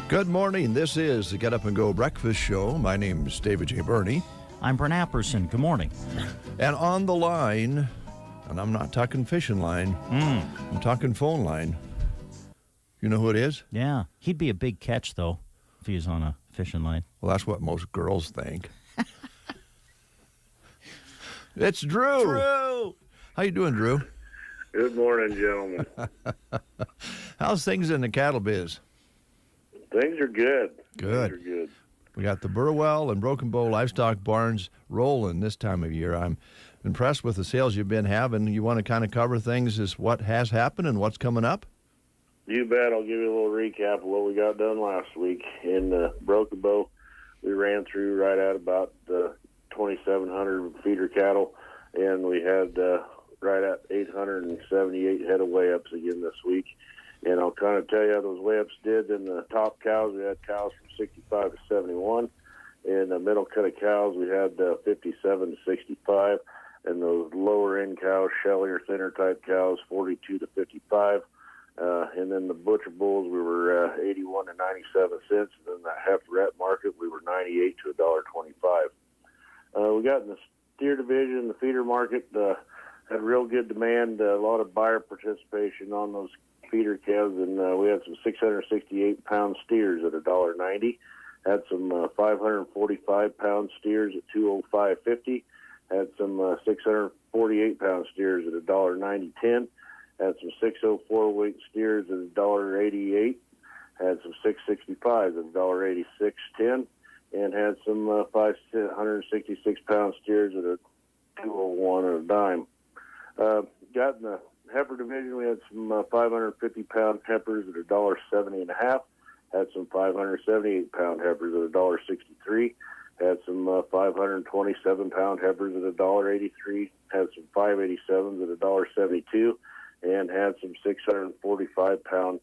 Good morning. This is the Get Up and Go Breakfast Show. My name is David J. Burney. I'm Brent Apperson. Good morning. And on the line, and I'm not talking fishing line, I'm talking phone line. You know who it is? Yeah. He'd be a big catch, though, if he was on a fishing line. Well, that's what most girls think. It's Drew. Drew! How you doing, Drew? Good morning, gentlemen. How's things in the cattle biz? Things are good. Good. Things are good. We got the Burwell and Broken Bow livestock barns rolling this time of year. I'm impressed with the sales you've been having. You want to kind of cover things as what has happened and what's coming up? You bet. I'll give you a little recap of what we got done last week. In Broken Bow, we ran through right at about 2,700 feeder cattle, and we had right at 878 head of weigh-ups again this week. And I'll kind of tell you how those weigh-ups did. In the top cows, we had cows from 65 to 71. In the middle cut of cows, we had 57 to 65. And those lower-end cows, shelly or thinner type cows, 42 to 55. And then the butcher bulls, we were 81 to 97 cents. And then the heiferette market, we were 98 to $1.25. We got in the steer division, the feeder market, had real good demand, a lot of buyer participation on those feeder calves, and we had some 668-pound steers at $1.90. Had some 545-pound steers at $205.50. Had some 648-pound steers at $1.90.10. Had some 604-weight steers at $1.88. Had some 665s at $1.86.10, and had some 566-pound steers at $2.01 and a dime. Got in the heifer division, we had some 550-pound heifers at $1.70.5. Had some 578-pound heifers at $1.63. Had some 527-pound heifers at $1.83. Had some 587s at $1.72, and had some 645-pound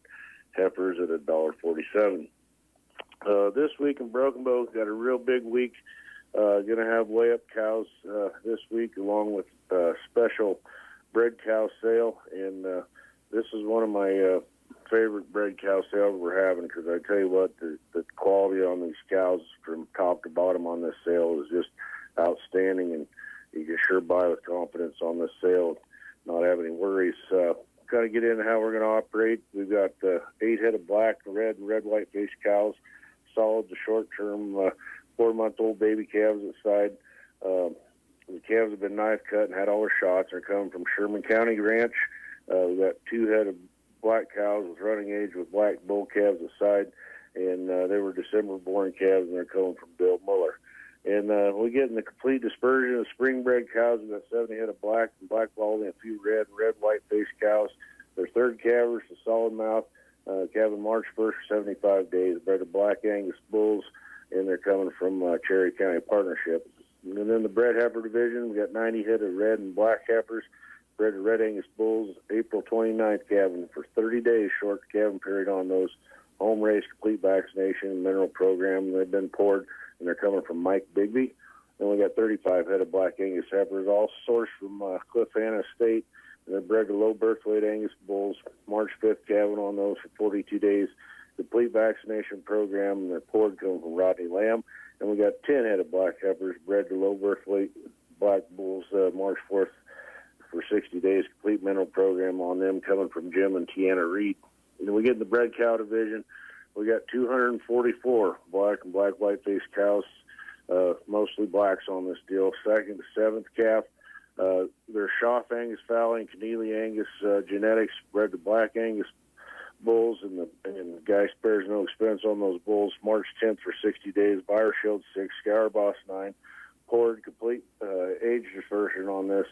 heifers at $1.47. This week in Broken Bow, got a real big week. Going to have weigh-up cows this week, along with special bred cow sale, and this is one of my favorite bred cow sales we're having, because I tell you what, the quality on these cows from top to bottom on this sale is just outstanding, and you can sure buy with confidence on this sale, not have any worries. Kind of get into how we're going to operate. We've got 8 head of black, red, and red-white face cows, solid to short-term 4-month-old baby calves inside. The calves have been knife cut and had all their shots. They're coming from Sherman County Ranch. We've got 2 head of black cows with running age with black bull calves aside, and they were December-born calves, and they're coming from Bill Muller. And we get in the complete dispersion of spring-bred cows. We've got 70 head of black and black bald and a few red and red-white face cows. They're third calvers, a solid mouth, calving March 1st for 75 days, bred of black Angus bulls, and they're coming from Cherry County Partnership. And then the bred heifer division, we got 90 head of red and black heifers, bred of red Angus bulls, April 29th calving for 30 days, short calving period on those, home race, complete vaccination, mineral program. They've been poured, and they're coming from Mike Bigby. Then we got 35 head of black Angus heifers, all sourced from Cliff Anna State. And they're bred to low birth weight Angus bulls, March 5th calving on those for 42 days, complete vaccination program, and they're poured coming from Rodney Lamb. And we got 10 head of black heifers bred to low birth weight black bulls, March 4th for 60 days, complete mineral program on them, coming from Jim and Tiana Reed. And then we get in the bred cow division. We got 244 black and black white face cows, mostly blacks on this deal. Second to 7th calf. They're Schaff Angus, Fallow, and Keneally Angus genetics, bred to black Angus bulls, and the guy spares no expense on those bulls. March 10th for 60 days, Buyer Shield 6, Scour Boss 9, poured complete age dispersion on this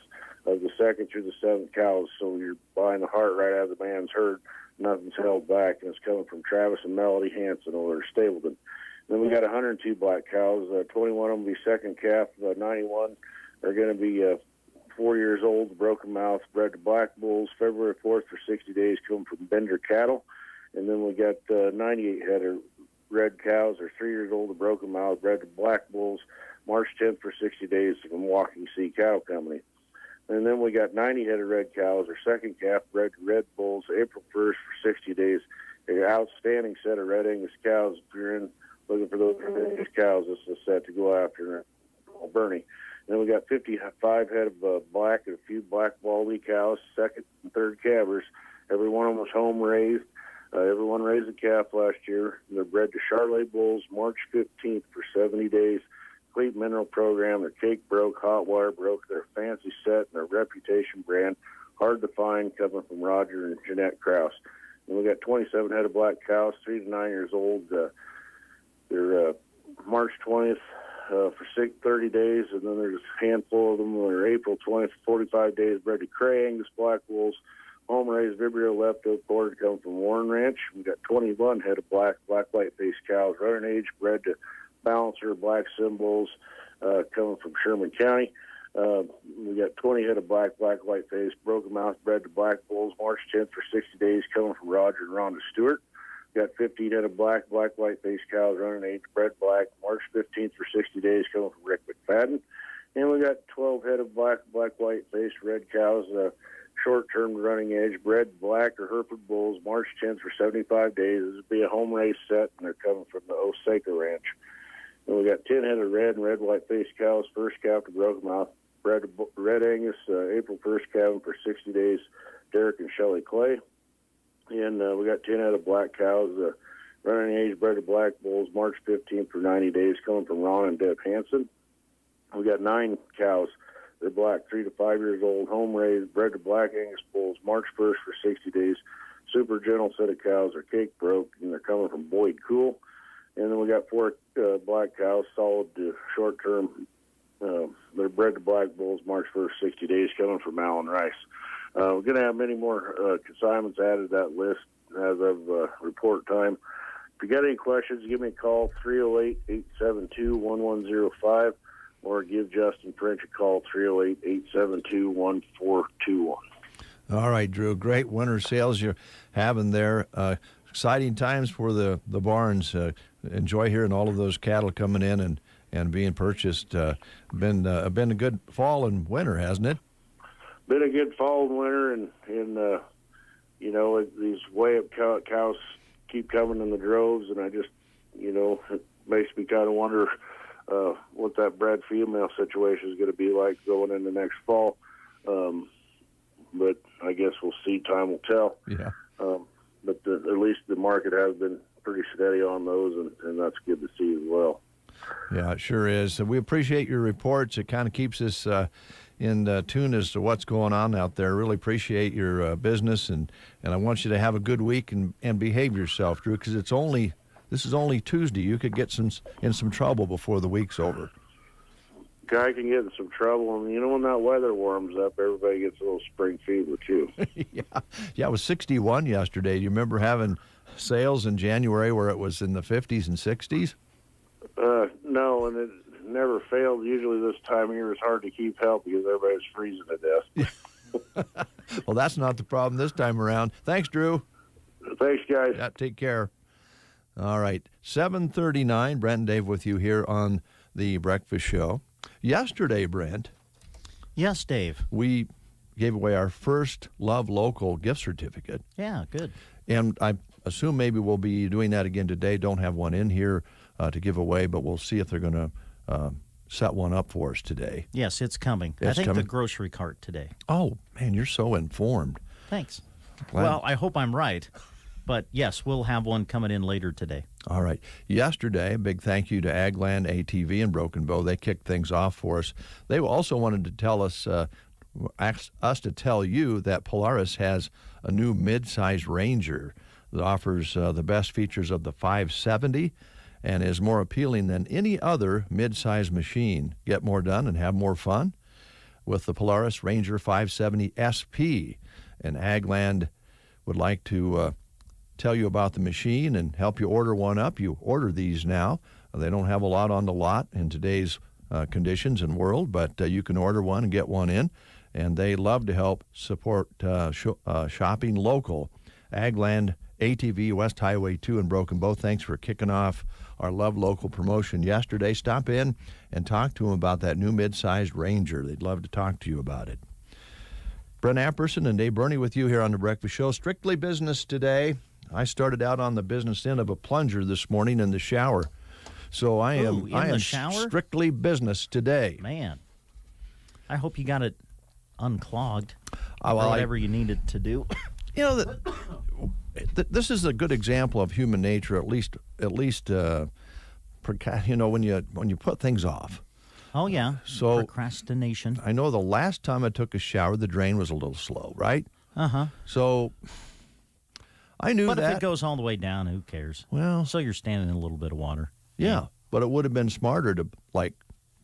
of the 2nd through the 7th cows, so you're buying the heart right out of the man's herd. Nothing's held back, and it's coming from Travis and Melody Hanson over at Stapleton. Then we got 102 black cows. 21 of them will be second calf. 91 are going to be 4 years old, broken mouth, bred to black bulls. February 4th for 60 days, coming from Bender Cattle. And then we got 98 head of red cows. They're 3 years old, broken mouth, bred to black bulls. March 10th for 60 days from Walking Sea Cattle Company. And then we got 90 head of red cows, or second calf, bred to red bulls, April 1st for 60 days. An outstanding set of red Angus cows. If you're in looking for those red Angus cows, this is a set to go after Bernie. And then we got 55 head of black and a few black baldy cows, second and third calvers. Every one of them was home raised. Everyone raised a calf last year. And they're bred to Charolais bulls, March 15th for 70 days. Complete mineral program. Their cake broke, hot wire broke. Their fancy set and their reputation brand. Hard to find, coming from Roger and Jeanette Krause. And we got 27 head of black cows, 3 to 9 years old. They're March 20th for 30 days, and then there's a handful of them that are April 20th, 45 days, bred to Cray Angus black bulls. Home raised Vibrio lepto quarter come from Warren Ranch. We got 21 head of black white faced cows, running age, bred to Balancer black symbols, coming from Sherman County. We got 20 head of black white face, broken mouth, bred to black bulls, March 10th for 60 days, coming from Roger and Rhonda Stewart. We got 15 head of black white face cows, running age, bred black, March 15th for 60 days, coming from Rick McFadden. And we got 12 head of black white face red cows, short-term running edge, bred black or Hereford bulls, March 10th for 75 days. This will be a home race set, and they're coming from the Osaka Ranch. And we got 10 head of red and red white face cows, first calf to broken mouth, bred to red Angus, April 1st calving for 60 days, Derek and Shelley Clay. And we got 10 head of black cows, running age, bred to black bulls, March 15th for 90 days, coming from Ron and Deb Hansen. We got 9 cows. They're black, 3 to 5 years old, home raised, bred to black Angus bulls, March 1st for 60 days. Super gentle set of cows. Their cake broke, and they're coming from Boyd Cool. And then we got 4 black cows, solid to short-term. They're bred to black bulls, March 1st, 60 days, coming from Alan Rice. We're going to have many more consignments added to that list as of report time. If you got any questions, give me a call, 308-872-1105, or give Justin French a call, 308-872-1421. All right, Drew, great winter sales you're having there. Exciting times for the barns. Enjoy hearing all of those cattle coming in and being purchased. Been a good fall and winter, hasn't it? Been a good fall and winter, and these way-up cows keep coming in the droves, and I just, it makes me kind of wonder what that bred female situation is going to be like going into next fall. But I guess we'll see. Time will tell. Yeah. But at least the market has been pretty steady on those, and that's good to see as well. Yeah, it sure is. We appreciate your reports. It kind of keeps us in tune as to what's going on out there. Really appreciate your business, and I want you to have a good week and behave yourself, Drew, because this is only Tuesday. You could get in some trouble before the week's over. Guy can get in some trouble, and when that weather warms up, everybody gets a little spring fever too. Yeah, it was 61 yesterday. Do you remember having sales in January where it was in the 50s and 60s? No, and it never failed. Usually this time of year it's hard to keep help because everybody's freezing to death. Well, that's not the problem this time around. Thanks, Drew. Thanks, guys. Yeah, take care. All right, 7:39. Brent and Dave with you here on the Breakfast Show. Yesterday, Brent. Yes, Dave. We gave away our first Love Local gift certificate. Yeah, good. And I assume maybe we'll be doing that again today. Don't have one in here to give away, but we'll see if they're going to set one up for us today. Yes, it's coming. I think the grocery cart today. Oh, man, you're so informed. Thanks. Well, I hope I'm right. But, yes, we'll have one coming in later today. All right. Yesterday, a big thank you to Agland ATV in Broken Bow. They kicked things off for us. They also wanted to tell us asked us to tell you that Polaris has a new mid-size Ranger that offers the best features of the 570 and is more appealing than any other mid-size machine. Get more done and have more fun with the Polaris Ranger 570 SP. And Agland would like to tell you about the machine and help you order one up. You order these now. They don't have a lot on the lot in today's conditions and world, but you can order one and get one in. And they love to help support shopping local. Agland ATV, West Highway 2 in Broken Bow. Thanks for kicking off our Love Local promotion yesterday. Stop in and talk to them about that new mid-sized Ranger. They'd love to talk to you about it. Brent Apperson and Dave Burney with you here on The Breakfast Show. Strictly business today. I started out on the business end of a plunger this morning in the shower. So I am strictly business today. Man, I hope you got it unclogged. Well, whatever you needed to do. You know, this is a good example of human nature. At least, you know, when you put things off. Oh yeah. So procrastination. I know the last time I took a shower, the drain was a little slow, right? So I knew that. But if it goes all the way down, who cares? Well, so you're standing in a little bit of water. Yeah, but it would have been smarter to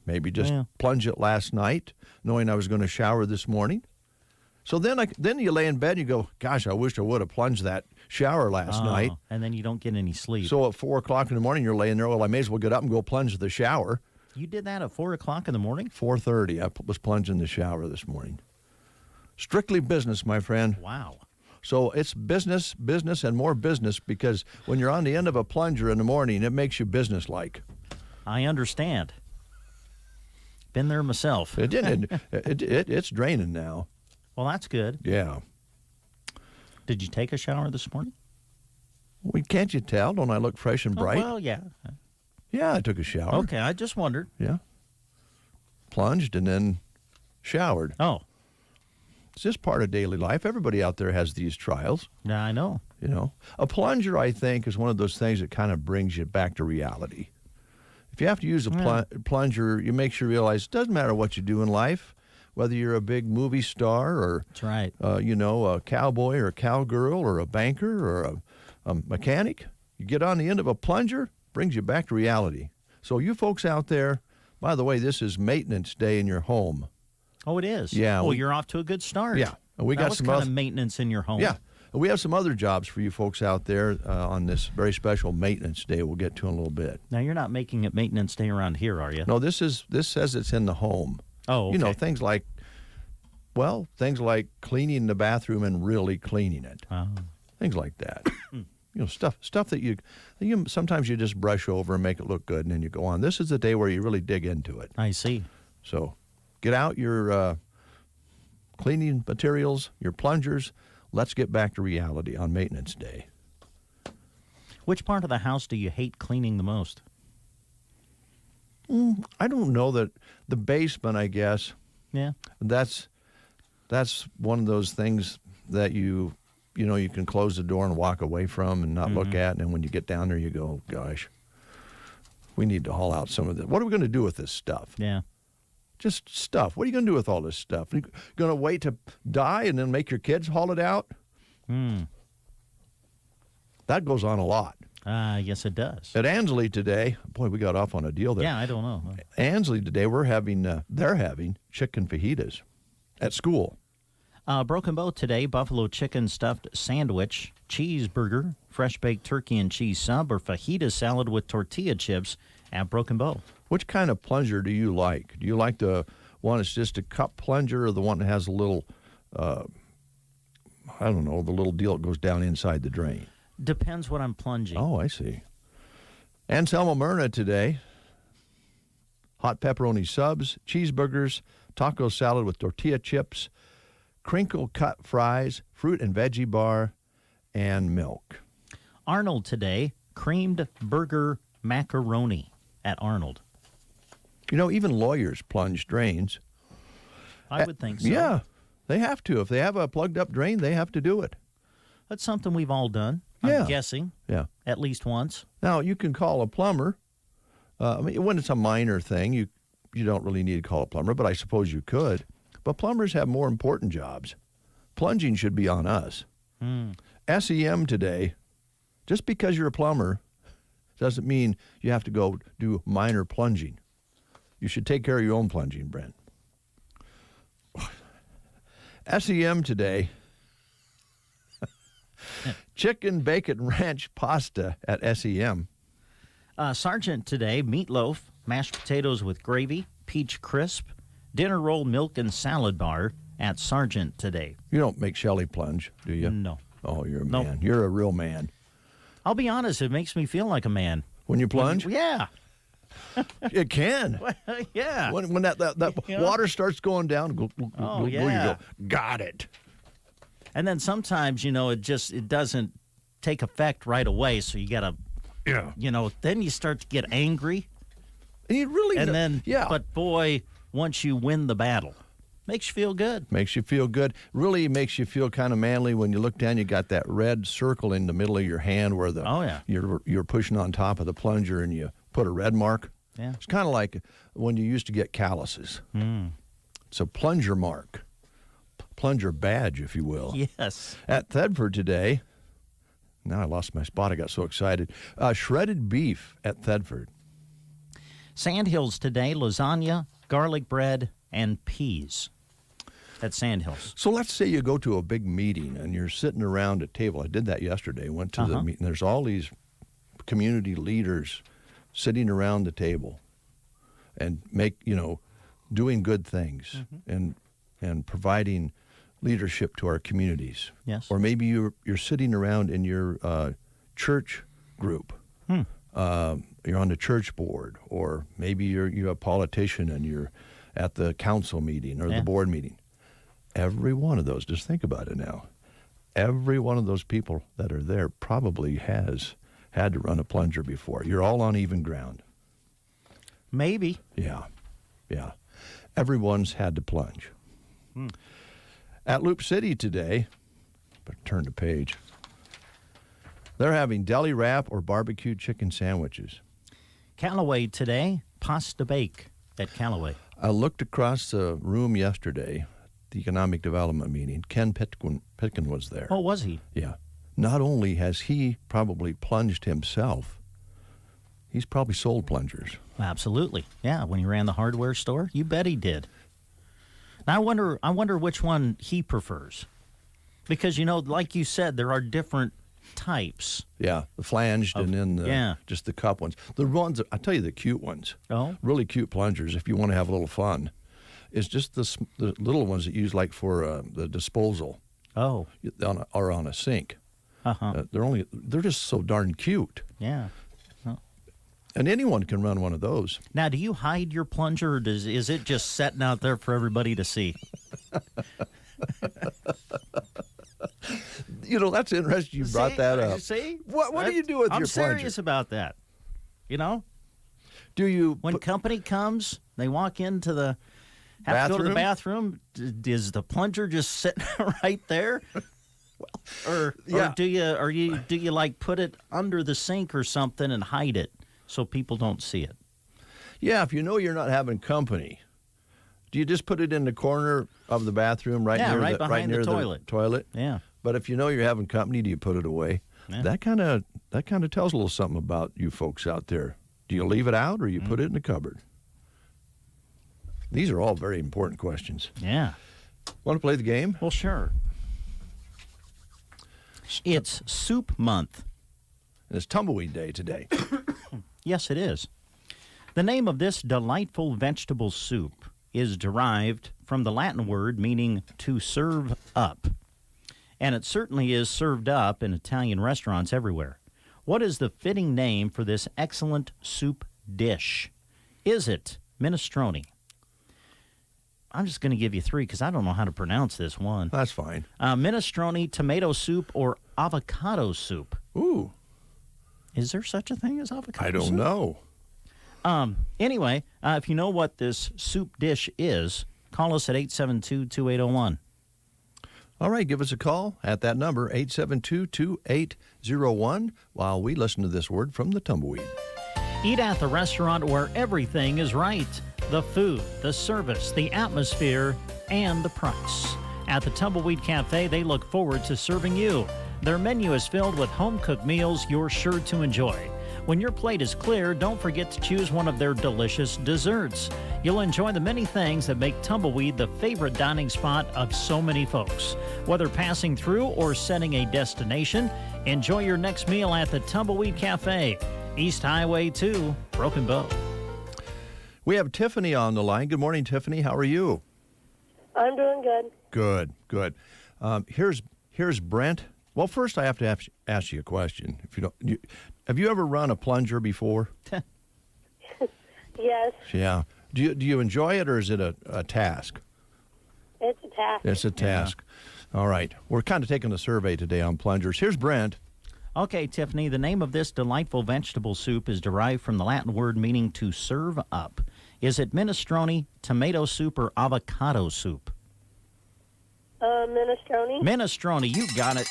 maybe just plunge it last night, knowing I was going to shower this morning. So then you lay in bed and you go, gosh, I wish I would have plunged that shower last night. And then you don't get any sleep. So at 4 o'clock in the morning, you're laying there, well, I may as well get up and go plunge the shower. You did that at 4 o'clock in the morning? 4:30, I was plunging the shower this morning. Strictly business, my friend. Wow. So it's business, and more business, because when you're on the end of a plunger in the morning, it makes you businesslike. I understand. Been there myself. It's draining now. Well, that's good. Yeah. Did you take a shower this morning? Well, can't you tell? Don't I look fresh and bright? Oh, well, yeah. Yeah, I took a shower. Okay, I just wondered. Yeah. Plunged and then showered. Oh. It's just part of daily life. Everybody out there has these trials. Yeah, I know. You know, a plunger, I think, is one of those things that kind of brings you back to reality. If you have to use a plunger, you make sure you realize it doesn't matter what you do in life, whether you're a big movie star or, that's right. A cowboy or a cowgirl or a banker or a mechanic. You get on the end of a plunger, brings you back to reality. So you folks out there, by the way, this is maintenance day in your home. Oh, it is? Yeah. Well, you're off to a good start. Yeah. And we got some kind of maintenance in your home. Yeah. And we have some other jobs for you folks out there on this very special maintenance day we'll get to in a little bit. Now, you're not making it maintenance day around here, are you? No, this says it's in the home. Oh, okay. You know, things like cleaning the bathroom and really cleaning it. Things like that. You know, stuff that you sometimes you just brush over and make it look good, and then you go on. This is the day where you really dig into it. I see. So get out your cleaning materials, your plungers. Let's get back to reality on maintenance day. Which part of the house do you hate cleaning the most? I don't know, that the basement, I guess. Yeah. That's one of those things that you can close the door and walk away from and not look at. And then when you get down there, you go, gosh, we need to haul out some of this. What are we going to do with this stuff? Yeah. Just stuff. What are you going to do with all this stuff? You going to wait to die and then make your kids haul it out? That goes on a lot. Yes, it does. At Ansley today, boy, we got off on a deal there. Yeah, I don't know. Ansley today, they're having chicken fajitas at school. Broken Bow today, buffalo chicken stuffed sandwich, cheeseburger, fresh baked turkey and cheese sub, or fajita salad with tortilla chips at Broken Bow. Which kind of plunger do you like? Do you like the one that's just a cup plunger, or the one that has a little, the little deal that goes down inside the drain? Depends what I'm plunging. Oh, I see. Anselmo Myrna today, hot pepperoni subs, cheeseburgers, taco salad with tortilla chips, crinkle cut fries, fruit and veggie bar, and milk. Arnold today, creamed burger macaroni at Arnold. You know, even lawyers plunge drains. I would think so. Yeah, they have to. If they have a plugged up drain, they have to do it. That's something we've all done, Yeah. I'm guessing. Yeah. At least once. Now, you can call a plumber. When it's a minor thing, you don't really need to call a plumber, but I suppose you could. but plumbers have more important jobs. Plunging should be on us. SEM today, just because you're a plumber doesn't mean you have to go do minor plunging. You should take care of your own plunging, Brent. SEM today, chicken bacon ranch pasta at SEM. Sergeant today, meatloaf, mashed potatoes with gravy, peach crisp, dinner roll, milk, and salad bar at Sergeant today. You don't make Shelley plunge, do you? No. Oh, you're a Nope. man. You're a real man. I'll be honest, it makes me feel like a man. When you plunge? Yeah. It can. Yeah. When that Yeah. water starts going down, you yeah. go, got it. And then sometimes, it doesn't take effect right away, so you got to, then you start to get angry. And you really And then, yeah. but boy, once you win the battle, makes you feel good. Makes you feel good. Really makes you feel kind of manly when you look down. You got that red circle in the middle of your hand where you're pushing on top of the plunger and you put a red mark. Yeah. It's kind of like when you used to get calluses. It's a plunger mark, plunger badge, if you will. Yes. At Thedford today, now I lost my spot. I got so excited. Shredded beef at Thedford. Sandhills today, lasagna, garlic bread, and peas. At Sandhills. So let's say you go to a big meeting and you're sitting around a table. I did that yesterday. Went to the meeting. There's all these community leaders sitting around the table and doing good things and providing leadership to our communities. Yes. Or maybe you're sitting around in your church group. You're on the church board, or maybe you're a politician and you're at the council meeting or the board meeting. Every one of those, just think about it now, every one of those people that are there probably has had to run a plunger before. You're all on even ground. Maybe. Yeah. Everyone's had to plunge. At Loop City today, but turn the page, they're having deli wrap or barbecue chicken sandwiches. Callaway today, pasta bake at Callaway. I looked across the room yesterday, the economic development meeting. Ken Pitkin was there. Oh, was he? Yeah. Not only has he probably plunged himself, he's probably sold plungers. Absolutely. Yeah, when he ran the hardware store, you bet he did. Now, I wonder which one he prefers. Because, like you said, there are different types. Yeah, the flanged and then just the cup ones. The ones, I tell you, the cute ones. Oh? Really cute plungers, if you want to have a little fun, is just the little ones that you use like for the disposal. Oh. Or on a sink. They're just so darn cute. Yeah. And anyone can run one of those. Now, do you hide your plunger, or is it just sitting out there for everybody to see? That's interesting you brought that up. See? What do you do with your plunger? I'm serious about that. Do you... When company comes, they walk into the... Have to go to the bathroom. Is the plunger just sitting right there? Or do you like put it under the sink or something and hide it so people don't see it? Yeah, if you know you're not having company, do you just put it in the corner of the bathroom right near the toilet? Yeah. But if you know you're having company, do you put it away? Yeah. That kind of tells a little something about you folks out there. Do you leave it out or you put it in the cupboard? These are all very important questions. Yeah. Want to play the game? Well, sure. It's Soup Month. And it's Tumbleweed Day today. Yes, it is. The name of this delightful vegetable soup is derived from the Latin word meaning to serve up. And it certainly is served up in Italian restaurants everywhere. What is the fitting name for this excellent soup dish? Is it minestrone? I'm just going to give you three because I don't know how to pronounce this one. That's fine. Minestrone, tomato soup, or avocado soup. Ooh. Is there such a thing as avocado soup? I don't know. Anyway, if you know what this soup dish is, call us at 872-2801. All right, give us a call at that number, 872-2801, while we listen to this word from the Tumbleweed. Eat at the restaurant where everything is right. The food, the service, the atmosphere, and the price. At the Tumbleweed Cafe, they look forward to serving you. Their menu is filled with home-cooked meals you're sure to enjoy. When your plate is clear, don't forget to choose one of their delicious desserts. You'll enjoy the many things that make Tumbleweed the favorite dining spot of so many folks. Whether passing through or setting a destination, enjoy your next meal at the Tumbleweed Cafe, East Highway 2, Broken Bow. We have Tiffany on the line. Good morning, Tiffany. How are you? I'm doing good. Good. Here's Brent. Well, first I have to ask you a question. If you don't, have you ever run a plunger before? Yes, Yeah. Do you enjoy it, or is it a task? it's a task. It's a task. All right. We're kind of taking a survey today on plungers. Here's Brent. Okay, Tiffany, the name of this delightful vegetable soup is derived from the Latin word meaning to serve up. Is it minestrone, tomato soup, or avocado soup? Minestrone. Minestrone, you got it.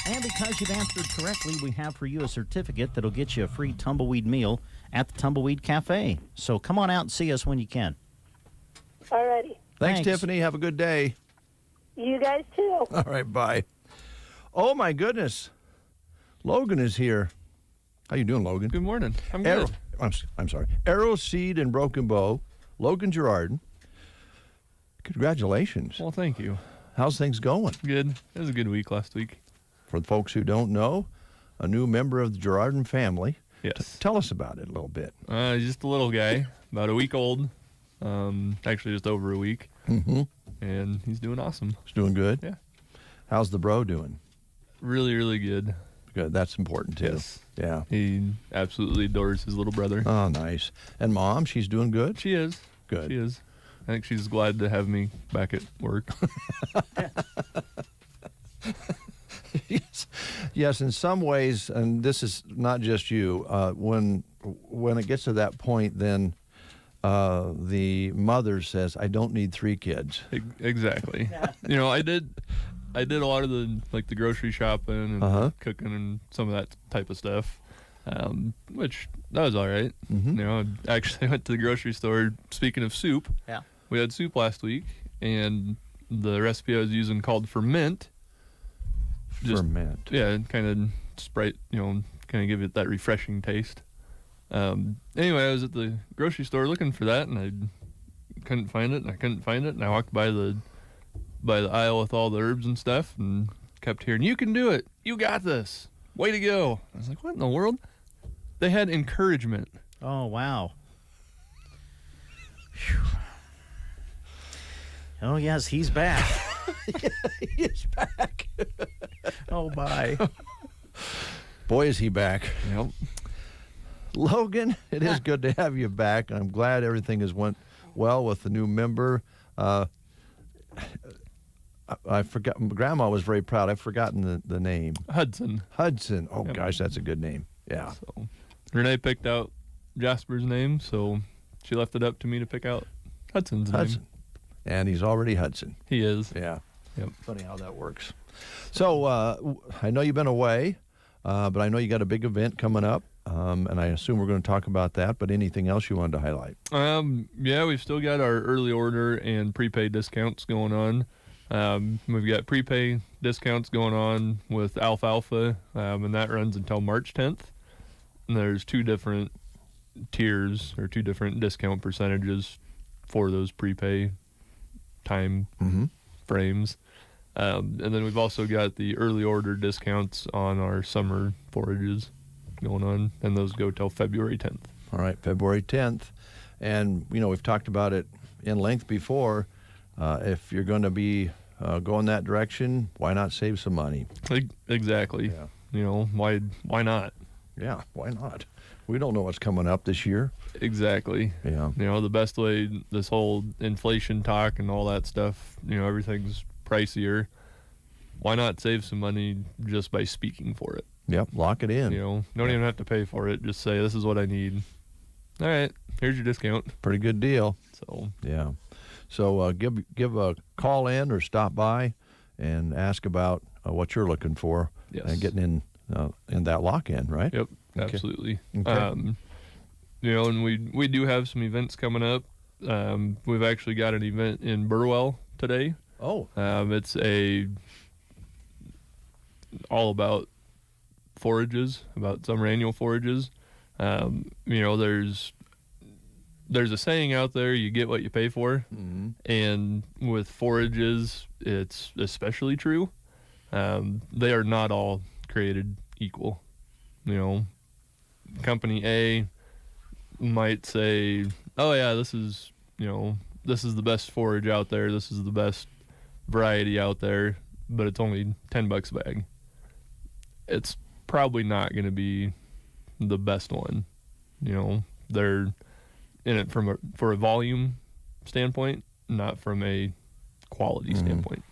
And because you've answered correctly, we have for you a certificate that'll get you a free tumbleweed meal at the Tumbleweed Cafe. So come on out and see us when you can. Alrighty. Thanks, Tiffany. Have a good day. You guys too. All right, bye. Oh, my goodness. Logan is here. How you doing, Logan? Good morning. I'm good. I'm sorry. Arrow Seed and Broken Bow, Logan Girardin. Congratulations. Well, thank you. How's things going? Good. It was a good week last week. For the folks who don't know, a new member of the Girardin family. Yes. Tell us about it a little bit. Just a little guy, about a week old. Actually, just over a week. Mm-hmm. And he's doing awesome. He's doing good? Yeah. How's the bro doing? Really, really good. Good. That's important, too. Yes. Yeah. He absolutely adores his little brother. Oh, nice. And Mom, she's doing good? She is. Good. She is. I think she's glad to have me back at work. Yes, in some ways, and this is not just you, when it gets to that point, then the mother says, I don't need 3 kids. Exactly. You know, I did a lot of the grocery shopping and cooking and some of that type of stuff, which that was all right. Mm-hmm. You know, I actually went to the grocery store. Speaking of soup, we had soup last week, and the recipe I was using called ferment. Ferment. Yeah, kind of Sprite, kind of give it that refreshing taste. Anyway, I was at the grocery store looking for that, and I couldn't find it, and I walked by the aisle with all the herbs and stuff, and kept hearing, "You can do it! You got this! Way to go!" I was like, "What in the world?" They had encouragement. Oh, wow. Whew. Oh, yes, he's back. He's back. Oh, my. Boy, is he back. Yep. Logan, it is good to have you back. I'm glad everything has went well with the new member. I forgot. Grandma was very proud. I've forgotten the name. Hudson. Hudson. Oh, Yep. gosh, that's a good name. Yeah. So Renee picked out Jasper's name, so she left it up to me to pick out Hudson's Hudson. name. And he's already Hudson. He is. Yeah. Yep. Funny how that works. So I know you've been away, but I know you got a big event coming up, and I assume we're going to talk about that. But anything else you wanted to highlight? Yeah, we've still got our early order and prepay discounts going on. We've got prepay discounts going on with Alfalfa, and that runs until March 10th. And there's 2 different tiers or 2 different discount percentages for those prepay time frames. And then we've also got the early order discounts on our summer forages going on, and those go till February 10th. All right, February 10th. And, we've talked about it in length before. If you're going to be going that direction, why not save some money? Exactly. Yeah. Why not? Yeah, why not? We don't know what's coming up this year. Exactly. Yeah. The best way, this whole inflation talk and all that stuff, everything's pricier. Why not save some money just by speaking for it? Yep, lock it in. Don't even have to pay for it. Just say, this is what I need. All right, here's your discount. Pretty good deal. So yeah. So give a call in or stop by and ask about what you're looking for. Yes. And getting in that lock-in, right? Yep, Okay. absolutely. Okay. And we do have some events coming up. We've actually got an event in Burwell today. Oh. It's all about forages, about summer annual forages. There's a saying out there, you get what you pay for. Mm-hmm. And with forages, it's especially true. They are not all created equal. Company A might say, oh yeah, this is the best forage out there. This is the best variety out there, but it's only $10 a bag. It's probably not going to be the best one. They're in it for a volume standpoint, not from a quality standpoint.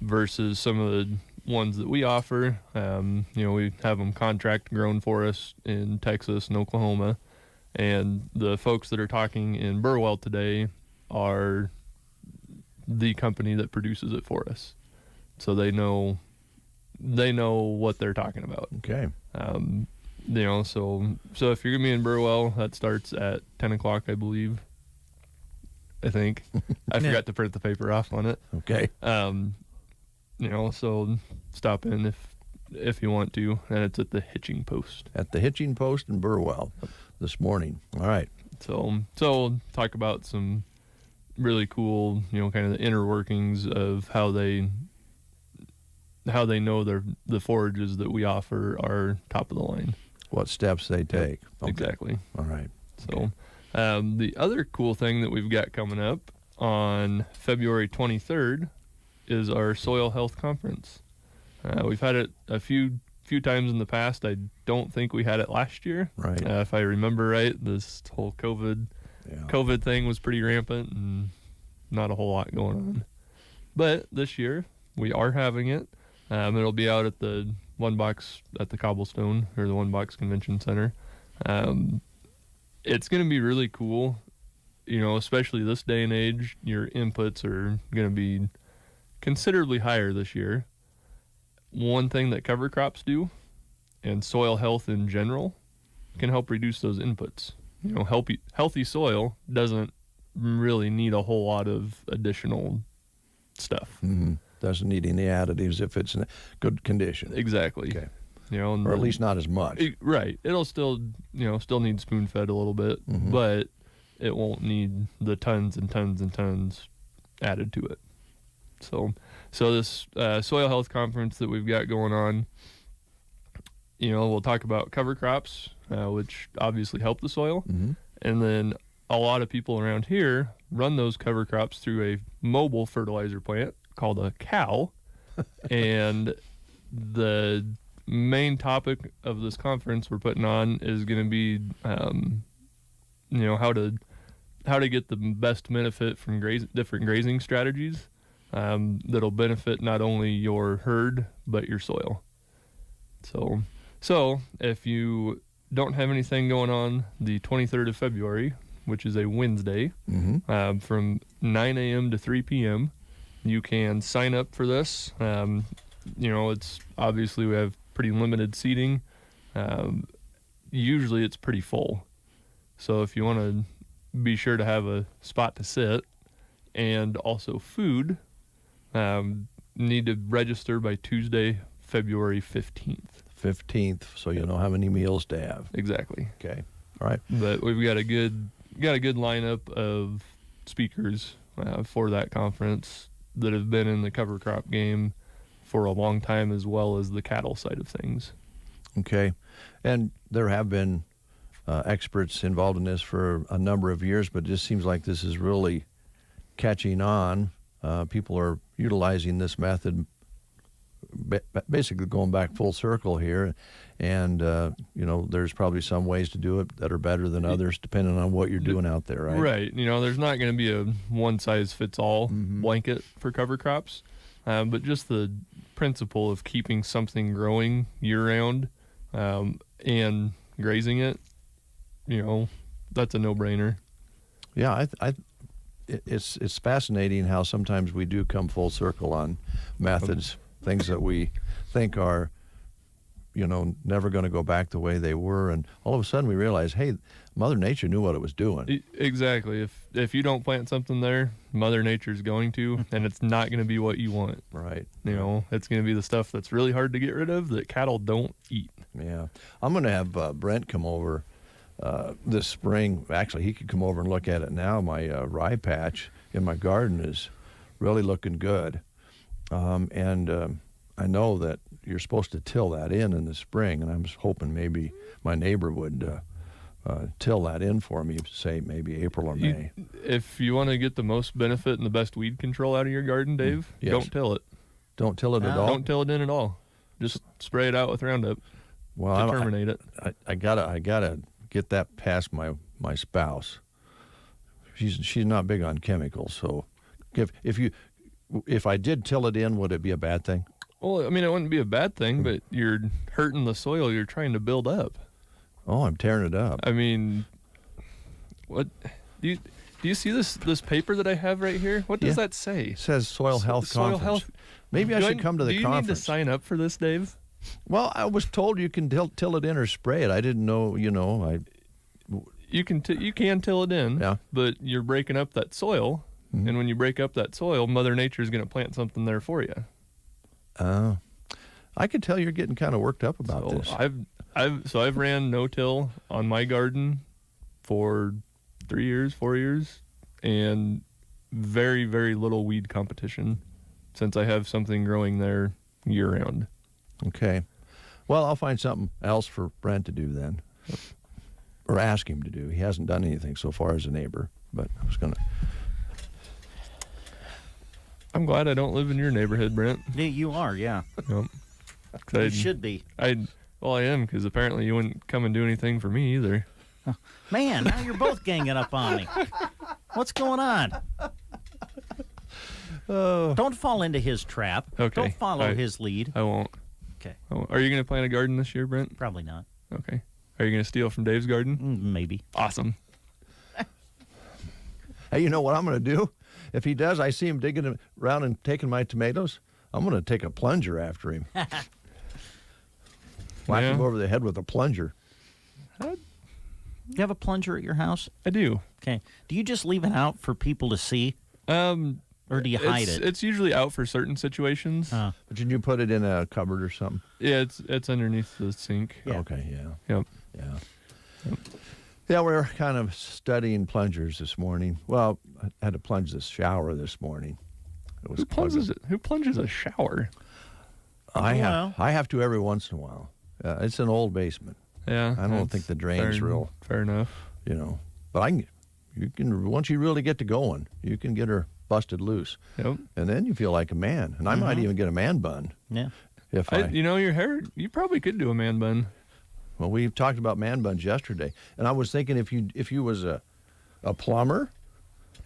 Versus some of the ones that we offer, we have them contract grown for us in Texas and Oklahoma, and the folks that are talking in Burwell today are the company that produces it for us, so they know what they're talking about. Okay. So if you're gonna be in Burwell, that starts at 10 o'clock, I believe. I think I forgot to print the paper off on it. Okay. So stop in if you want to, and it's at the hitching post. At the hitching post in Burwell this morning. All right. So talk about some really cool, kind of the inner workings of how they know the forages that we offer are top of the line. What steps they take. Okay. Exactly. All right. So the other cool thing that we've got coming up on February 23rd is our soil health conference. We've had it a few times in the past. I don't think we had it last year. Right. If I remember right, this whole COVID thing was pretty rampant and not a whole lot going on. But this year we are having it. It'll be out at the One Box at the Cobblestone, or the One Box Convention Center. It's going to be really cool, especially this day and age. Your inputs are going to be considerably higher this year. One thing that cover crops do, and soil health in general, can help reduce those inputs. Healthy soil doesn't really need a whole lot of additional stuff. Mm-hmm. Doesn't need any additives if it's in good condition. Exactly. Okay. Or at least not as much. Right. It'll still need spoon fed a little bit, but it won't need the tons and tons and tons added to it. So this soil health conference that we've got going on, we'll talk about cover crops, which obviously help the soil. Mm-hmm. And then a lot of people around here run those cover crops through a mobile fertilizer plant called a cow. And the main topic of this conference we're putting on is going to be, how to get the best benefit from different grazing strategies that'll benefit not only your herd but your soil. So if you don't have anything going on the 23rd of February, which is a Wednesday, from 9 a.m. to 3 p.m., you can sign up for this. It's obviously we have pretty limited seating. Usually it's pretty full. So if you want to be sure to have a spot to sit and also food, need to register by Tuesday, February 15th. 15th, so you know how many meals to have. Exactly. Okay. All right. But we've got a good lineup of speakers for that conference that have been in the cover crop game for a long time, as well as the cattle side of things. Okay. And there have been experts involved in this for a number of years, but it just seems like this is really catching on. People are utilizing this method, basically going back full circle here. And, there's probably some ways to do it that are better than others, depending on what you're doing out there, right? Right. There's not going to be a one-size-fits-all blanket for cover crops, but just the principle of keeping something growing year-round and grazing it, that's a no-brainer. Yeah, it's fascinating how sometimes we do come full circle on methods, things that we think are never going to go back the way they were. And all of a sudden we realized, hey, Mother Nature knew what it was doing. Exactly. If you don't plant something there, Mother Nature's going to, and it's not going to be what you want. Right. It's going to be the stuff that's really hard to get rid of that cattle don't eat. Yeah. I'm going to have Brent come over this spring. Actually, he could come over and look at it now. My rye patch in my garden is really looking good. And I know that you're supposed to till that in the spring, and I was hoping maybe my neighbor would till that in for me, say maybe April or May. If you want to get the most benefit and the best weed control out of your garden, Dave, Yes. don't till it. Don't till it at all? Don't till it in at all. Just spray it out with Roundup Well, to terminate it. I gotta get that past my spouse. She's not big on chemicals, so if I did till it in, would it be a bad thing? Well, I mean, it wouldn't be a bad thing, but you're hurting the soil you're trying to build up. Oh, I'm tearing it up. I mean, what do you see this paper that I have right here? What does that say? It says Soil Health Conference. Maybe I should come to the conference. Do you need to sign up for this, Dave? Well, I was told you can till it in or spray it. I didn't know. You can till it in. Yeah. But you're breaking up that soil, and when you break up that soil, Mother Nature is going to plant something there for you. I could tell you're getting kind of worked up about this. I've ran no-till on my garden for 3 years, 4 years, and very, very little weed competition since I have something growing there year-round. Okay. Well, I'll find something else for Brent to do then, or ask him to do. He hasn't done anything so far as a neighbor, but I was going to. I'm glad I don't live in your neighborhood, Brent. Yeah, you are, yeah. Yep. You should be. Well, I am, because apparently you wouldn't come and do anything for me either. Man, now you're both ganging up on me. What's going on? Don't fall into his trap. Okay. Don't follow his lead. I won't. Okay. Are you going to plant a garden this year, Brent? Probably not. Okay. Are you going to steal from Dave's garden? Maybe. Awesome. Hey, you know what I'm going to do? If he does, I see him digging around and taking my tomatoes, I'm going to take a plunger after him. Whack him over the head with a plunger. You have a plunger at your house? I do. Okay. Do you just leave it out for people to see? Or do you hide it? It's usually out for certain situations. But did you put it in a cupboard or something? Yeah, it's underneath the sink. Yeah. Okay, yeah. Yep. Yeah. Yep. Yeah, we're kind of studying plungers this morning. Well, I had to plunge this shower this morning. It was Who plunges a shower? I have to every once in a while. It's an old basement. Yeah. I don't think the drain's real. Fair enough. But you can once you really get to going, you can get her busted loose. Yep. And then you feel like a man. And I might even get a man bun. Yeah. Your hair, you probably could do a man bun. Well, we talked about man buns yesterday, and I was thinking if you was a plumber,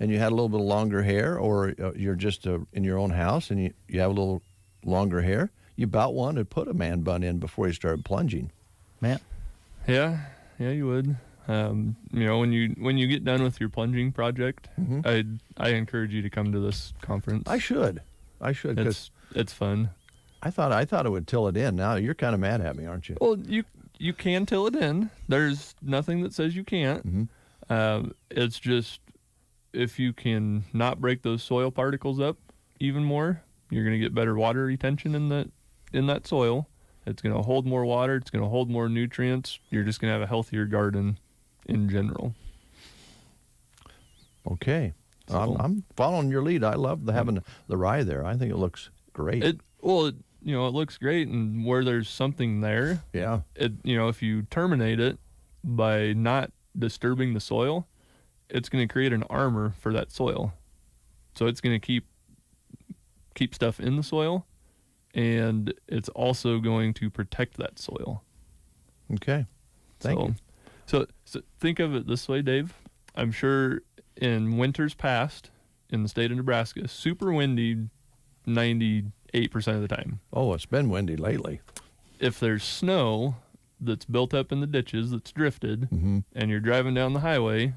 and you had a little bit of longer hair, or you're just in your own house and you have a little longer hair, you about want to put a man bun in before you start plunging. Man. Yeah, you would. When you get done with your plunging project, I encourage you to come to this conference. I should, because it's fun. I thought it would till it in. Now you're kind of mad at me, aren't you? Well, you can till it in. There's nothing that says you can't. It's just if you can not break those soil particles up even more, you're going to get better water retention in that soil. It's going to hold more water. It's going to hold more nutrients. You're just going to have a healthier garden in general. Okay. So, I'm following your lead. I love having the rye there. I think it looks great. It looks great, and where there's something there, yeah. If you terminate it by not disturbing the soil, it's going to create an armor for that soil. So it's going to keep stuff in the soil, and it's also going to protect that soil. Okay. Thank you. So think of it this way, Dave. I'm sure in winters past in the state of Nebraska, super windy 98% of the time. Oh, it's been windy lately. If there's snow that's built up in the ditches that's drifted, and you're driving down the highway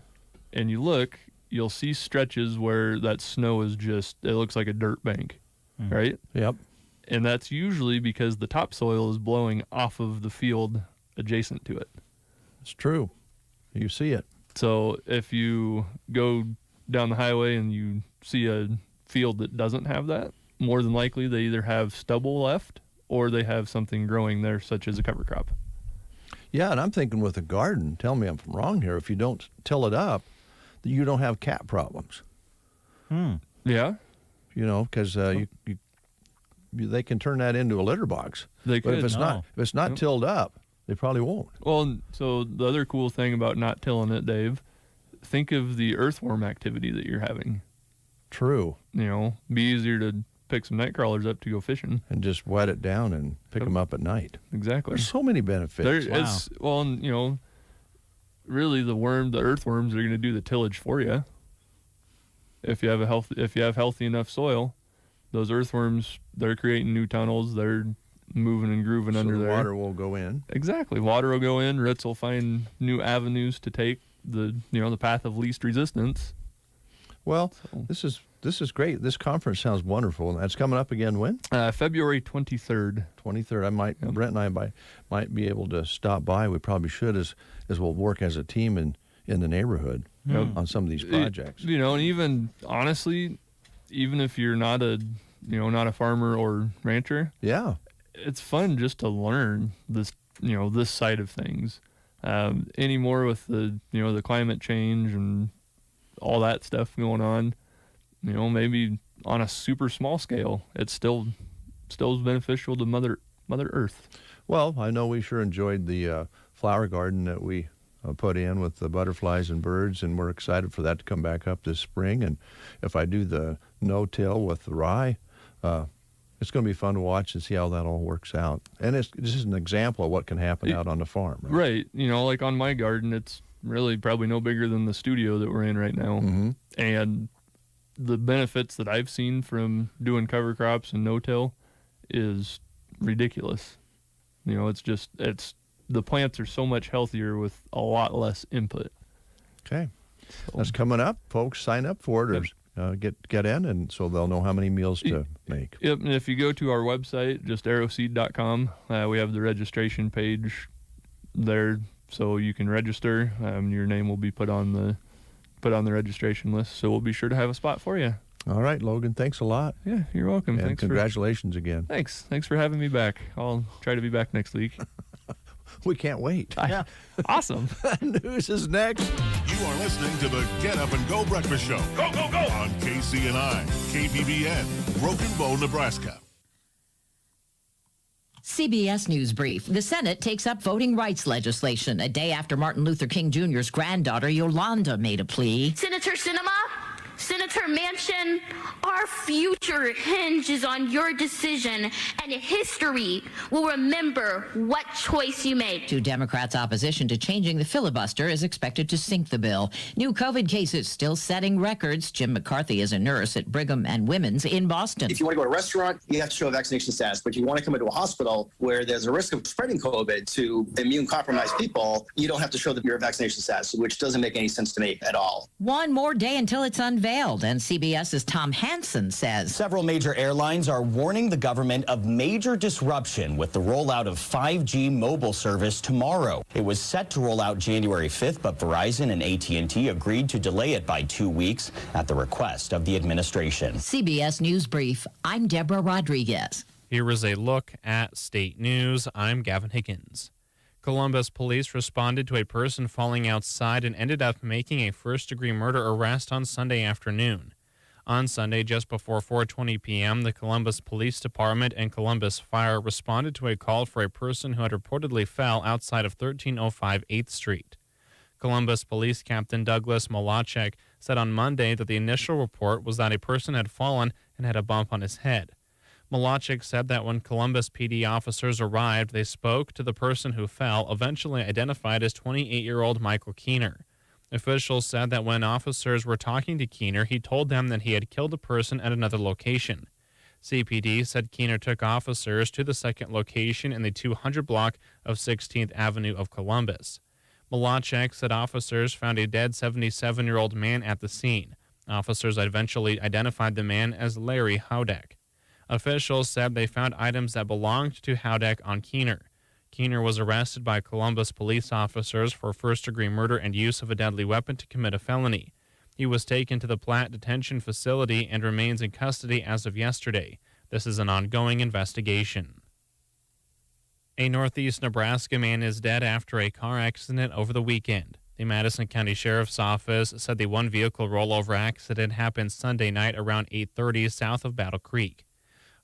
and you look, you'll see stretches where that snow is it looks like a dirt bank, right? Yep. And that's usually because the topsoil is blowing off of the field adjacent to it. It's true. You see it. So if you go down the highway and you see a field that doesn't have that, more than likely they either have stubble left or they have something growing there, such as a cover crop. Yeah, and I'm thinking with a garden, tell me if I'm wrong here, if you don't till it up, you don't have cat problems. Yeah. You know, because they can turn that into a litter box. They But could. if it's not tilled up, they probably won't. Well, so the other cool thing about not tilling it, Dave, think of the earthworm activity that you're having. True. You know, be easier to pick some night crawlers up to go fishing. And just wet it down and pick them up at night. Exactly. There's so many benefits. Well, you know, really the earthworms are going to do the tillage for you. If you have healthy enough soil, those earthworms, they're creating new tunnels. They're moving and grooving under the there. Water will go in. Exactly. Water will go in. Roots will find new avenues to take the path of least resistance. Well, this is great. This conference sounds wonderful. That's coming up again when? February 23rd. 23rd. Brent and I might be able to stop by. We probably should as we'll work as a team in the neighborhood on some of these projects. You know, and even honestly, even if you're not a farmer or rancher, yeah, it's fun just to learn this side of things. Anymore with the climate change and all that stuff going on, maybe on a super small scale, it's still beneficial to Mother Earth. Well, I know we sure enjoyed the flower garden that we put in with the butterflies and birds, and we're excited for that to come back up this spring. And if I do the no-till with the rye, it's going to be fun to watch and see how that all works out. And this is an example of what can happen out on the farm. Right. Like on my garden, it's really probably no bigger than the studio that we're in right now. Mm-hmm. And the benefits that I've seen from doing cover crops and no-till is ridiculous. It's the plants are so much healthier with a lot less input. Okay. That's coming up. Folks, sign up for it or get in, and so they'll know how many meals to make. Yep, and if you go to our website, just arrowseed.com, we have the registration page there, so you can register. Your name will be put on the registration list, so we'll be sure to have a spot for you. All right, Logan, thanks a lot. Yeah, you're welcome. And congratulations again. Thanks for having me back. I'll try to be back next week. We can't wait. Yeah. Awesome. News is next. You are listening to the Get Up and Go Breakfast Show. Go, go, go! On KCNI, KPBN, Broken Bow, Nebraska. CBS News Brief. The Senate takes up voting rights legislation a day after Martin Luther King Jr.'s granddaughter Yolanda made a plea. Senator Sinema, Senator Manchin, our future hinges on your decision, and history will remember what choice you made. Two Democrats' opposition to changing the filibuster is expected to sink the bill. New COVID cases still setting records. Jim McCarthy is a nurse at Brigham and Women's in Boston. If you want to go to a restaurant, you have to show a vaccination status. But if you want to come into a hospital where there's a risk of spreading COVID to immune-compromised people, you don't have to show your vaccination status, which doesn't make any sense to me at all. One more day until it's unveiled, and CBS's Tom Hansen says several major airlines are warning the government of major disruption with the rollout of 5G mobile service tomorrow. It was set to roll out January 5th, but Verizon and AT&T agreed to delay it by 2 weeks at the request of the administration. CBS News Brief. I'm Deborah Rodriguez. Here is a look at state news. I'm Gavin Higgins. Columbus police responded to a person falling outside and ended up making a first-degree murder arrest on Sunday afternoon. On Sunday, just before 4:20 p.m., the Columbus Police Department and Columbus Fire responded to a call for a person who had reportedly fell outside of 1305 8th Street. Columbus Police Captain Douglas Malachek said on Monday that the initial report was that a person had fallen and had a bump on his head. Malachek said that when Columbus PD officers arrived, they spoke to the person who fell, eventually identified as 28-year-old Michael Keener. Officials said that when officers were talking to Keener, he told them that he had killed a person at another location. CPD said Keener took officers to the second location in the 200 block of 16th Avenue of Columbus. Malachek said officers found a dead 77-year-old man at the scene. Officers eventually identified the man as Larry Howdeck. Officials said they found items that belonged to Howdeck on Keener. Keener was arrested by Columbus police officers for first-degree murder and use of a deadly weapon to commit a felony. He was taken to the Platt detention facility and remains in custody as of yesterday. This is an ongoing investigation. A northeast Nebraska man is dead after a car accident over the weekend. The Madison County Sheriff's Office said the one-vehicle rollover accident happened Sunday night around 8:30 south of Battle Creek.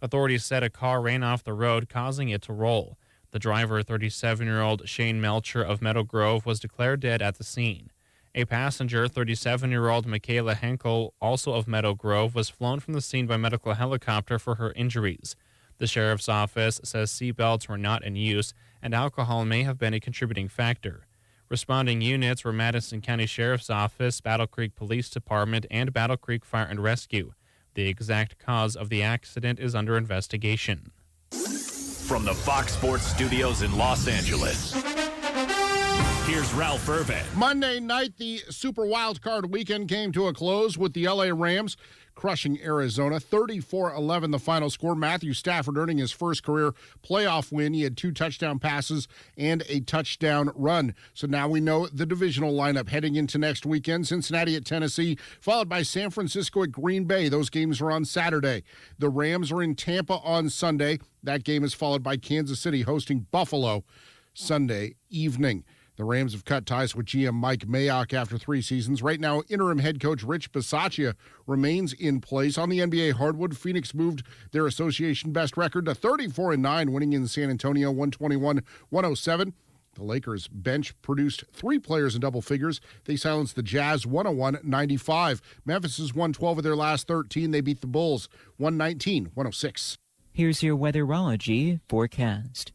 Authorities said a car ran off the road, causing it to roll. The driver, 37-year-old Shane Melcher of Meadow Grove, was declared dead at the scene. A passenger, 37-year-old Michaela Henkel, also of Meadow Grove, was flown from the scene by medical helicopter for her injuries. The sheriff's office says seatbelts were not in use and alcohol may have been a contributing factor. Responding units were Madison County Sheriff's Office, Battle Creek Police Department, and Battle Creek Fire and Rescue. The exact cause of the accident is under investigation. From the Fox Sports Studios in Los Angeles, here's Ralph Irvin. Monday night, the Super Wild Card weekend came to a close with the LA Rams crushing Arizona. 34-11 the final score. Matthew Stafford earning his first career playoff win. He had 2 touchdown passes and a touchdown run. So now we know the divisional lineup heading into next weekend. Cincinnati at Tennessee, followed by San Francisco at Green Bay. Those games are on Saturday. The Rams are in Tampa on Sunday. That game is followed by Kansas City hosting Buffalo Sunday evening. The Rams have cut ties with GM Mike Mayock after 3 seasons. Right now, interim head coach Rich Bisaccia remains in place. On the NBA hardwood, Phoenix moved their association best record to 34-9, winning in San Antonio 121-107. The Lakers bench produced 3 players in double figures. They silenced the Jazz 101-95. Memphis has won 12 of their last 13. They beat the Bulls 119-106. Here's your weatherology forecast.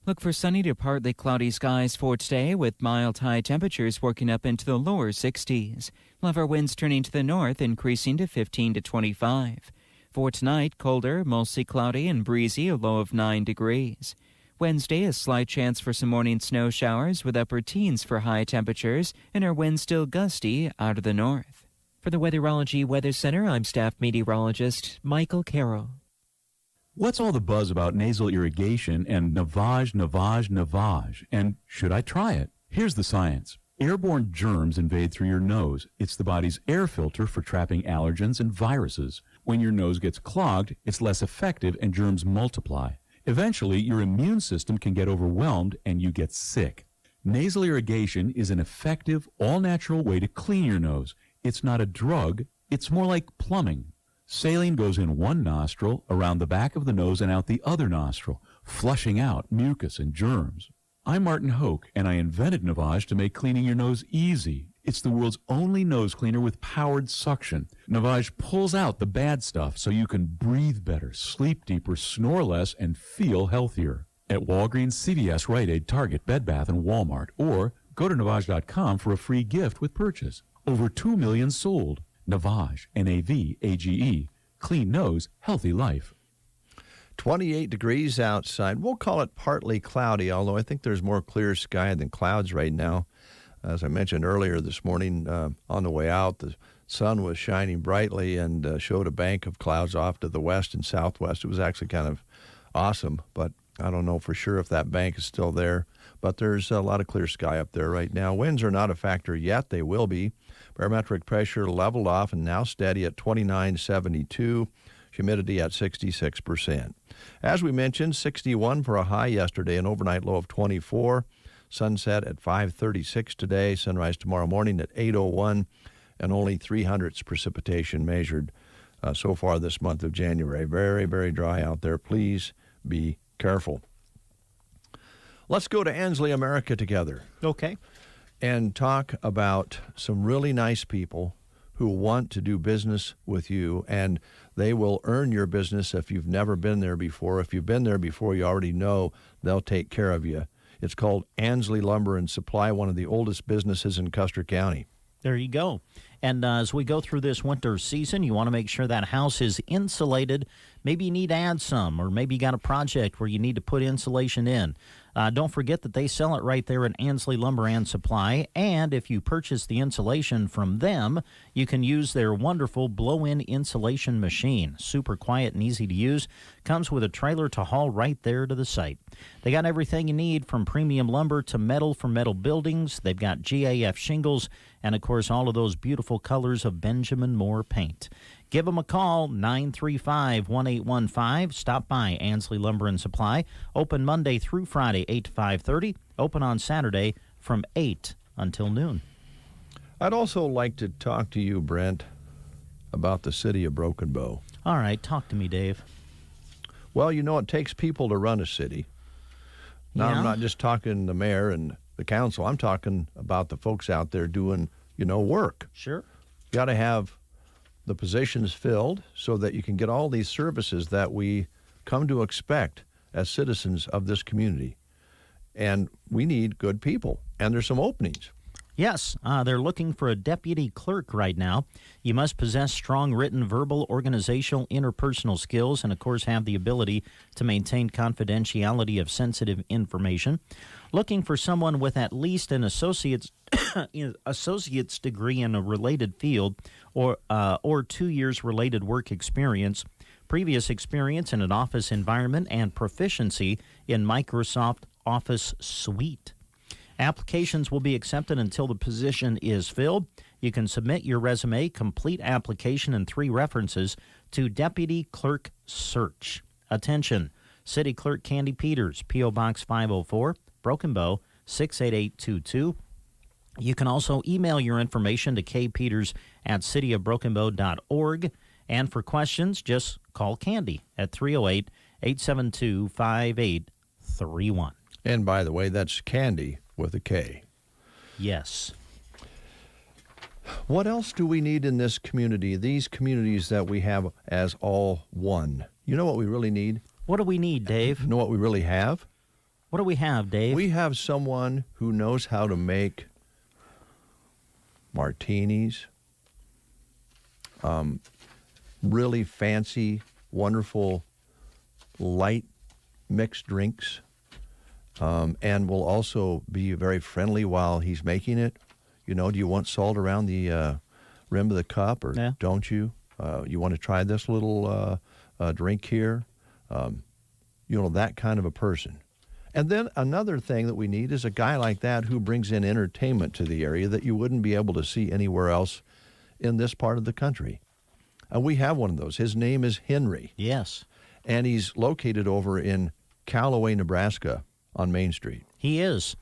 Look for sunny to partly cloudy skies for today with mild high temperatures working up into the lower 60s. We'll have our winds turning to the north, increasing to 15 to 25. For tonight, colder, mostly cloudy and breezy, a low of 9 degrees. Wednesday, a slight chance for some morning snow showers with upper teens for high temperatures and our winds still gusty out of the north. For the Weatherology Weather Center, I'm staff meteorologist Michael Carroll. What's all the buzz about nasal irrigation and navage? And should I try it? Here's the science. Airborne germs invade through your nose. It's the body's air filter for trapping allergens and viruses. When your nose gets clogged, it's less effective and germs multiply. Eventually, your immune system can get overwhelmed and you get sick. Nasal irrigation is an effective, all-natural way to clean your nose. It's not a drug. It's more like plumbing. Saline goes in one nostril, around the back of the nose, and out the other nostril, flushing out mucus and germs. I'm Martin Hoke, and I invented Navage to make cleaning your nose easy. It's the world's only nose cleaner with powered suction. Navage pulls out the bad stuff so you can breathe better, sleep deeper, snore less, and feel healthier. At Walgreens, CVS, Rite Aid, Target, Bed Bath, and Walmart. Or go to Navage.com for a free gift with purchase. Over 2 million sold. Navage, N-A-V-A-G-E. Clean nose, healthy life. 28 degrees outside. We'll call it partly cloudy, although I think there's more clear sky than clouds right now. As I mentioned earlier this morning, on the way out, the sun was shining brightly and showed a bank of clouds off to the west and southwest. It was actually kind of awesome, but I don't know for sure if that bank is still there. But there's a lot of clear sky up there right now. Winds are not a factor yet. They will be. Barometric pressure leveled off and now steady at 29.72. Humidity at 66%. As we mentioned, 61 for a high yesterday, an overnight low of 24. Sunset at 5:36 today. Sunrise tomorrow morning at 8:01. And only 300ths precipitation measured so far this month of January. Very, very dry out there. Please be careful. Let's go to Ansley, America together. Okay. And talk about some really nice people who want to do business with you, and they will earn your business if you've never been there before. If you've been there before, you already know they'll take care of you. It's called Ansley Lumber and Supply, one of the oldest businesses in Custer County. There you go. And as we go through this winter season, you want to make sure that house is insulated. Maybe you need to add some, or maybe you got a project where you need to put insulation in. Don't forget that they sell it right there at Ansley Lumber and Supply, and if you purchase the insulation from them, you can use their wonderful blow-in insulation machine. Super quiet and easy to use. Comes with a trailer to haul right there to the site. They got everything you need, from premium lumber to metal for metal buildings. They've got GAF shingles and, of course, all of those beautiful colors of Benjamin Moore paint. Give them a call, 935-1815. Stop by Ansley Lumber and Supply. Open Monday through Friday, 8 to 5:30. Open on Saturday from 8 until noon. I'd also like to talk to you, Brent, about the city of Broken Bow. All right, talk to me, Dave. Well, you know, it takes people to run a city. Now, Yeah? I'm not just talking the mayor and the council. I'm talking about the folks out there doing, work. Sure. Got to have the positions filled so that you can get all these services that we come to expect as citizens of this community. And we need good people, and there's some openings. Yes, they're looking for a deputy clerk right now. You must possess strong written, verbal, organizational, interpersonal skills, and, of course, have the ability to maintain confidentiality of sensitive information. Looking for someone with at least an associate's degree in a related field or 2 years related work experience, previous experience in an office environment, and proficiency in Microsoft Office Suite. Applications will be accepted until the position is filled. You can submit your resume, complete application, and 3 references to Deputy Clerk Search. Attention, City Clerk Candy Peters, P.O. Box 504, Broken Bow, 68822. You can also email your information to kpeters@cityofbrokenbow.org. And for questions, just call Candy at 308-872-5831. And by the way, that's Candy with a K. Yes. What else do we need in this community, these communities that we have as all one? You know what we really need? What do we need, Dave? You know what we really have? What do we have, Dave? We have someone who knows how to make martinis, really fancy, wonderful, light mixed drinks, and will also be very friendly while he's making it. Do you want salt around the rim of the cup, or don't you? You want to try this little drink here? That kind of a person. And then another thing that we need is a guy like that who brings in entertainment to the area that you wouldn't be able to see anywhere else in this part of the country. And we have one of those. His name is Henry. Yes. And he's located over in Callaway, Nebraska on Main Street. He is.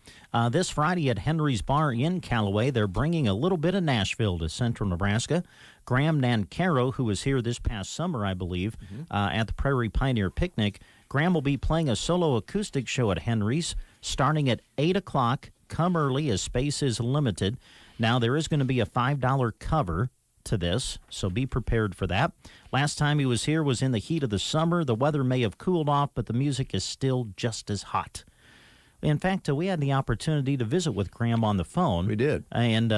This Friday at Henry's Bar in Callaway, they're bringing a little bit of Nashville to central Nebraska. Graham Nancaro, who was here this past summer, I believe, at the Prairie Pioneer Picnic, Graham will be playing a solo acoustic show at Henry's starting at 8 o'clock. Come early as space is limited. Now, there is going to be a $5 cover to this, so be prepared for that. Last time he was here was in the heat of the summer. The weather may have cooled off, but the music is still just as hot. In fact, we had the opportunity to visit with Graham on the phone. We did. And,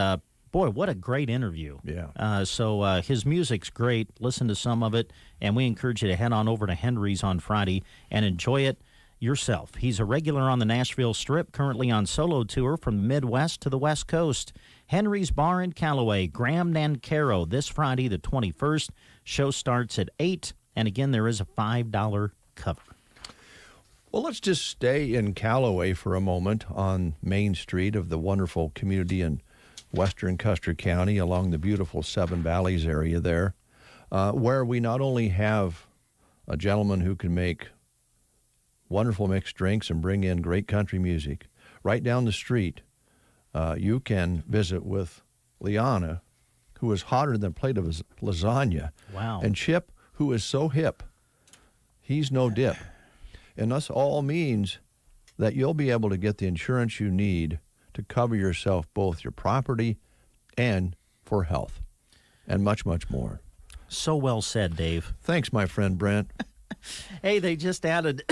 boy, what a great interview. Yeah. So his music's great. Listen to some of it, and we encourage you to head on over to Henry's on Friday and enjoy it yourself. He's a regular on the Nashville Strip, currently on solo tour from the Midwest to the West Coast. Henry's Bar in Callaway, Graham Nancaro, this Friday, the 21st. Show starts at 8, and again, there is a $5 cover. Well, let's just stay in Callaway for a moment on Main Street of the wonderful community in western Custer County along the beautiful Seven Valleys area there, where we not only have a gentleman who can make wonderful mixed drinks and bring in great country music. Right down the street, you can visit with Liana, who is hotter than a plate of lasagna. Wow. And Chip, who is so hip, he's no dip. And this all means that you'll be able to get the insurance you need to cover yourself, both your property and for health, and much, much more. So well said, Dave. Thanks, my friend Brent. Hey, they just added,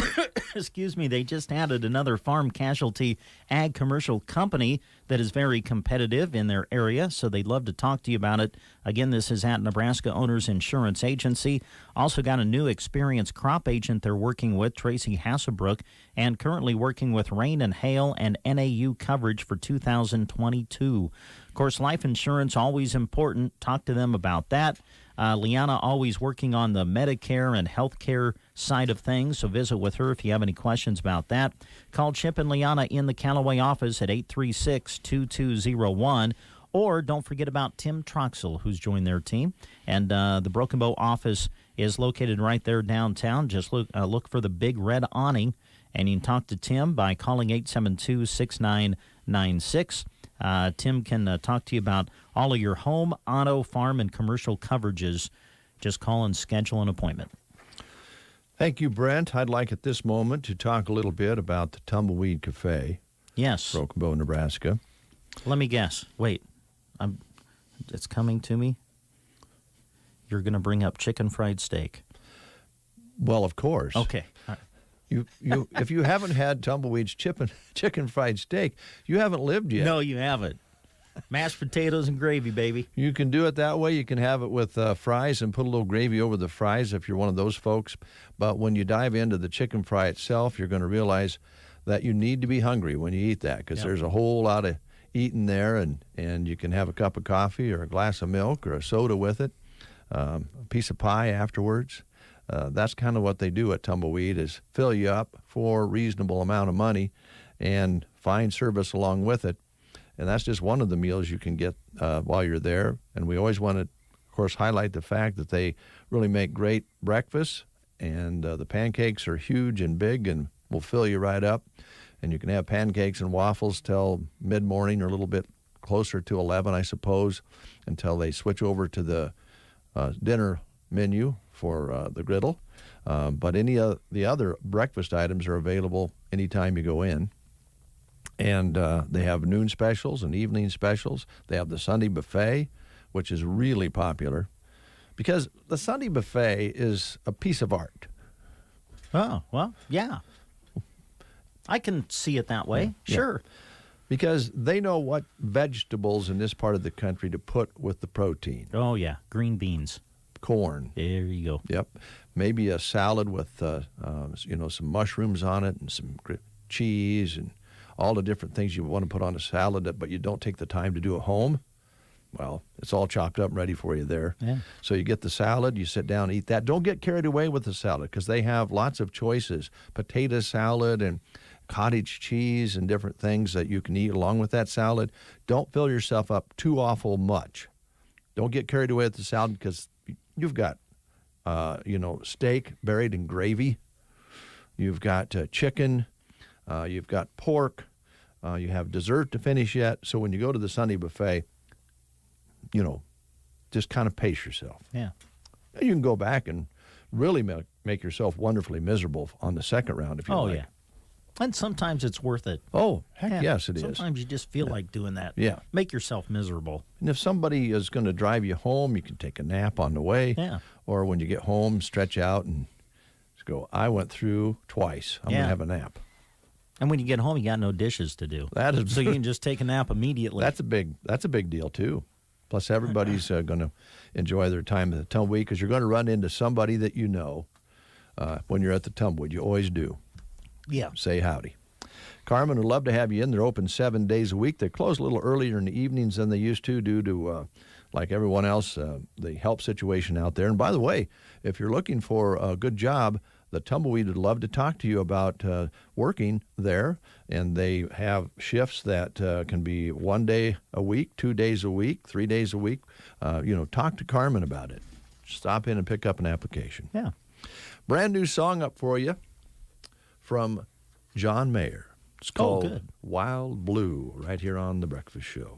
excuse me, they just added another farm casualty ag commercial company that is very competitive in their area, so they'd love to talk to you about it. Again, this is at Nebraska Owners Insurance Agency. Also got a new experienced crop agent they're working with, Tracy Hasselbrook, and currently working with rain and hail and NAU coverage for 2022. Of course, life insurance, always important. Talk to them about that. Liana always working on the Medicare and healthcare side of things, so visit with her if you have any questions about that. Call Chip and Liana in the Callaway office at 836-2201. Or don't forget about Tim Troxel, who's joined their team. And the Broken Bow office is located right there downtown. Just look for the big red awning, and you can talk to Tim by calling 872-6996. Tim can talk to you about all of your home, auto, farm, and commercial coverages. Just call and schedule an appointment. Thank you, Brent. I'd like at this moment to talk a little bit about the Tumbleweed Cafe. Yes. Broken Bow, Nebraska. Let me guess. Wait. It's coming to me. You're going to bring up chicken fried steak. Well, of course. Okay. All right. You if you haven't had Tumbleweed's chicken fried steak, you haven't lived yet. No, you haven't. Mashed potatoes and gravy, baby. You can do it that way. You can have it with fries and put a little gravy over the fries if you're one of those folks. But when you dive into the chicken fry itself, you're going to realize that you need to be hungry when you eat that, because there's a whole lot of eating there, and you can have a cup of coffee or a glass of milk or a soda with it, a piece of pie afterwards. That's kind of what they do at Tumbleweed, is fill you up for a reasonable amount of money and fine service along with it. And that's just one of the meals you can get while you're there. And we always want to, of course, highlight the fact that they really make great breakfasts, and the pancakes are huge and big and will fill you right up. And you can have pancakes and waffles till mid-morning or a little bit closer to 11, I suppose, until they switch over to the dinner menu for the griddle. But any of the other breakfast items are available anytime you go in. And they have noon specials and evening specials. They have the Sunday buffet, which is really popular, because the Sunday buffet is a piece of art. Oh, well, yeah. I can see it that way. Yeah. Sure. Because they know what vegetables in this part of the country to put with the protein. Oh, yeah. Green beans. Corn. There you go. Yep. Maybe a salad with, some mushrooms on it and some cheese and all the different things you want to put on a salad, but you don't take the time to do at home. Well, it's all chopped up and ready for you there. Yeah. So you get the salad, you sit down and eat that. Don't get carried away with the salad, because they have lots of choices. Potato salad and cottage cheese and different things that you can eat along with that salad. Don't fill yourself up too awful much. Don't get carried away with the salad, because you've got, steak buried in gravy. You've got chicken. You've got pork. You have dessert to finish yet. So when you go to the Sunday buffet, just kind of pace yourself. Yeah. You can go back and really make yourself wonderfully miserable on the second round if you like. Oh, yeah. And sometimes it's worth it. Oh, heck yes, it is. Sometimes you just feel like doing that. Yeah. Make yourself miserable. And if somebody is going to drive you home, you can take a nap on the way. Yeah. Or when you get home, stretch out and just go, I went through twice. I'm going to have a nap. And when you get home, you got no dishes to do. That is so you can just take a nap immediately. That's a big deal, too. Plus, everybody's going to enjoy their time at the Tumbleweed, because you're going to run into somebody that you know when you're at the Tumbleweed. You always do. Yeah. Say howdy. Carmen would love to have you in. They're open 7 days a week. They close a little earlier in the evenings than they used to due to, like everyone else, the help situation out there. And by the way, if you're looking for a good job, the Tumbleweed would love to talk to you about working there. And they have shifts that can be 1 day a week, 2 days a week, 3 days a week. Talk to Carmen about it. Stop in and pick up an application. Yeah. Brand new song up for you from John Mayer. It's called Wild Blue, right here on The Breakfast Show.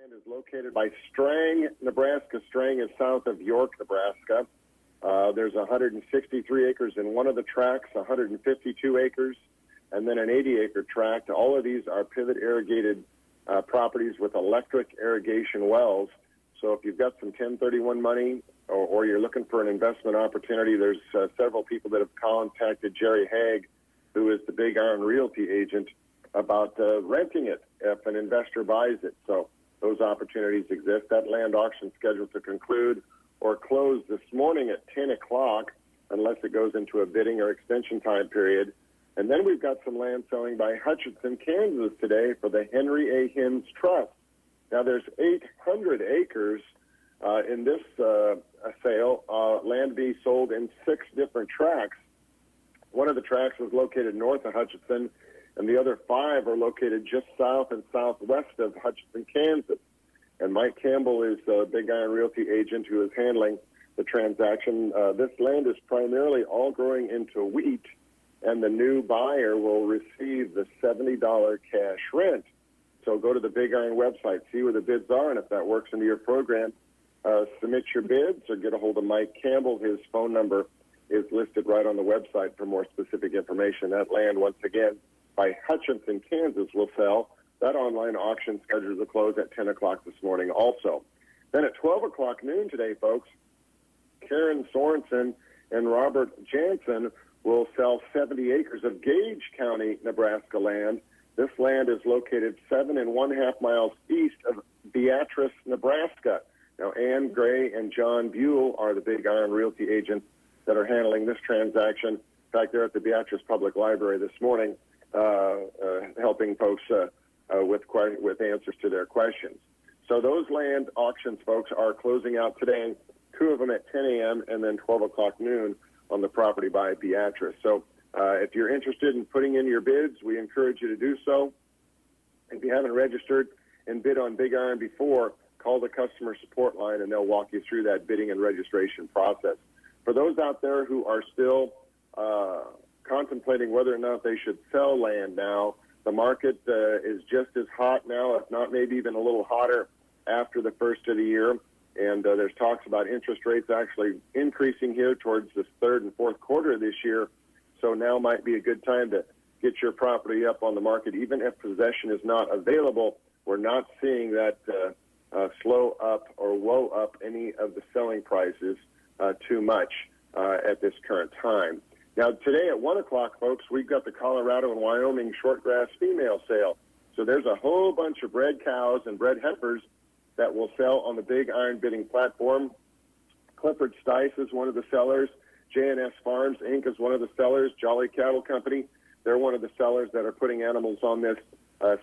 Land is located by Strang, Nebraska. Strang is south of York, Nebraska. There's 163 acres in one of the tracts, 152 acres, and then an 80-acre tract. All of these are pivot irrigated properties with electric irrigation wells. So if you've got some 1031 money or you're looking for an investment opportunity, there's several people that have contacted Jerry Haig, who is the Big Iron Realty agent, about renting it if an investor buys it. So those opportunities exist. That land auction is scheduled to conclude or close this morning at 10 o'clock unless it goes into a bidding or extension time period. And then we've got some land selling by Hutchinson, Kansas today for the Henry A. Hims Trust. Now, there's 800 acres in this sale, land being sold in 6 different tracts. One of the tracts is located north of Hutchinson, and the other 5 are located just south and southwest of Hutchinson, Kansas. And Mike Campbell is the Big Iron Realty agent who is handling the transaction. This land is primarily all growing into wheat, and the new buyer will receive the $70 cash rent. So go to the Big Iron website, see where the bids are, and if that works into your program, submit your bids or get a hold of Mike Campbell. His phone number is listed right on the website for more specific information. That land, once again, by Hutchinson, Kansas, will sell. That online auction scheduled to close at 10 o'clock this morning also. Then at 12 o'clock noon today, folks, Karen Sorensen and Robert Jansen will sell 70 acres of Gage County, Nebraska land. This land is located 7.5 miles east of Beatrice, Nebraska. Now, Ann Gray and John Buell are the Big Iron Realty agents that are handling this transaction. In fact, they're at the Beatrice Public Library this morning helping folks with answers to their questions. So those land auctions, folks, are closing out today, 2 of them at 10 a.m. and then 12 o'clock noon on the property by Beatrice. So if you're interested in putting in your bids, we encourage you to do so. If you haven't registered and bid on Big Iron before, call the customer support line and they'll walk you through that bidding and registration process. For those out there who are still contemplating whether or not they should sell land now, the market is just as hot now, if not maybe even a little hotter after the first of the year. And there's talks about interest rates actually increasing here towards the 3rd and 4th quarter of this year. So now might be a good time to get your property up on the market. Even if possession is not available, we're not seeing that slow up or woe up any of the selling prices too much at this current time. Now, today at 1 o'clock, folks, we've got the Colorado and Wyoming shortgrass female sale. So there's a whole bunch of bred cows and bred heifers that will sell on the Big Iron bidding platform. Clifford Stice is one of the sellers. J&S Farms, Inc. is one of the sellers. Jolly Cattle Company, they're one of the sellers that are putting animals on this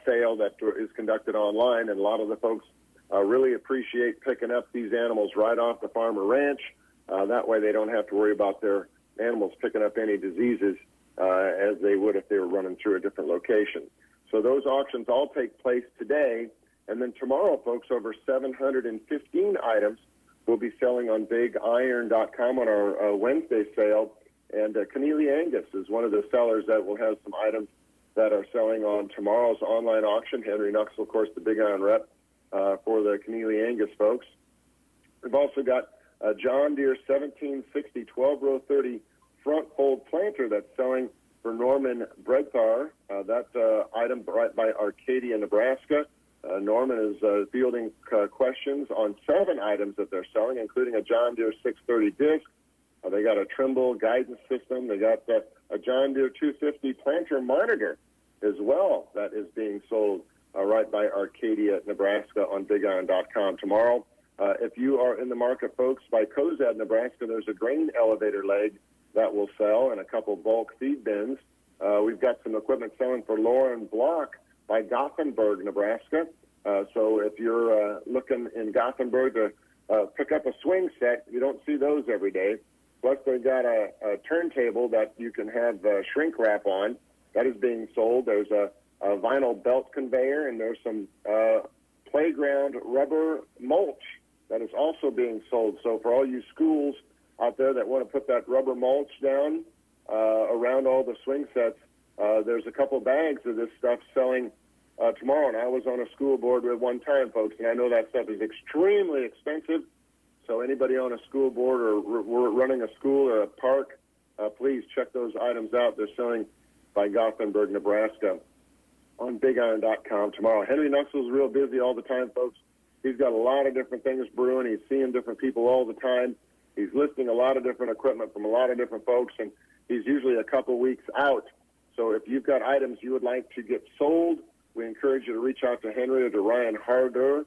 sale that is conducted online. And a lot of the folks really appreciate picking up these animals right off the farm or ranch. That way they don't have to worry about their animals picking up any diseases as they would if they were running through a different location. So those auctions all take place today. And then tomorrow, folks, over 715 items will be selling on BigIron.com on our Wednesday sale. And Keneally Angus is one of the sellers that will have some items that are selling on tomorrow's online auction. Henry Nuxel, of course, the Big Iron rep for the Keneally Angus folks. We've also got a John Deere 1760 12-row 30 front fold planter that's selling for Norman Bredthar. That item right by Arcadia, Nebraska. Norman is fielding questions on 7 items that they're selling, including a John Deere 630 disc. They got a Trimble guidance system. They got a John Deere 250 planter monitor as well that is being sold right by Arcadia, Nebraska on BigIron.com tomorrow. If you are in the market, folks, by Cozad, Nebraska, there's a grain elevator leg that will sell and a couple bulk feed bins. We've got some equipment selling for Lauren Block by Gothenburg, Nebraska. So if you're looking in Gothenburg to pick up a swing set, you don't see those every day. Plus, they've got a turntable that you can have shrink wrap on. That is being sold. There's a vinyl belt conveyor, and there's some playground rubber mulch that is also being sold. So for all you schools out there that want to put that rubber mulch down around all the swing sets, there's a couple bags of this stuff selling tomorrow, and I was on a school board at one time, folks, and I know that stuff is extremely expensive. So anybody on a school board or running a school or a park, please check those items out. They're selling by Gothenburg, Nebraska on BigIron.com tomorrow. Henry Nussle's real busy all the time, folks. He's got a lot of different things brewing. He's seeing different people all the time. He's listing a lot of different equipment from a lot of different folks, and he's usually a couple weeks out. So if you've got items you would like to get sold, we encourage you to reach out to Henry or to Ryan Harder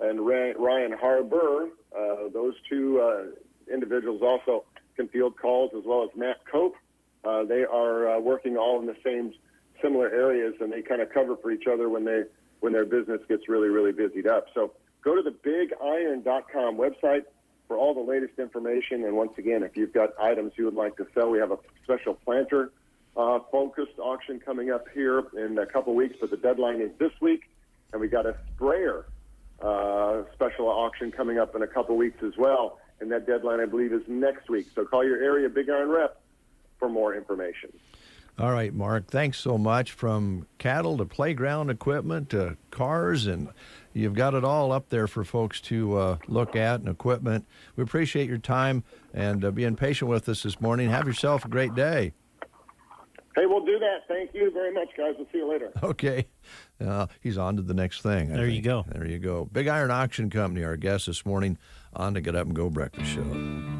and Ryan Harbour. Those two individuals also can field calls, as well as Matt Cope. They are working all in the same similar areas, and they kind of cover for each other when their business gets really, really busied up. So go to the BigIron.com website for all the latest information. And once again, if you've got items you would like to sell, we have a special planter focused auction coming up here in a couple weeks, but the deadline is this week. And we got a sprayer special auction coming up in a couple weeks as well. And that deadline, I believe, is next week. So call your area Big Iron rep for more information. All right, Mark, thanks so much. From cattle to playground equipment to cars, and you've got it all up there for folks to look at, and equipment. We appreciate your time and being patient with us this morning. Have yourself a great day. Hey, we'll do that. Thank you very much, guys. We'll see you later. Okay. He's on to the next thing. There you go. There you go. Big Iron Auction Company, our guest this morning on the Get Up and Go Breakfast Show.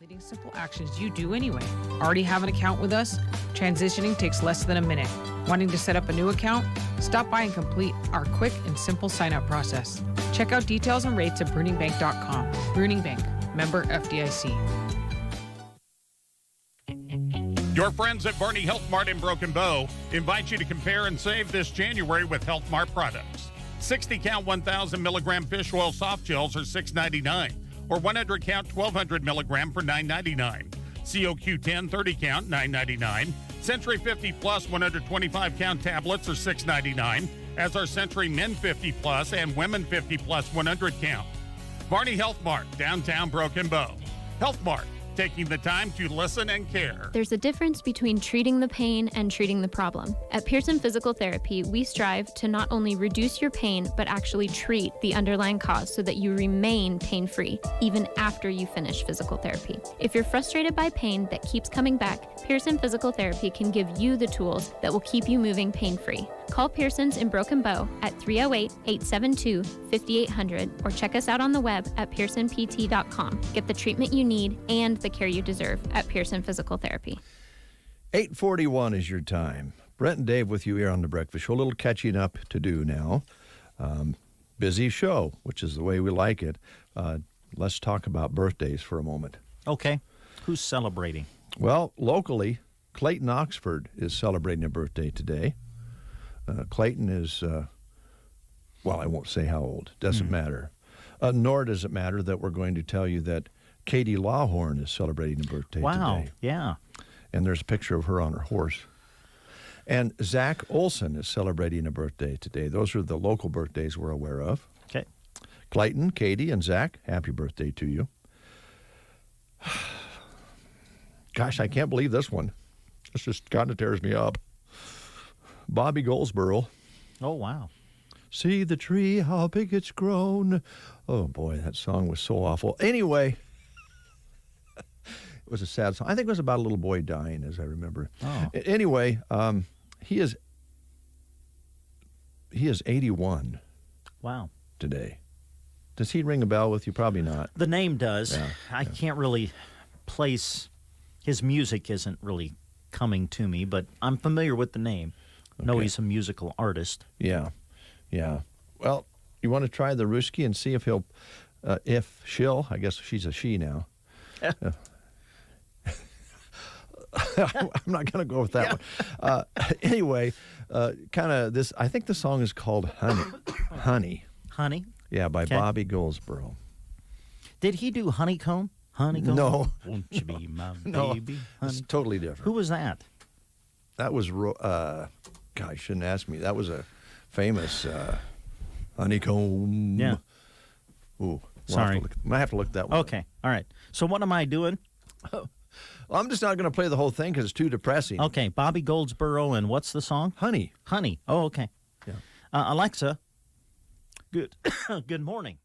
Completing simple actions you do anyway. Already have an account with us? Transitioning takes less than a minute. Wanting to set up a new account? Stop by and complete our quick and simple sign-up process. Check out details and rates at bruningbank.com. Bruning Bank, member FDIC. Your friends at Barney Health Mart in Broken Bow invite you to compare and save this January with Health Mart products. 60 count 1,000 milligram fish oil soft gels are $6.99, or 100 count 1,200 milligram for $9.99. COQ 10 30 count $9.99. Century 50 plus 125 count tablets are $6.99, as are Century Men 50 plus and Women 50 plus 100 count. Barney Health Mart, downtown Broken Bow. Health Mart, taking the time to listen and care. There's a difference between treating the pain and treating the problem. At Pearson Physical Therapy, we strive to not only reduce your pain, but actually treat the underlying cause so that you remain pain-free, even after you finish physical therapy. If you're frustrated by pain that keeps coming back, Pearson Physical Therapy can give you the tools that will keep you moving pain-free. Call Pearson's in Broken Bow at 308-872-5800 or check us out on the web at pearsonpt.com. Get the treatment you need and the care you deserve at Pearson Physical Therapy. 8:41 is your time. Brent and Dave with you here on The Breakfast Show. A little catching up to do now. Busy show, which is the way we like it. Let's talk about birthdays for a moment. Okay. Who's celebrating? Well, locally, Clayton Oxford is celebrating a birthday today. Clayton is, well, I won't say how old. Doesn't matter. Nor does it matter that we're going to tell you that Katie Lawhorn is celebrating a birthday today. Yeah. And there's a picture of her on her horse. And Zach Olson is celebrating a birthday today. Those are the local birthdays we're aware of. Okay. Clayton, Katie, and Zach, happy birthday to you. Gosh, I can't believe this one. This just kind of tears me up. Bobby Goldsboro. Oh, wow. See the tree, how big it's grown. Oh, boy, that song was so awful. Anyway, it was a sad song. I think it was about a little boy dying, as I remember. Oh. Anyway, he is 81. Wow. Today. Does he ring a bell with you? Probably not. The name does. Yeah, I can't really place, his music isn't really coming to me, but I'm familiar with the name. Okay. Know he's a musical artist. Yeah. Well, you want to try the Ruski and see if he'll, if she'll, I guess she's a she now. I'm not going to go with that one. Anyway, kind of this, I think the song is called Honey. Honey? Yeah, by Bobby Goldsboro. Did he do Honeycomb? Honeycomb? No. Won't you be my No, baby? it's totally different. Who was that? That was, God, you shouldn't ask me. That was a famous Honeycomb. Yeah. Ooh. Sorry. I have to look that one. Okay. All right. So what am I doing? Well, I'm just not going to play the whole thing because it's too depressing. Okay. Bobby Goldsboro, and what's the song? Honey. Oh, okay. Yeah. Alexa, good good morning.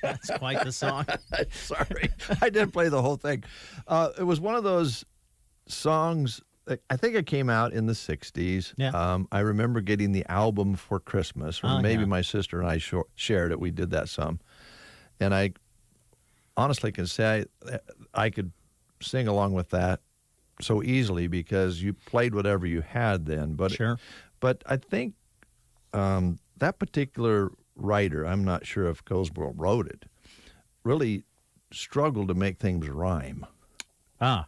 That's quite the song. Sorry, I didn't play the whole thing. It was one of those songs. I think it came out in the 60s. Yeah. I remember getting the album for Christmas, or maybe yeah. my sister and I shared it. We did that some. And I honestly can say I could sing along with that so easily because you played whatever you had then. But Sure. But I think that particular writer, I'm not sure if Goldsboro wrote it, really struggled to make things rhyme. Ah.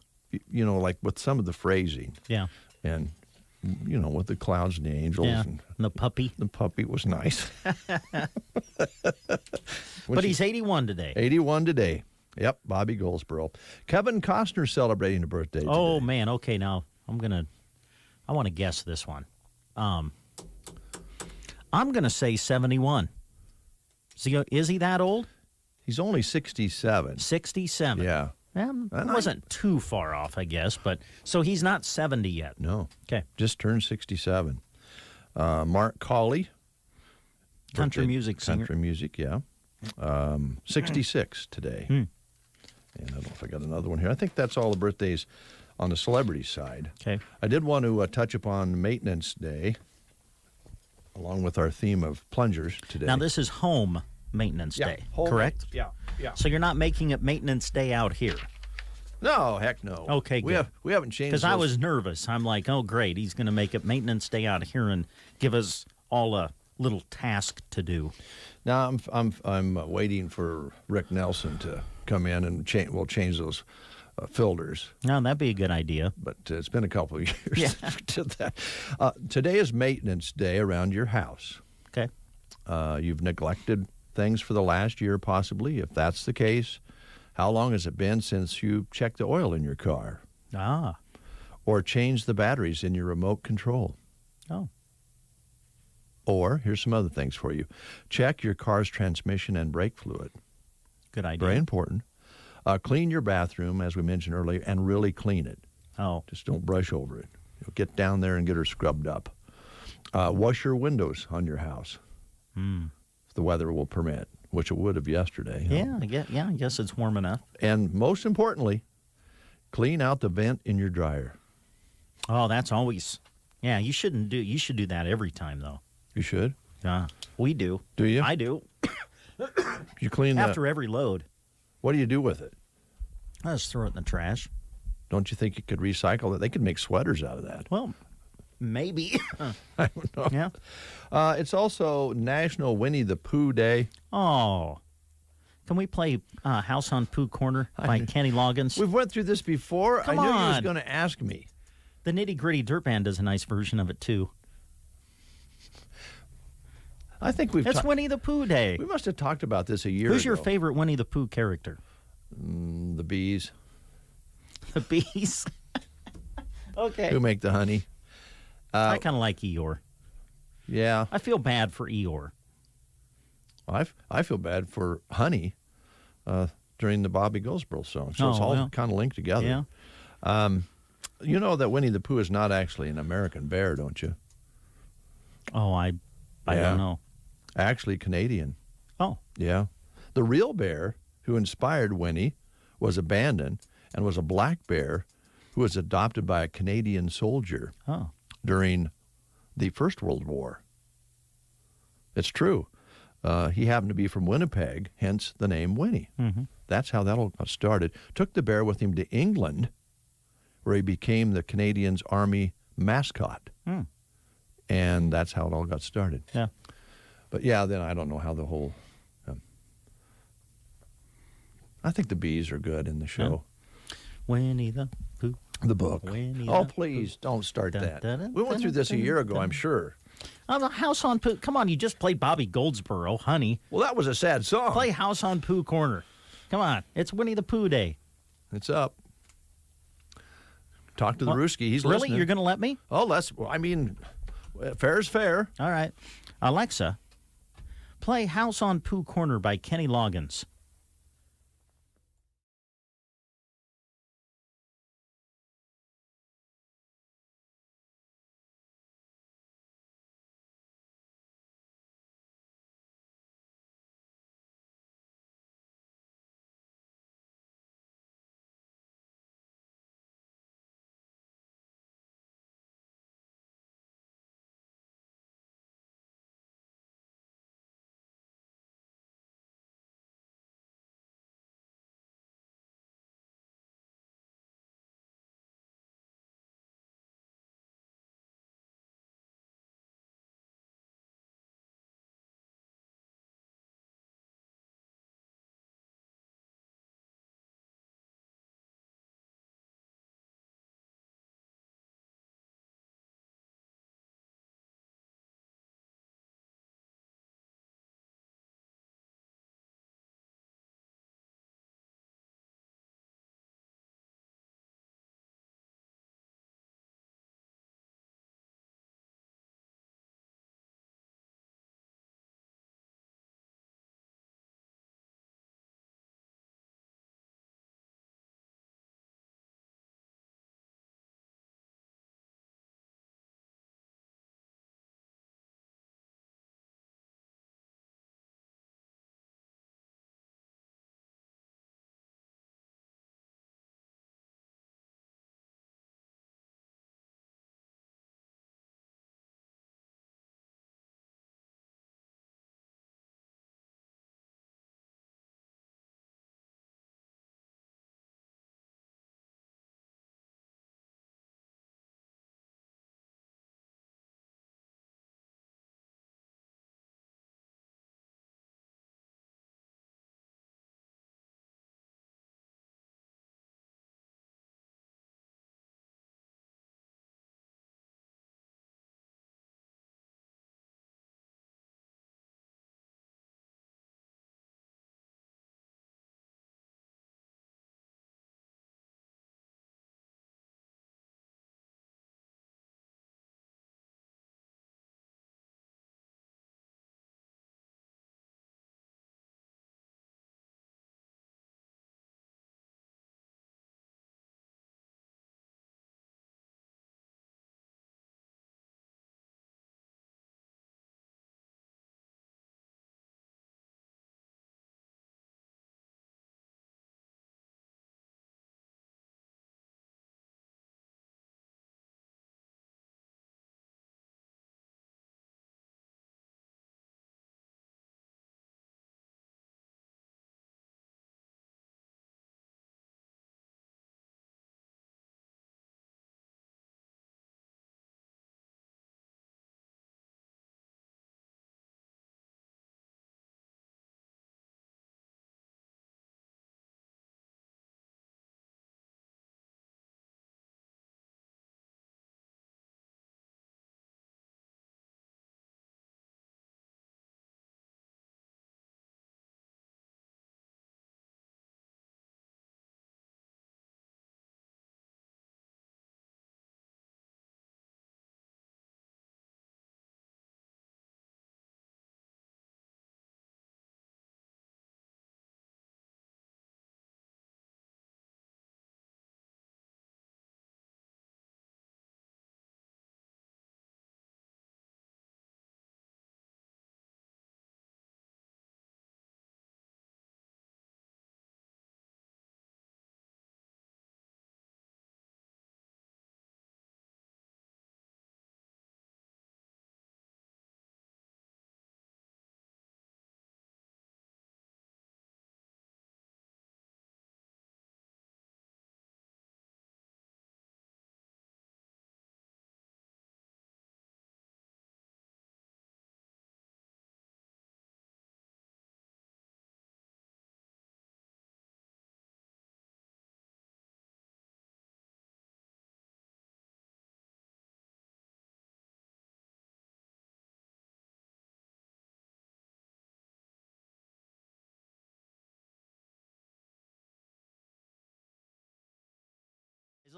You know, like with some of the phrasing. Yeah. And, you know, with the clouds and the angels. Yeah. And the puppy. The puppy was nice. But he's 81 today. 81 today. Yep, Bobby Goldsboro. Kevin Costner celebrating a birthday today. Oh, man. Okay, now I want to guess this one. I'm going to say 71. Is he that old? He's only 67. 67. Yeah. That wasn't too far off, I guess. But so he's not 70 yet. No. Okay. Just turned 67. Mark Colley. Country music singer. Country music, yeah. 66 today. And I don't know if I got another one here. I think that's all the birthdays on the celebrity side. Okay. I did want to touch upon Maintenance Day, along with our theme of plungers today. Now, this is home maintenance day, home correct? Yeah, yeah. So you're not making it maintenance day out here? No, heck no. Okay, good. We haven't changed. Because I was nervous. I'm like, oh, great, he's going to make it maintenance day out here and give us all a little task to do. Now I'm waiting for Rick Nelson to come in and we'll change those filters. No, that'd be a good idea. But it's been a couple of years Yeah. since we did that. Today is maintenance day around your house. Okay. You've neglected things for the last year, possibly. If that's the case, how long has it been since you checked the oil in your car? Ah. Or changed the batteries in your remote control? Oh. Or, here's some other things for you. Check your car's transmission and brake fluid. Good idea. Very important. Clean your bathroom, as we mentioned earlier, and really clean it. Oh. Just don't brush over it. Get down there and get her scrubbed up. Wash your windows on your house. If the weather will permit, which it would have yesterday. Yeah, I guess it's warm enough. And most importantly, clean out the vent in your dryer. Oh, that's always. Yeah, you should do that every time though. You should? Yeah. We do. Do you? I do. You clean after every load. What do you do with it? I just throw it in the trash. Don't you think you could recycle it? They could make sweaters out of that. Well, maybe. I don't know. Yeah. It's also National Winnie the Pooh Day. Oh. Can we play House on Pooh Corner by Kenny Loggins? We've went through this before. Come I knew you was on. going to ask me. The Nitty Gritty Dirt Band does a nice version of it too. I think we've. It's Winnie the Pooh Day. We must have talked about this a year Who's ago. your favorite Winnie the Pooh character? The bees. The bees. Okay. Who make the honey? I kind of like Eeyore. Yeah. I feel bad for Eeyore. I feel bad for Honey during the Bobby Goldsboro song. So it's all kind of linked together. Yeah. You know that Winnie the Pooh is not actually an American bear, don't you? Oh, I don't know. Actually Canadian. Oh. Yeah. The real bear who inspired Winnie was abandoned and was a black bear who was adopted by a Canadian soldier during the First World War. It's true. He happened to be from Winnipeg, hence the name Winnie. Mm-hmm. That's how that all got started. Took the bear with him to England, where he became the Canadians' Army mascot. And that's how it all got started. Yeah. But yeah, then I don't know how the whole... I think the bees are good in the show. Winnie the Pooh. The book. Winnie Oh, the please, Pooh. don't start that. Dun, We went through this a year ago, I'm sure. House on Pooh. Come on, you just played Bobby Goldsboro, honey. Well, that was a sad song. Play House on Pooh Corner. Come on, it's Winnie the Pooh Day. It's up. Talk to the Rooski. He's really? listening. You're going to let me? Oh, fair is fair. All right. Alexa, play House on Pooh Corner by Kenny Loggins.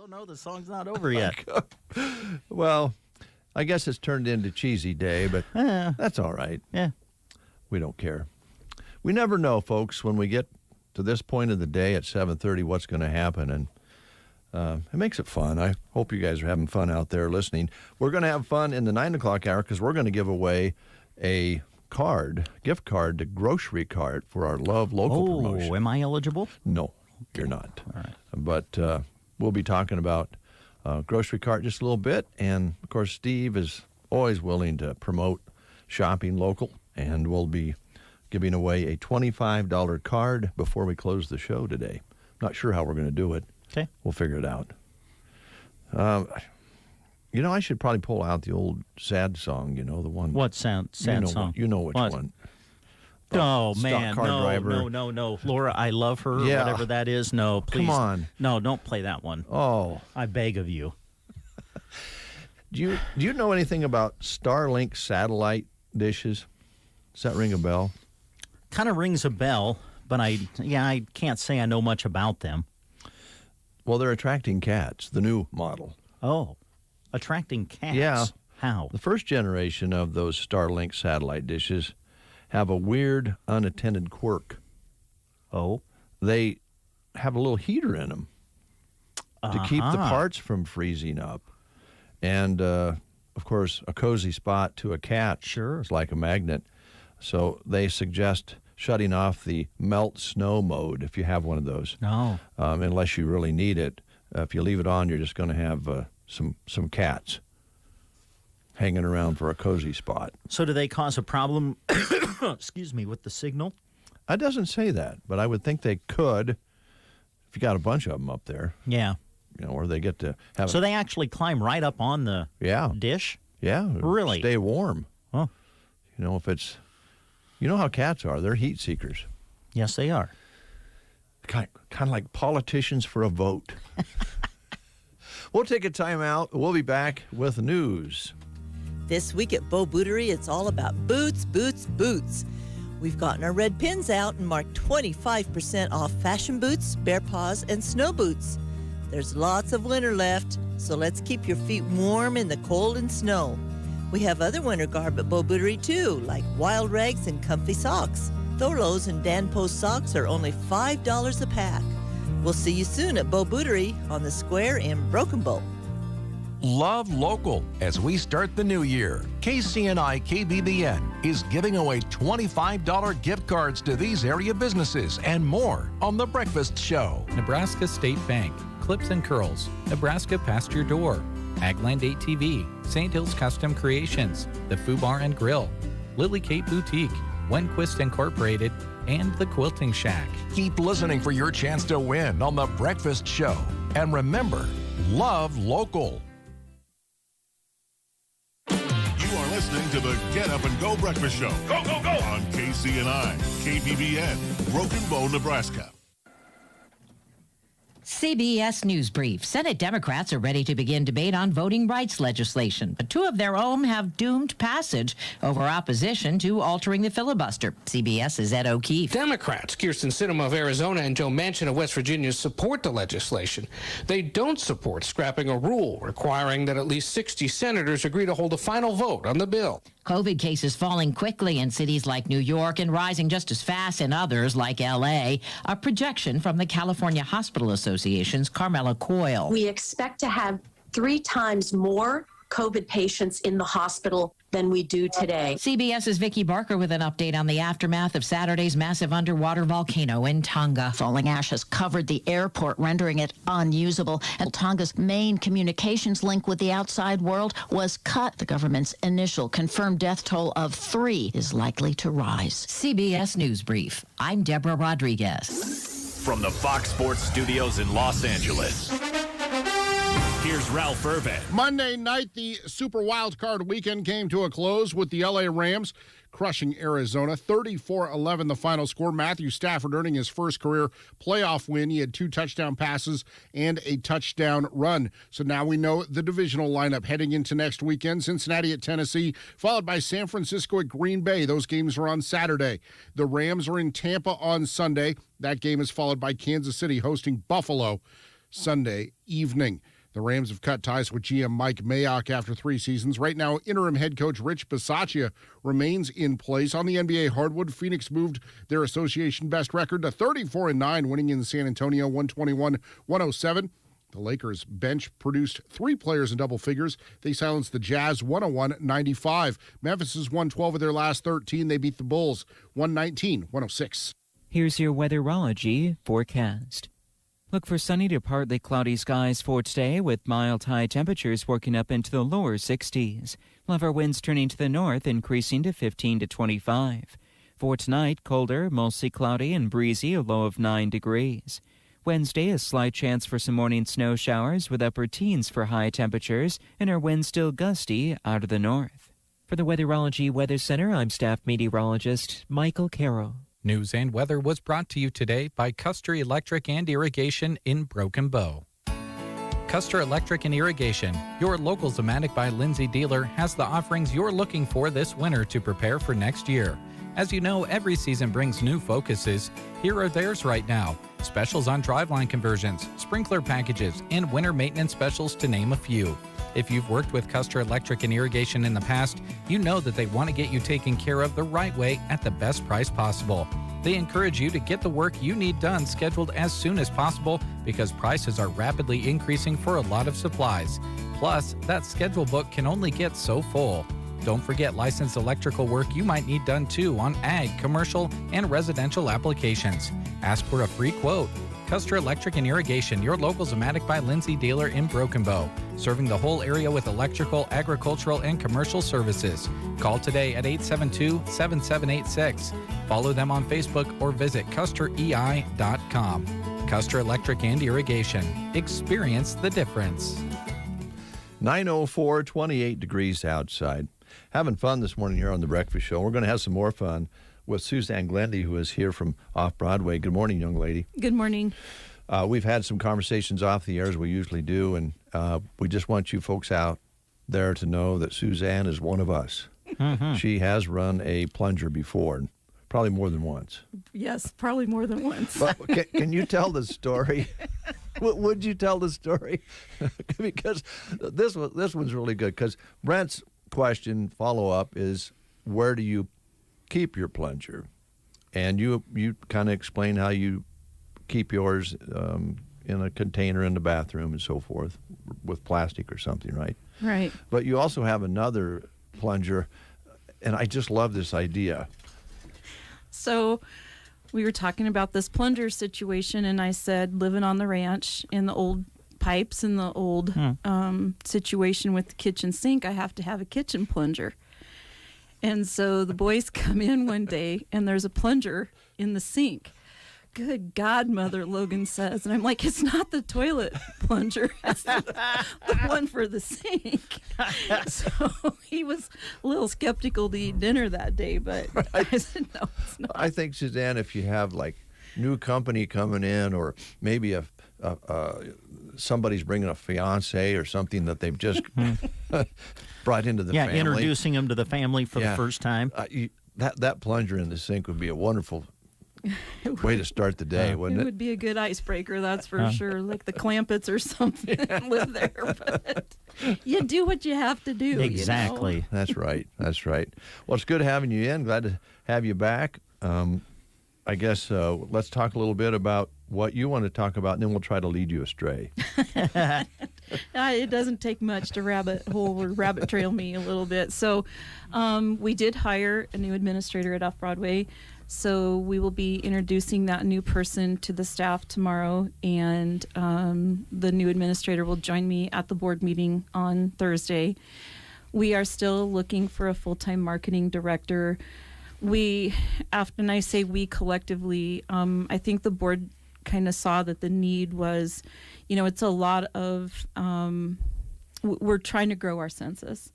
Oh, no, the song's not over yet. Well, I guess it's turned into Cheesy Day, but that's all right. Yeah. We don't care. We never know, folks, when we get to this point of the day at 7:30 what's going to happen, and it makes it fun. I hope you guys are having fun out there listening. We're going to have fun in the 9 o'clock hour because we're going to give away a gift card to Grocery Cart for our Love Local promotion. Oh, am I eligible? No, you're not. All right. But we'll be talking about Grocery Cart just a little bit. And, of course, Steve is always willing to promote shopping local. And we'll be giving away a $25 card before we close the show today. Not sure how we're going to do it. Okay. We'll figure it out. I should probably pull out the old sad song, the one. What sad song? You know which one. Oh, Stock man. car driver. No. Laura, I love her, Yeah. whatever that is. No, please. Come on. No, don't play that one. Oh. I beg of you. Do you know anything about Starlink satellite dishes? Does that ring a bell? Kind of rings a bell, but I can't say I know much about them. Well, they're attracting cats, the new model. Oh, attracting cats? Yeah. How? The first generation of those Starlink satellite dishes have a weird, unattended quirk. Oh? They have a little heater in them to keep the parts from freezing up. And, of course, a cozy spot to a cat is like a magnet. So they suggest shutting off the melt snow mode if you have one of those. No. Unless you really need it. If you leave it on, you're just going to have some cats hanging around for a cozy spot. So do they cause a problem, excuse me, with the signal? It doesn't say that, but I would think they could if you got a bunch of them up there. Yeah. Or they get to have So they actually climb right up on the dish? Yeah. Really? Stay warm. Huh. If it's... You know how cats are. They're heat seekers. Yes, they are. Kind of like politicians for a vote. We'll take a time out. We'll be back with news. This week at Bo Bootery, it's all about boots, boots, boots. We've gotten our red pins out and marked 25% off fashion boots, bear paws, and snow boots. There's lots of winter left, so let's keep your feet warm in the cold and snow. We have other winter garb at Bo Bootery too, like wild rags and comfy socks. Thorlos and Dan Post socks are only $5 a pack. We'll see you soon at Bo Bootery on the square in Broken Bow. Love local as we start the new year. KCNI KBBN is giving away $25 gift cards to these area businesses and more on The Breakfast Show. Nebraska State Bank, Clips and Curls, Nebraska Past Your Door, Agland 8 TV, St. Hills Custom Creations, The Foo Bar and Grill, Lily Kate Boutique, Wenquist Incorporated, and The Quilting Shack. Keep listening for your chance to win on The Breakfast Show. And remember, love local. You are listening to the Get Up and Go Breakfast Show. Go, go, go! On KCNI, KBBN, Broken Bow, Nebraska. CBS News Brief. Senate Democrats are ready to begin debate on voting rights legislation, but two of their own have doomed passage over opposition to altering the filibuster. CBS's Ed O'Keefe. Democrats, Kirsten Sinema of Arizona and Joe Manchin of West Virginia, support the legislation. They don't support scrapping a rule requiring that at least 60 senators agree to hold a final vote on the bill. COVID cases falling quickly in cities like New York and rising just as fast in others like L.A. A projection from the California Hospital Association's Carmela Coyle. We expect to have 3 times more COVID patients in the hospital than we do today. CBS's Vicki Barker with an update on the aftermath of Saturday's massive underwater volcano in Tonga. Falling ash has covered the airport, rendering it unusable. And Tonga's main communications link with the outside world was cut. The government's initial confirmed death toll of 3 is likely to rise. CBS News Brief. I'm Deborah Rodriguez. From the Fox Sports Studios in Los Angeles, here's Ralph Irvin. Monday night, the Super Wild Card weekend came to a close with the LA Rams crushing Arizona. 34-11 the final score. Matthew Stafford earning his first career playoff win. He had 2 touchdown passes and a touchdown run. So now we know the divisional lineup heading into next weekend. Cincinnati at Tennessee, followed by San Francisco at Green Bay. Those games are on Saturday. The Rams are in Tampa on Sunday. That game is followed by Kansas City hosting Buffalo. Sunday evening. The Rams have cut ties with GM Mike Mayock after 3 seasons. Right now, interim head coach Rich Bisaccia remains in place. On the NBA hardwood, Phoenix moved their association best record to 34-9, winning in San Antonio 121-107. The Lakers bench produced 3 players in double figures. They silenced the Jazz 101-95. Memphis has won 12 of their last 13. They beat the Bulls 119-106. Here's your weatherology forecast. Look for sunny to partly cloudy skies for today with mild high temperatures working up into the lower 60s. We'll have our winds turning to the north, increasing to 15 to 25. For tonight, colder, mostly cloudy and breezy, a low of 9 degrees. Wednesday, a slight chance for some morning snow showers with upper teens for high temperatures and our winds still gusty out of the north. For the Weatherology Weather Center, I'm staff meteorologist Michael Carroll. News and weather was brought to you today by Custer Electric and Irrigation in Broken Bow. Custer Electric and Irrigation, your local Zematic by Lindsay dealer, has the offerings you're looking for this winter to prepare for next year. As you know, every season brings new focuses. Here are theirs right now. Specials on driveline conversions, sprinkler packages, and winter maintenance specials to name a few. If you've worked with Custer Electric and Irrigation in the past, you know that they want to get you taken care of the right way at the best price possible. They encourage you to get the work you need done scheduled as soon as possible because prices are rapidly increasing for a lot of supplies. Plus, that schedule book can only get so full. Don't forget licensed electrical work you might need done too on ag, commercial, and residential applications. Ask for a free quote. Custer Electric and Irrigation, your local Zematic by Lindsay dealer in Broken Bow, serving the whole area with electrical, agricultural, and commercial services. Call today at 872-7786. Follow them on Facebook or visit custerei.com. Custer Electric and Irrigation. Experience the difference. 9:04, 28 degrees outside. Having fun this morning here on The Breakfast Show. We're going to have some more fun with Suzanne Glendy, who is here from Off-Broadway. Good morning, young lady. Good morning. We've had some conversations off the air, as we usually do, and we just want you folks out there to know that Suzanne is one of us. Mm-hmm. She has run a plunger before, probably more than once. Yes, probably more than once. But can you tell the story? Would you tell the story? Because this one's really good, because Brent's question, follow-up, is where do you keep your plunger? And you kind of explain how you keep yours in a container in the bathroom and so forth with plastic or something, right? Right. But you also have another plunger, and I just love this idea. So we were talking about this plunger situation, and I said living on the ranch in the old pipes and the old situation with the kitchen sink, I have to have a kitchen plunger. And so the boys come in one day, and there's a plunger in the sink. Good God, Mother, Logan says. And I'm like, it's not the toilet plunger. It's the one for the sink. So he was a little skeptical to eat dinner that day, but I said, no, it's not. I think, Suzanne, if you have, like, new company coming in, or maybe somebody's bringing a fiance or something that they've just brought into the family. Yeah, introducing them to the family for the first time. That plunger in the sink would be a wonderful way to start the day, wouldn't it? It would be a good icebreaker, that's for sure. Like the Clampets or something live there. But you do what you have to do. Exactly. You know? That's right. That's right. Well, it's good having you in. Glad to have you back. I guess let's talk a little bit about what you want to talk about, and then we'll try to lead you astray. It doesn't take much to rabbit trail me a little bit. So we did hire a new administrator at Off-Broadway. So we will be introducing that new person to the staff tomorrow, and the new administrator will join me at the board meeting on Thursday. We are still looking for a full-time marketing director. And I say we collectively, I think the board kind of saw that the need was, it's a lot of, we're trying to grow our census,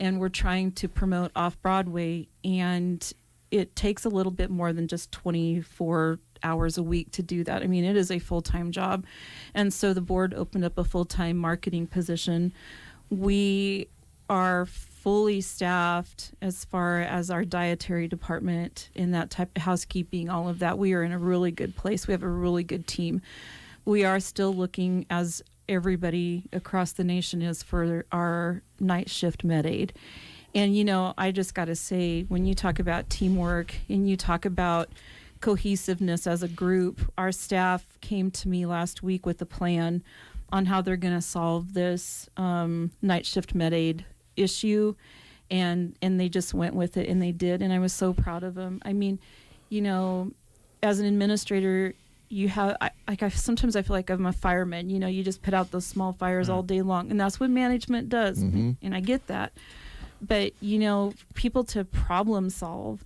and we're trying to promote Off-Broadway, and it takes a little bit more than just 24 hours a week to do that. I mean, it is a full-time job. And so the board opened up a full-time marketing position. We are fully staffed as far as our dietary department in that type of housekeeping, all of that. We are in a really good place. We have a really good team. we are still looking, as everybody across the nation is, for our night shift med aid. And, you know, I just got to say, when you talk about teamwork and you talk about cohesiveness as a group, our staff came to me last week with a plan on how they're going to solve this night shift med aid issue. And they just went with it, and they did. And I was so proud of them. I mean, you know, as an administrator, you have, sometimes I feel like I'm a fireman. You know, you just put out those small fires all day long, and that's what management does. And I get that. But, you know, people to problem solve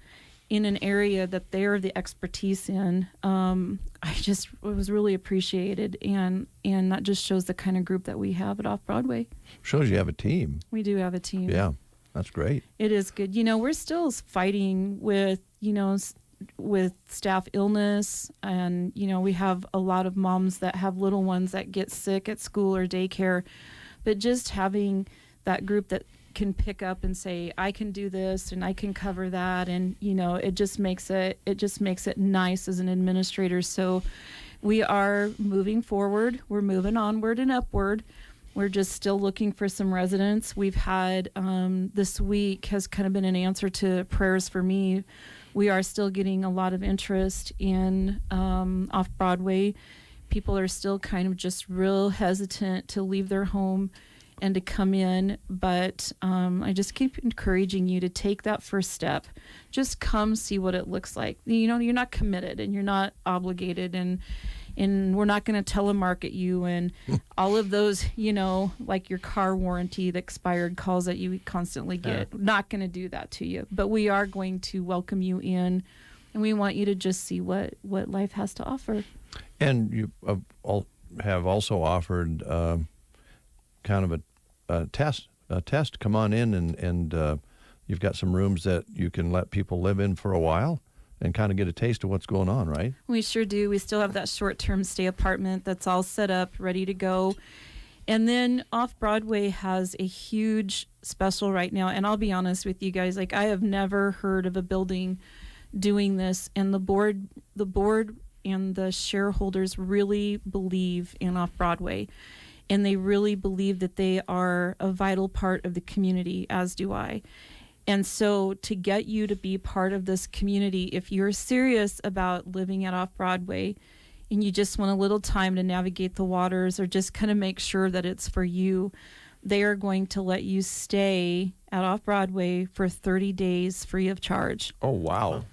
in an area that they're the expertise in, it was really appreciated. And that just shows the kind of group that we have at Off-Broadway. Shows you have a team. We do have a team. Yeah, that's great. It is good. You know, we're still fighting with, you know, with staff illness, and, you know, we have a lot of moms that have little ones that get sick at school or daycare. But just having that group that can pick up and say, I can do this and I can cover that, and, you know, it just makes it nice as an administrator. So we are moving forward. We're moving onward and upward. We're just still looking for some residents. We've had this week has kind of been an answer to prayers for me. We are still getting a lot of interest in Off-Broadway. People are still kind of just real hesitant to leave their home and to come in, but I just keep encouraging you to take that first step. Just come see what it looks like. You know, you're not committed and you're not obligated, and we're not going to telemarket you and all of those, you know, like your car warranty, the expired calls that you constantly get. Not going to do that to you, but we are going to welcome you in, and we want you to just see what life has to offer. And you have also offered kind of a test. Come on in, and you've got some rooms that you can let people live in for a while and kind of get a taste of what's going on, right? We sure do. We still have that short-term stay apartment that's all set up, ready to go. And then Off-Broadway has a huge special right now. And I'll be honest with you guys, like, I have never heard of a building doing this. And the board and the shareholders really believe in Off-Broadway. And they really believe that they are a vital part of the community, as do I. And so to get you to be part of this community, if you're serious about living at Off-Broadway and you just want a little time to navigate the waters or just kind of make sure that it's for you, they are going to let you stay at Off-Broadway for 30 days free of charge. Oh, wow.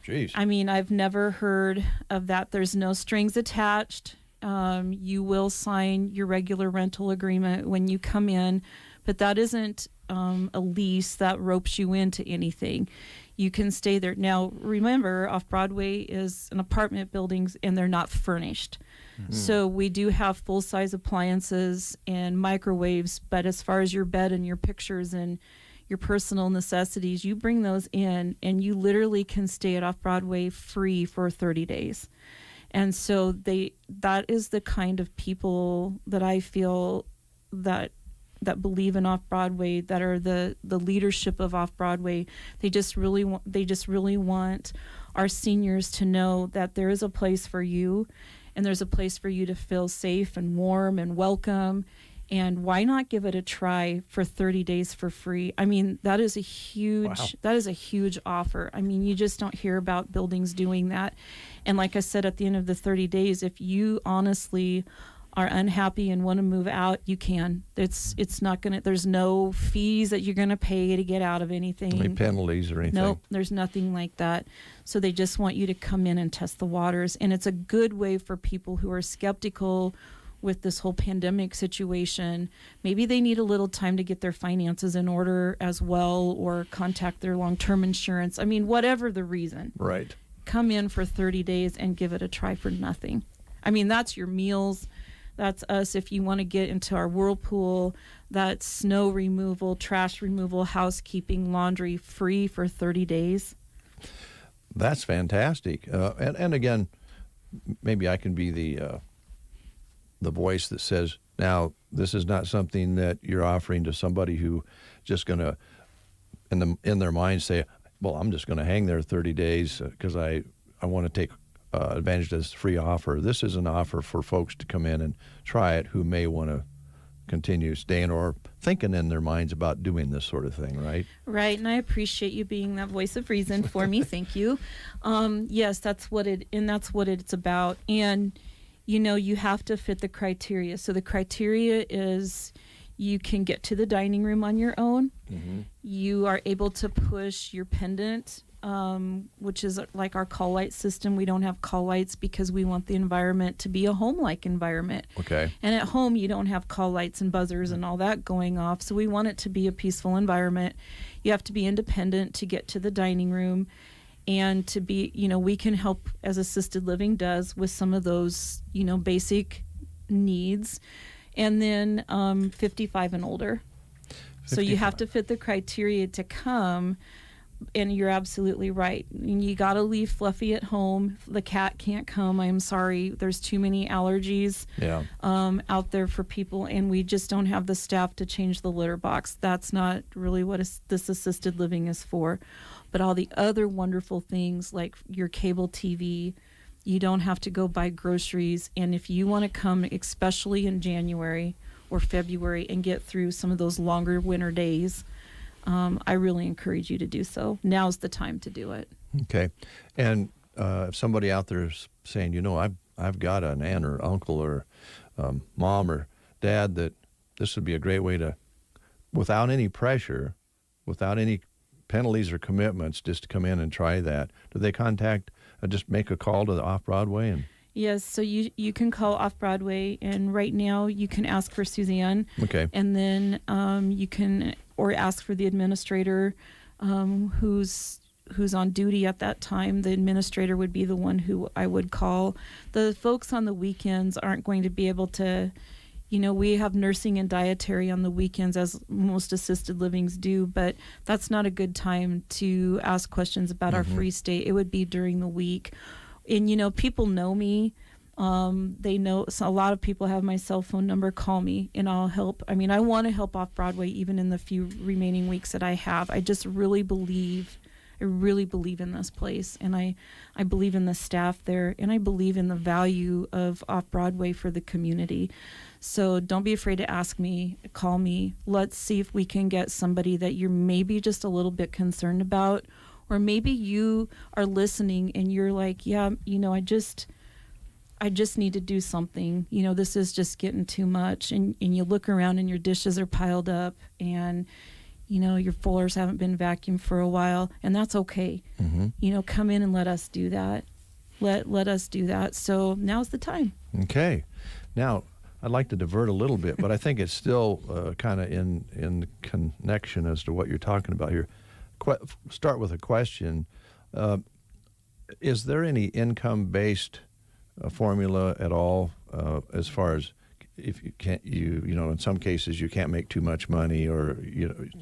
Jeez. I mean, I've never heard of that. There's no strings attached. You will sign your regular rental agreement when you come in, but that isn't a lease that ropes you into anything. You can stay there. Now, remember, Off-Broadway is an apartment buildings, and they're not furnished. Mm-hmm. So we do have full-size appliances and microwaves, but as far as your bed and your pictures and your personal necessities, you bring those in, and you literally can stay at Off-Broadway free for 30 days. And so that is the kind of people that I feel that believe in Off-Broadway, that are the leadership of Off-Broadway. They just really want our seniors to know that there is a place for you, and there's a place for you to feel safe and warm and welcome. And why not give it a try for 30 days for free? I mean, that is a huge offer. I mean, you just don't hear about buildings doing that. And like I said, at the end of the 30 days, if you honestly are unhappy and want to move out, you can. It's not going to, there's no fees that you're going to pay to get out of anything. Any penalties or anything? Nope, there's nothing like that. So they just want you to come in and test the waters. And it's a good way for people who are skeptical with this whole pandemic situation. Maybe they need a little time to get their finances in order as well, or contact their long-term insurance. I mean, whatever the reason. Right. Come in for 30 days and give it a try for nothing. I mean, that's your meals. That's us. If you want to get into our whirlpool, that's snow removal, trash removal, housekeeping, laundry, free for 30 days. That's fantastic. And again, maybe I can be the voice that says, now, this is not something that you're offering to somebody who just going to, in their mind, say, well, I'm just going to hang there 30 days because I want to take advantage of this free offer. This is an offer for folks to come in and try it who may want to continue staying or thinking in their minds about doing this sort of thing, right? Right, and I appreciate you being that voice of reason for me. Thank you. Yes, that's what it's about. And you have to fit the criteria. So the criteria is you can get to the dining room on your own. Mm-hmm. You are able to push your pendant, which is like our call light system. We don't have call lights because we want the environment to be a home-like environment. Okay. And at home, you don't have call lights and buzzers and all that going off. So we want it to be a peaceful environment. You have to be independent to get to the dining room. And to be, we can help, as assisted living does, with some of those, basic needs. And then 55 and older. 55. So you have to fit the criteria to come. And you're absolutely right. You got to leave Fluffy at home. The cat can't come. I'm sorry. There's too many allergies out there for people, and we just don't have the staff to change the litter box. That's not really what this assisted living is for. But all the other wonderful things like your cable TV, you don't have to go buy groceries. And if you want to come, especially in January or February, and get through some of those longer winter days, I really encourage you to do so. Now's the time to do it. Okay. And if somebody out there is saying, I've got an aunt or uncle or mom or dad that this would be a great way to, without any pressure, without any penalties or commitments, just to come in and try that, do they contact, just make a call to the Off-Broadway? And yes, so you can call Off-Broadway, and right now you can ask for Suzanne. Okay. And then you can, or ask for the administrator who's on duty at that time. The administrator would be the one who I would call. The folks on the weekends aren't going to be able to, we have nursing and dietary on the weekends, as most assisted livings do, but that's not a good time to ask questions about our free state. It would be during the week. And, people know me. They know, so a lot of people have my cell phone number. Call me and I'll help. I mean, I want to help Off-Broadway even in the few remaining weeks that I have. I just really believe in this place, and I believe in the staff there, and I believe in the value of Off-Broadway for the community. So don't be afraid to ask me, call me. Let's see if we can get somebody that you're maybe just a little bit concerned about, or maybe you are listening and you're like, yeah, I just need to do something. This is just getting too much. And you look around and your dishes are piled up, and your floors haven't been vacuumed for a while, and that's okay. Mm-hmm. Come in and let us do that. Let us do that. So now's the time. Okay. Now, I'd like to divert a little bit, but I think it's still kind of in connection as to what you're talking about here. Start with a question. Is there any income-based formula at all as far as if you can't, in some cases you can't make too much money or,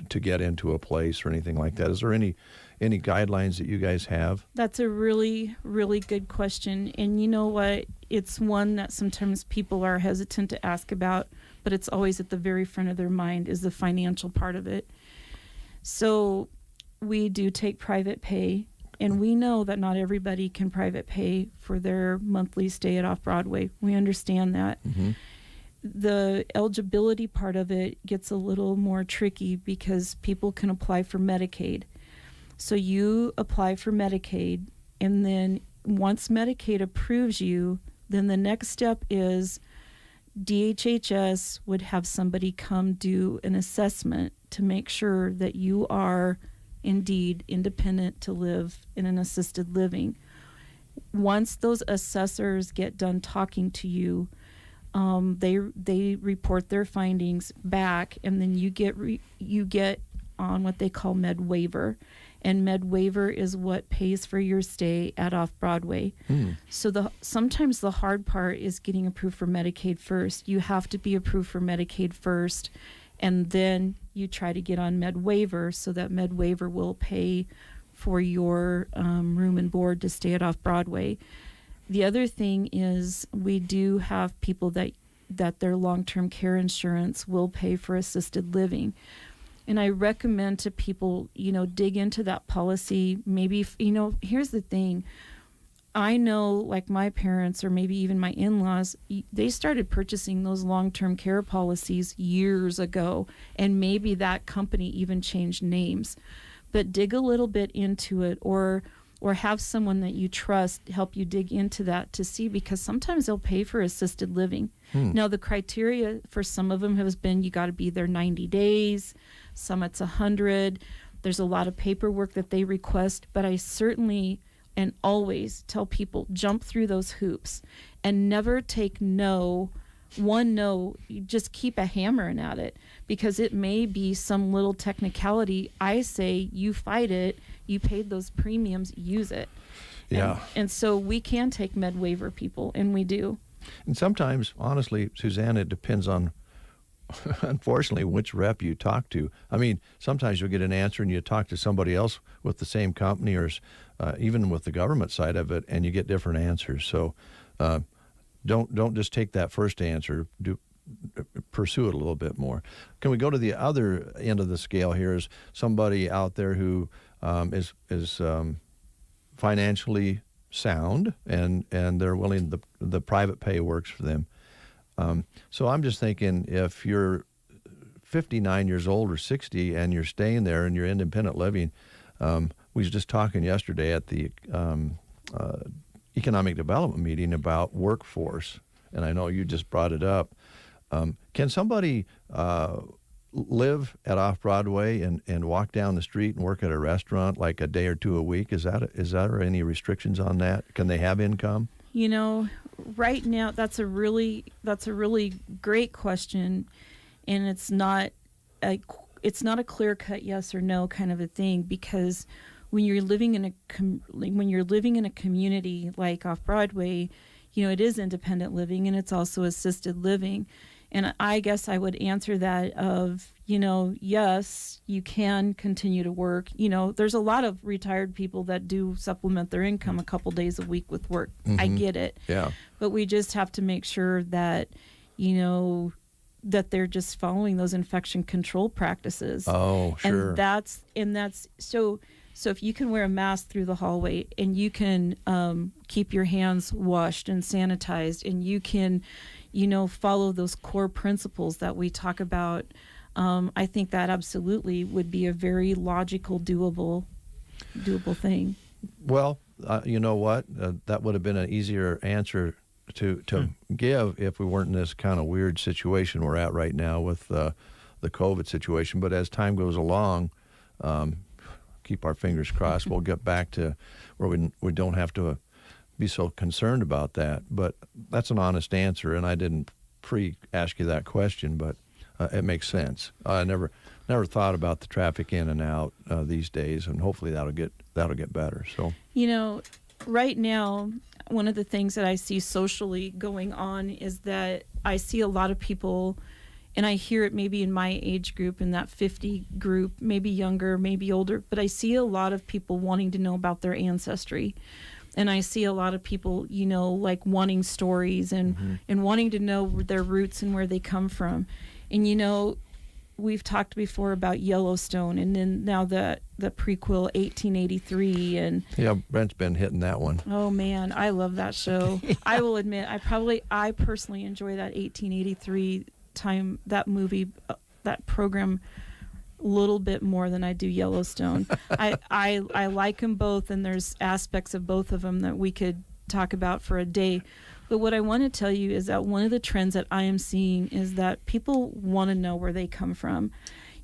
to get into a place or anything like that? Is there any guidelines that you guys have? That's a really, really good question. And you know what? It's one that sometimes people are hesitant to ask about, but it's always at the very front of their mind is the financial part of it. So we do take private pay, and we know that not everybody can private pay for their monthly stay at Off-Broadway. We understand that. Mm-hmm. The eligibility part of it gets a little more tricky because people can apply for Medicaid. So you apply for Medicaid, and then once Medicaid approves you, then the next step is DHHS would have somebody come do an assessment to make sure that you are indeed independent to live in an assisted living. Once those assessors get done talking to you, they report their findings back, and then you get on what they call Med Waiver, and Med Waiver is what pays for your stay at Off-Broadway. So sometimes the hard part is getting approved for Medicaid first. You have to be approved for Medicaid first, and then you try to get on Med Waiver so that Med Waiver will pay for your room and board to stay at Off-Broadway. The other thing is we do have people that their long-term care insurance will pay for assisted living. And I recommend to people, dig into that policy. Maybe, here's the thing. I know, like my parents or maybe even my in-laws, they started purchasing those long-term care policies years ago, and maybe that company even changed names. But dig a little bit into it, or have someone that you trust help you dig into that to see, because sometimes they'll pay for assisted living. Now, the criteria for some of them has been you got to be there 90 days, some it's 100. There's a lot of paperwork that they request, but I certainly and always tell people jump through those hoops and never take no. You just keep a hammering at it, because it may be some little technicality. I say you fight it, you paid those premiums, use it. Yeah. And so we can take med waiver people, and we do. And sometimes, honestly, Suzanne, it depends on, unfortunately, which rep you talk to. I mean, sometimes you'll get an answer and you talk to somebody else with the same company, or even with the government side of it, and you get different answers. So don't just take that first answer. Pursue it a little bit more. Can we go to the other end of the scale here? Is somebody out there who is financially sound and they're willing, the private pay works for them. So I'm just thinking, if you're 59 years old or 60 and you're staying there and you're independent living, we was just talking yesterday at the economic development meeting about workforce, and I know you just brought it up. Can somebody live at Off-Broadway and walk down the street and work at a restaurant like a day or two a week? Is there any restrictions on that? Can they have income? You know, right now that's a really great question, and it's not a clear-cut yes or no kind of a thing, because when you're living in a community like Off-Broadway, you know, it is independent living and it's also assisted living. And I guess I would answer that of, you know, yes, you can continue to work. You know, there's a lot of retired people that do supplement their income a couple days a week with work. Mm-hmm. I get it. Yeah. But we just have to make sure that, you know, that they're just following those infection control practices. Oh, sure. And that's so if you can wear a mask through the hallway, and you can keep your hands washed and sanitized, and you can, you know, follow those core principles that we talk about, I think that absolutely would be a very logical, doable thing. Well, you know what? That would have been an easier answer to give if we weren't in this kind of weird situation we're at right now with the COVID situation. But as time goes along, keep our fingers crossed, we'll get back to where we don't have to be so concerned about that. But that's an honest answer, and I didn't pre-ask you that question, but it makes sense. I never thought about the traffic in and out these days, and hopefully that'll get better. So, you know, right now, one of the things that I see socially going on is that I see a lot of people, and I hear it maybe in my age group, in that 50 group, maybe younger, maybe older, but I see a lot of people wanting to know about their ancestry. And I see a lot of people, you know, like wanting stories and wanting to know their roots and where they come from. And, you know, we've talked before about Yellowstone, and then now the prequel 1883. And yeah, Brent's been hitting that one. Oh, man, I love that show. I will admit, I personally enjoy that 1883 time, that movie, that program, a little bit more than I do Yellowstone. I like them both, and there's aspects of both of them that we could talk about for a day. But what I want to tell you is that one of the trends that I am seeing is that people want to know where they come from.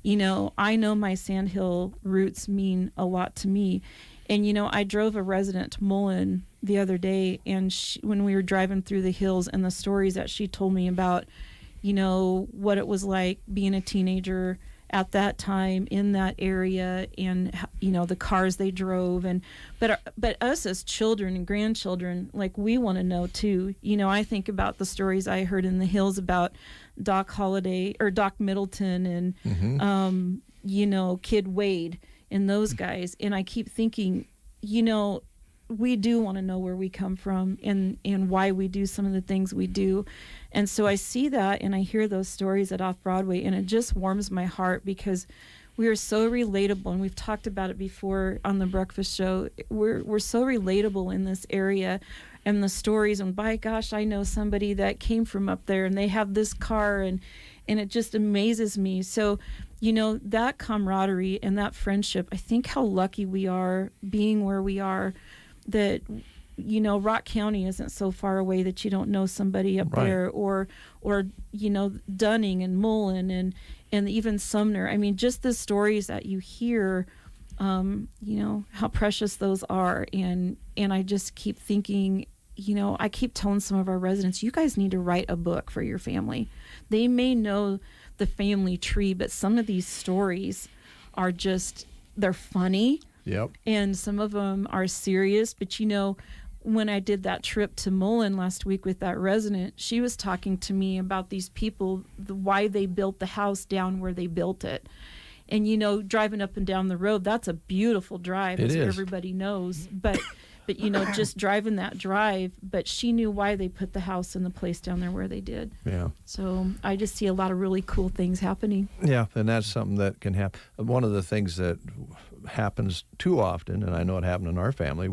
You know, I know my Sandhill roots mean a lot to me. And, you know, I drove a resident to Mullen the other day, and when we were driving through the hills, and the stories that she told me about, you know, what it was like being a teenager at that time in that area, and, you know, the cars they drove, and but us as children and grandchildren, like, we want to know too. You know, I think about the stories I heard in the hills about Doc Middleton and you know, Kid Wade and those guys, and I keep thinking, you know, we do want to know where we come from and why we do some of the things we do. And so I see that, and I hear those stories at Off-Broadway, and it just warms my heart, because we are so relatable, and we've talked about it before on the breakfast show. We're so relatable in this area, and the stories. And by gosh, I know somebody that came from up there, and they have this car, and it just amazes me. So, that camaraderie and that friendship. I think how lucky we are being where we are. That Rock County isn't so far away that you don't know somebody up there, or Dunning and Mullen and even Sumner. I mean, just the stories that you hear, how precious those are. And I just keep thinking, I keep telling some of our residents, you guys need to write a book for your family. They may know the family tree, but some of these stories are just, they're funny. Yep. And some of them are serious. But, when I did that trip to Mullen last week with that resident, she was talking to me about these people, why they built the house down where they built it. And, driving up and down the road, that's a beautiful drive, as everybody knows. But just driving that drive, but she knew why they put the house in the place down there where they did. Yeah. So I just see a lot of really cool things happening. Yeah, and that's something that can happen. One of the things that happens too often, and I know it happened in our family,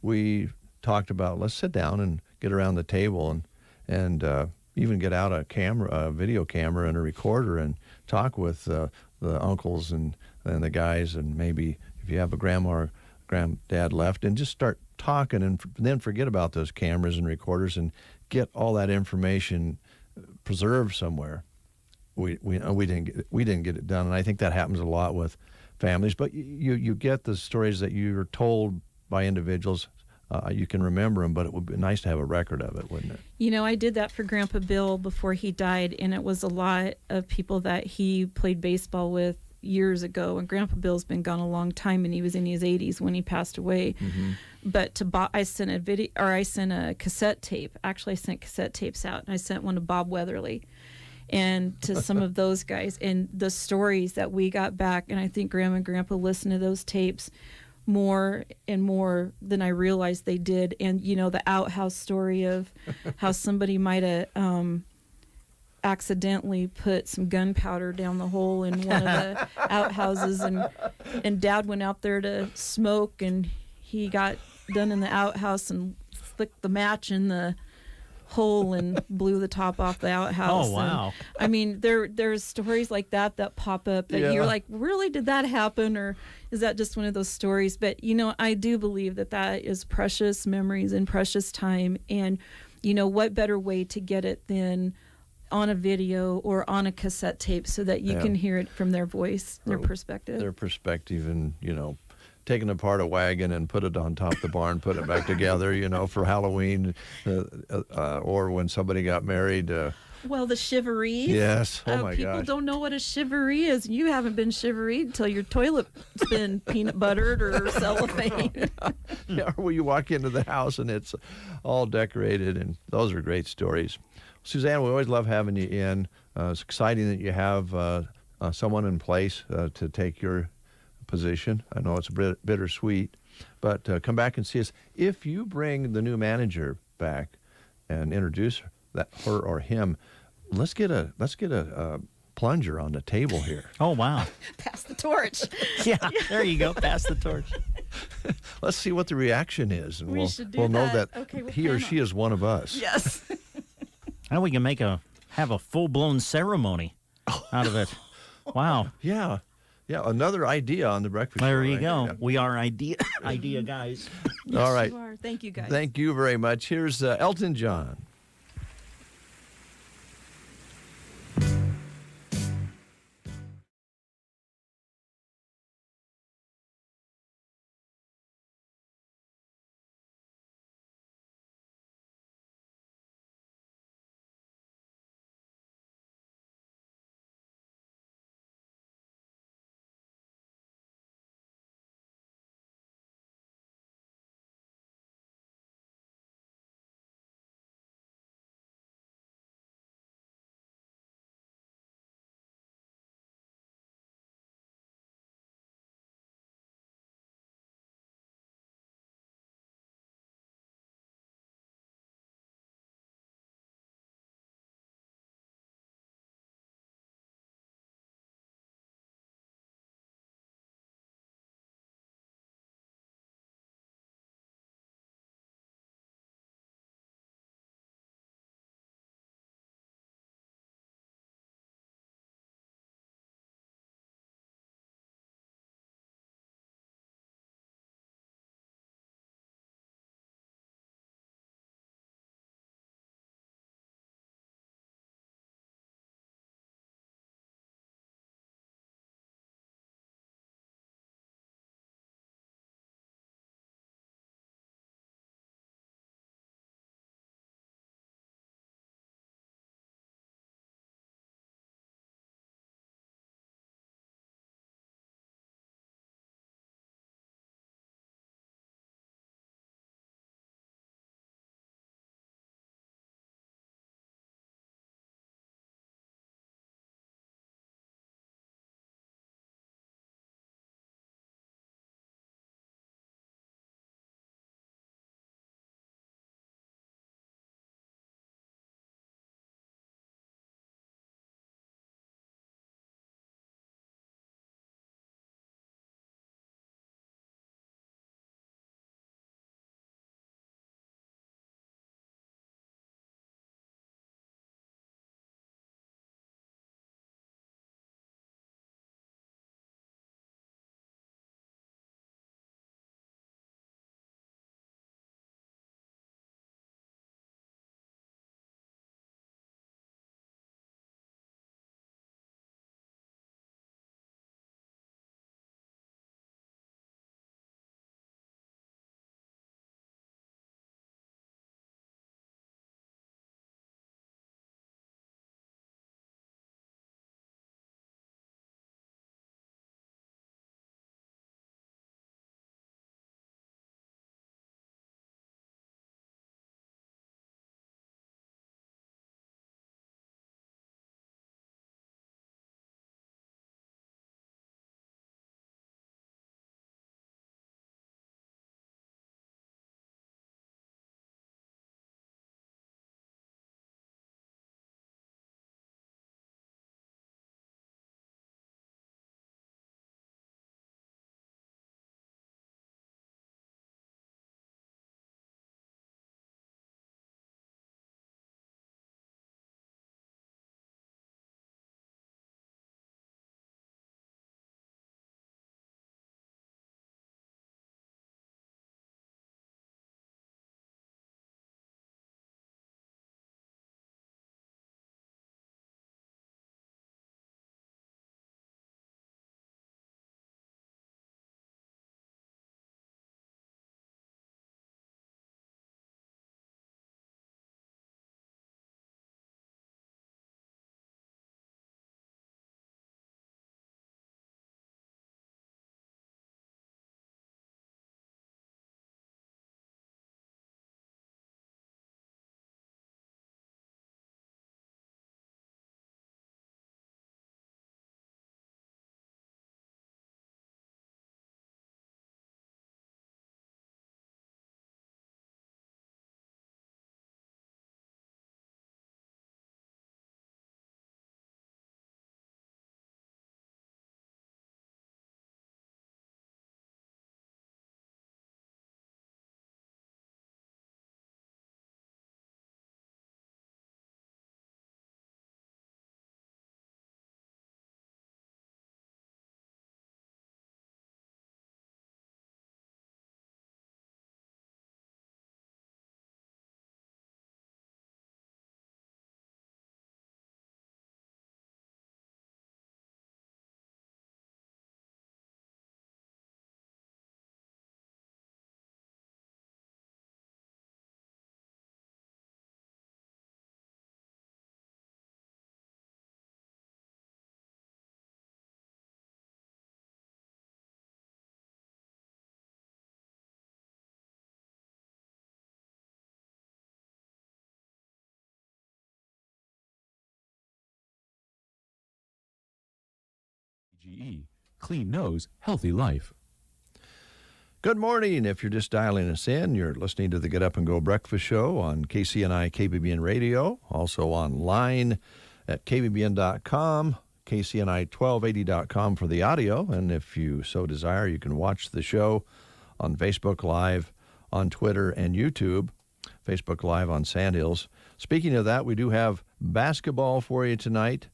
we talked about, let's sit down and get around the table and even get out a video camera and a recorder and talk with the uncles and the guys, and maybe if you have a grandma or granddad left, and just start talking, and then forget about those cameras and recorders and get all that information preserved somewhere. We didn't get it done, and I think that happens a lot with families. But you get the stories that you're told by individuals. You can remember them, but it would be nice to have a record of it, wouldn't it? I did that for Grandpa Bill before he died, and it was a lot of people that he played baseball with years ago. And Grandpa Bill's been gone a long time, and he was in his 80s when he passed away. Mm-hmm. But I sent a cassette tape. Actually, I sent cassette tapes out, and I sent one to Bob Weatherly and to some of those guys. And the stories that we got back, and I think Grandma and Grandpa listened to those tapes more and more than I realized they did. And the outhouse story of how somebody might have accidentally put some gunpowder down the hole in one of the outhouses, and Dad went out there to smoke, and he got done in the outhouse and flicked the match in the hole and blew the top off the outhouse. Oh, wow. And, I mean, there's stories like that pop up that you're like, really, did that happen, or is that just one of those stories? But I do believe that is precious memories and precious time, and what better way to get it than on a video or on a cassette tape, so that you can hear it from their voice, their perspective. And taking apart a wagon and put it on top of the barn, put it back together, for Halloween, or when somebody got married. Well, the chivaree. Yes. Oh my gosh. People don't know what a chivaree is. You haven't been chivaried until your toilet's been peanut buttered or cellophane. Or you walk into the house and it's all decorated, and those are great stories. Suzanne, we always love having you in. It's exciting that you have someone in place to take your position. I know it's a bit bittersweet, but come back and see us. If you bring the new manager back and introduce her or him, let's get a plunger on the table here. Oh, wow. Pass the torch. Yeah, there you go. Pass the torch. Let's see what the reaction is, and we'll know that okay, he or she is one of us. Yes. And we can have a full-blown ceremony out of it. Wow. Yeah. Yeah, another idea on the breakfast show. There you go. Yeah. We are idea guys. Yes, all right. You are. Thank you, guys. Thank you very much. Here's Elton John. GE. Clean nose, healthy life. Good morning. If you're just dialing us in, you're listening to the Get Up and Go Breakfast Show on KCNI KBBN Radio, also online at kbbn.com, kcni1280.com for the audio. And if you so desire, you can watch the show on Facebook Live, on Twitter, and YouTube. Facebook Live on Sandhills. Speaking of that, we do have basketball for you tonight.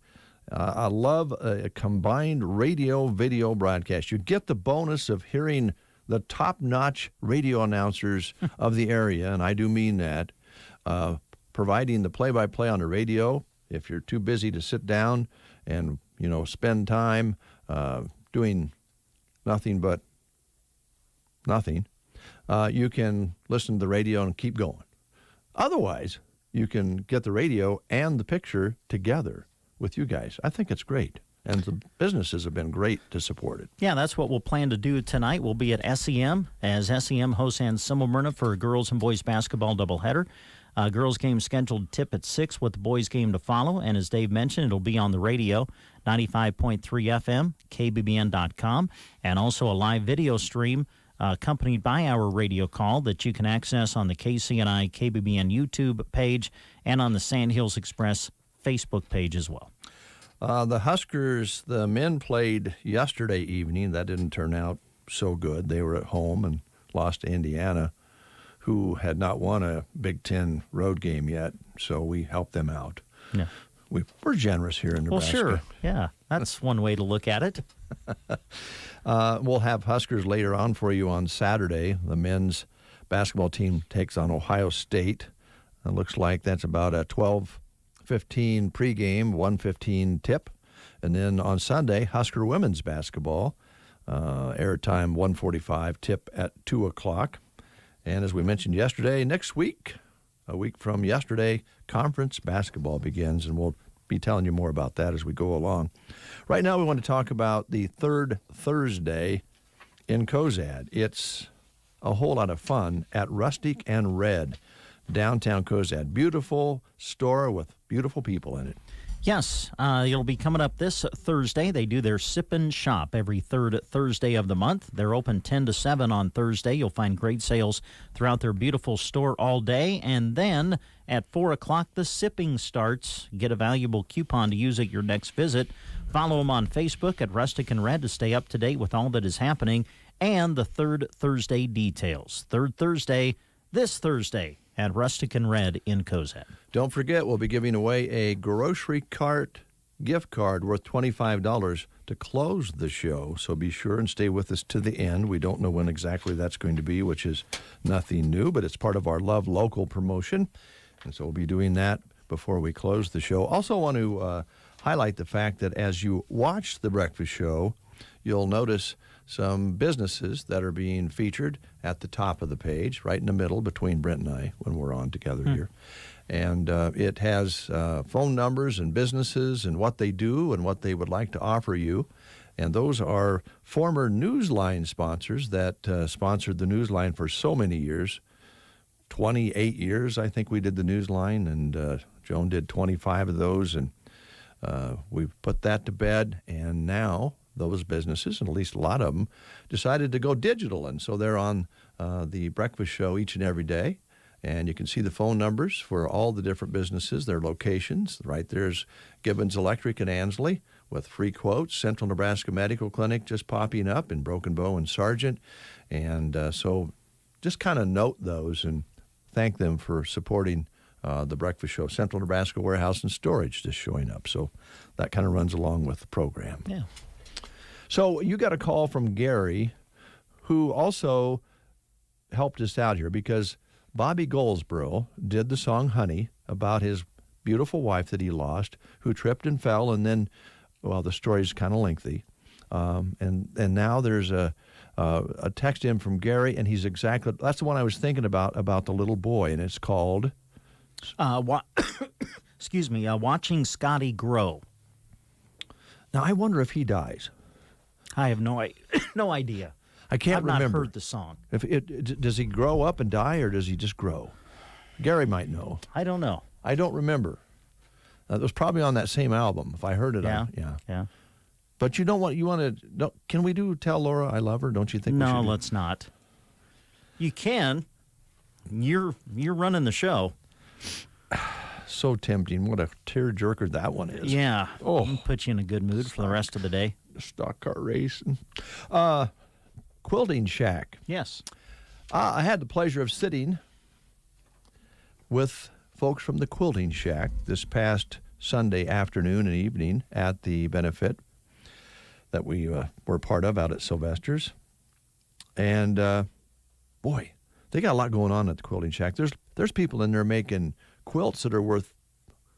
I love a combined radio-video broadcast. You get the bonus of hearing the top-notch radio announcers of the area, and I do mean that, providing the play-by-play on the radio. If you're too busy to sit down and, spend time doing nothing but nothing, you can listen to the radio and keep going. Otherwise, you can get the radio and the picture together with you guys. I think it's great. And the businesses have been great to support it. Yeah, that's what we'll plan to do tonight. We'll be at SEM as SEM hosts Semmelmyrna for a girls and boys basketball doubleheader. Girls game scheduled tip at 6 with the boys game to follow. And as Dave mentioned, it'll be on the radio, 95.3 FM, kbbn.com, and also a live video stream accompanied by our radio call that you can access on the KCNI KBBN YouTube page and on the Sandhills Express Facebook page as well. The Huskers, the men played yesterday evening. That didn't turn out so good. They were at home and lost to Indiana, who had not won a Big Ten road game yet, so we helped them out. Yeah. We're generous here in Nebraska. Well, sure. Yeah, that's one way to look at it. We'll have Huskers later on for you on Saturday. The men's basketball team takes on Ohio State. It looks like that's about a 12:15 pregame, 1:15 tip. And then on Sunday, Husker women's basketball, airtime 1:45, tip at 2 o'clock. And as we mentioned yesterday, next week, a week from yesterday, conference basketball begins, and we'll be telling you more about that as we go along. Right now, we want to talk about the third Thursday in Cozad. It's a whole lot of fun at Rustic and Red, downtown Cozad. Beautiful store with beautiful people in it. Yes, it'll be coming up this Thursday. They do their Sip and Shop every third Thursday of the month. They're open 10 to 7 on Thursday. You'll find great sales throughout their beautiful store all day. And then at 4 o'clock, the sipping starts. Get a valuable coupon to use at your next visit. Follow them on Facebook at Rustic and Red to stay up to date with all that is happening and the third Thursday details. Third Thursday, this Thursday, at Rustic and Red in Cozad. Don't forget, we'll be giving away a grocery cart gift card worth $25 to close the show, so be sure and stay with us to the end. We don't know when exactly that's going to be, which is nothing new, but it's part of our Love Local promotion, and so we'll be doing that before we close the show. Also want to highlight the fact that as you watch the breakfast show, you'll notice some businesses that are being featured at the top of the page, right in the middle between Brent and I when we're on together here. And it has phone numbers and businesses and what they do and what they would like to offer you. And those are former Newsline sponsors that sponsored the Newsline for so many years. 28 years, I think we did the Newsline, and Joan did 25 of those. And we've put that to bed, and now those businesses, and at least a lot of them, decided to go digital. And so they're on the breakfast show each and every day. And you can see the phone numbers for all the different businesses, their locations. Right there's Gibbons Electric in Ansley with free quotes. Central Nebraska Medical Clinic just popping up in Broken Bow and Sargent. And so just kind of note those and thank them for supporting the breakfast show. Central Nebraska Warehouse and Storage just showing up. So that kind of runs along with the program. Yeah. So you got a call from Gary, who also helped us out here because Bobby Goldsboro did the song Honey about his beautiful wife that he lost, who tripped and fell, and then, well, the story's kind of lengthy. And now there's a text in from Gary, and he's exactly, that's the one I was thinking about the little boy, and it's called... excuse me, Watching Scotty Grow. Now, I wonder if he dies. I have no idea. I can't remember. I've not heard the song. Does he grow up and die, or does he just grow? Gary might know. I don't know. I don't remember. It was probably on that same album. If I heard it, yeah. But you don't want to. Can we do Tell Laura I Love Her? Don't you think? No, we should let's not. You can. You're running the show. So tempting. What a tearjerker that one is. Yeah. Oh, put you in a good mood for the rest of the day. Stock car racing. Quilting Shack. Yes. I had the pleasure of sitting with folks from the Quilting Shack this past Sunday afternoon and evening at the benefit that we were part of out at Sylvester's. And, boy, they got a lot going on at the Quilting Shack. There's people in there making quilts that are worth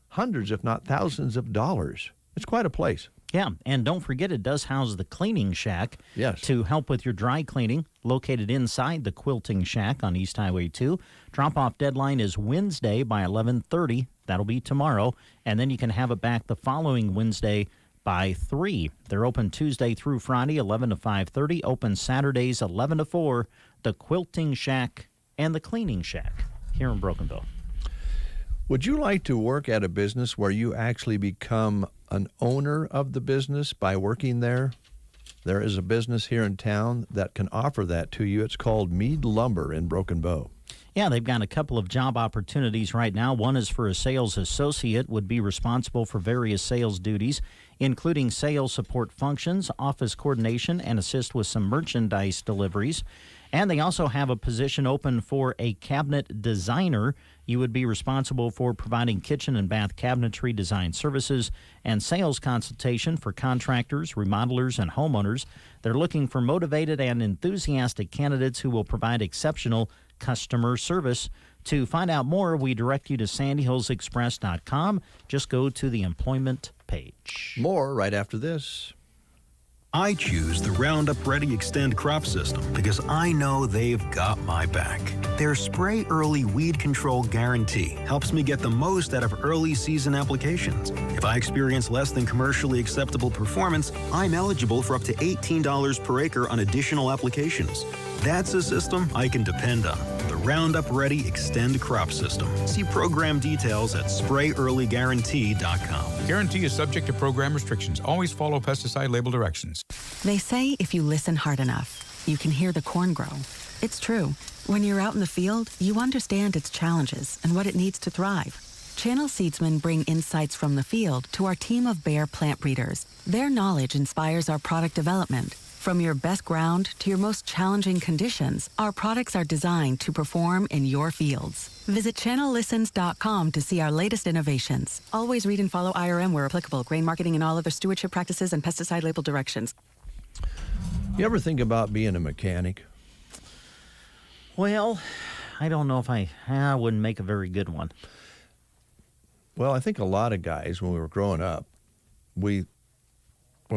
hundreds, if not thousands of dollars. It's quite a place. Yeah, and don't forget it does house the Cleaning Shack. Yes. To help with your dry cleaning, located inside the Quilting Shack on East Highway 2. Drop-off deadline is Wednesday by 11:30. That'll be tomorrow. And then you can have it back the following Wednesday by 3. They're open Tuesday through Friday, 11 to 5:30. Open Saturdays, 11 to 4. The Quilting Shack and the Cleaning Shack here in Broken Bow. Would you like to work at a business where you actually become an owner of the business by working there? There is a business here in town that can offer that to you. It's called Mead Lumber in Broken Bow. Yeah, they've got a couple of job opportunities right now. One is for a sales associate, would be responsible for various sales duties, including sales support functions, office coordination, and assist with some merchandise deliveries. And they also have a position open for a cabinet designer. You would be responsible for providing kitchen and bath cabinetry design services and sales consultation for contractors, remodelers, and homeowners. They're looking for motivated and enthusiastic candidates who will provide exceptional customer service. To find out more, we direct you to sandyhillsexpress.com. Just go to the employment page. More right after this. I choose the Roundup Ready Extend crop system because I know they've got my back. Their spray early weed control guarantee helps me get the most out of early season applications. If I experience less than commercially acceptable performance, I'm eligible for up to $18 per acre on additional applications. That's a system I can depend on. The Roundup Ready Extend crop system. See program details at sprayearlyguarantee.com. Guarantee is subject to program restrictions. Always follow pesticide label directions. They say if you listen hard enough, you can hear the corn grow. It's true. When you're out in the field, you understand its challenges and what it needs to thrive. Channel Seedsmen bring insights from the field to our team of Bayer plant breeders. Their knowledge inspires our product development. From your best ground to your most challenging conditions, our products are designed to perform in your fields. Visit channellistens.com to see our latest innovations. Always read and follow IRM where applicable, grain marketing and all other stewardship practices and pesticide label directions. You ever think about being a mechanic? Well, I don't know if I wouldn't make a very good one. Well, I think a lot of guys, when we were growing up, when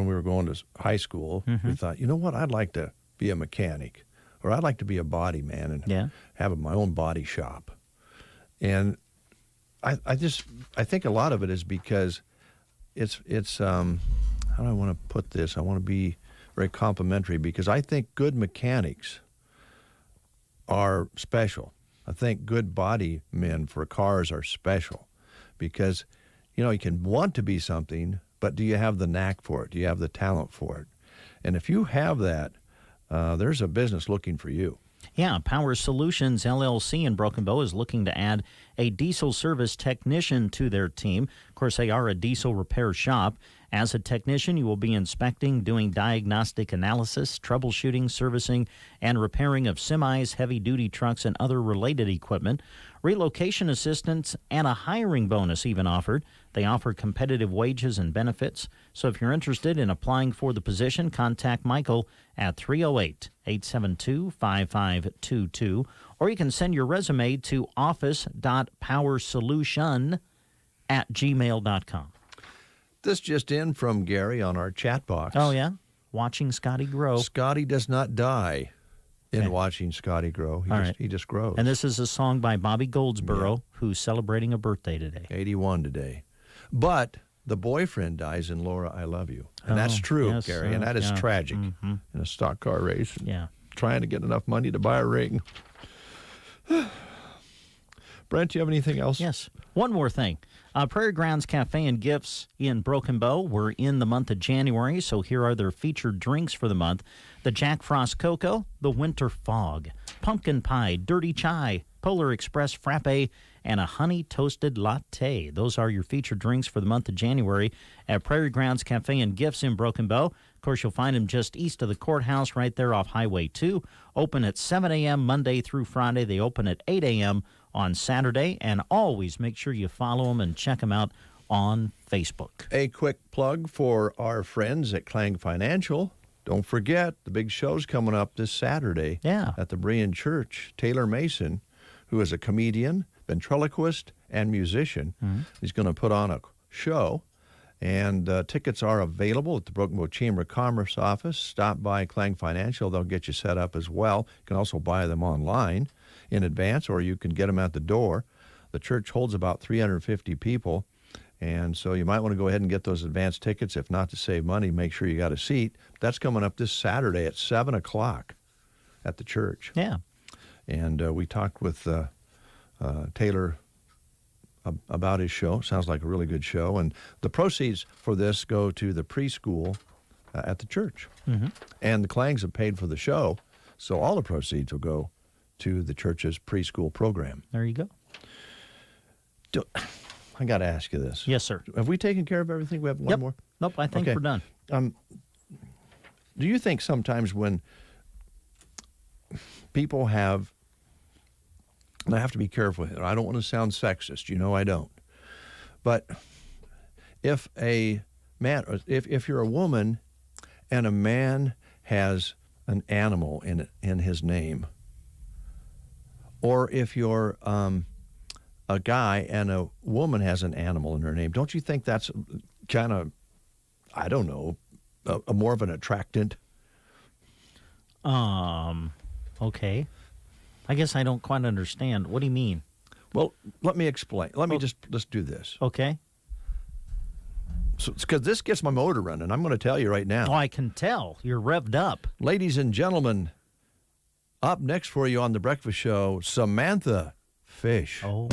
we were going to high school, we thought, you know what, I'd like to be a mechanic, or I'd like to be a body man and have my own body shop. And I think a lot of it is because it's how do I want to put this? I want to be very complimentary because I think good mechanics are special. I think good body men for cars are special because, you can want to be something, but do you have the knack for it? Do you have the talent for it? And if you have that, there's a business looking for you. Yeah, Power Solutions LLC in Broken Bow is looking to add a diesel service technician to their team. Of course, they are a diesel repair shop. As a technician, you will be inspecting, doing diagnostic analysis, troubleshooting, servicing, and repairing of semis, heavy-duty trucks, and other related equipment. Relocation assistance and a hiring bonus even offered. They offer competitive wages and benefits. So if you're interested in applying for the position, contact Michael at 308-872-5522, or you can send your resume to office.powersolution@gmail.com. This just in from Gary on our chat box. Oh, yeah? Watching Scotty grow. Scotty does not die in watching Scotty grow. He just grows. And this is a song by Bobby Goldsboro, who's celebrating a birthday today. 81 today. But the boyfriend dies in Laura, I Love You. And that's true, yes, Gary, and that is tragic in a stock car race. Yeah. Trying to get enough money to buy a ring. Brent, do you have anything else? Yes. One more thing. Prairie Grounds Cafe and Gifts in Broken Bow. We're in the month of January, so here are their featured drinks for the month. The Jack Frost Cocoa, the Winter Fog, Pumpkin Pie, Dirty Chai, Polar Express Frappe, and a Honey Toasted Latte. Those are your featured drinks for the month of January at Prairie Grounds Cafe and Gifts in Broken Bow. Of course, you'll find them just east of the courthouse right there off Highway 2. Open at 7 a.m. Monday through Friday. They open at 8 a.m. on Saturday. And always make sure you follow them and check them out on Facebook. A quick plug for our friends at Clang Financial. Don't forget, the big show's coming up this Saturday at the Berean Church. Taylor Mason, who is a comedian, ventriloquist, and musician, he's going to put on a show. And tickets are available at the Broken Bow Chamber of Commerce office. Stop by Clang Financial. They'll get you set up as well. You can also buy them online in advance, or you can get them at the door. The church holds about 350 people, and so you might want to go ahead and get those advance tickets. If not, to save money, make sure you got a seat. That's coming up this Saturday at 7 o'clock at the church. Yeah. And we talked with Taylor about his show. Sounds like a really good show. And the proceeds for this go to the preschool at the church. And the Clangs have paid for the show, so all the proceeds will go to the church's preschool program. There you go. I got to ask you this. Yes, sir. Have we taken care of everything? We have one more? Nope, I think we're done. Do you think sometimes when people have, and I have to be careful here, I don't want to sound sexist, you know I don't, but if a man, if you're a woman and a man has an animal in his name, or if you're a guy and a woman has an animal in her name, don't you think that's kind of, I don't know, a more of an attractant? Okay. I guess I don't quite understand. What do you mean? Well, let me explain. Let's do this. Okay. So, because this gets my motor running. I'm going to tell you right now. Oh, I can tell. You're revved up. Ladies and gentlemen, up next for you on The Breakfast Show, Samantha Fish. Oh.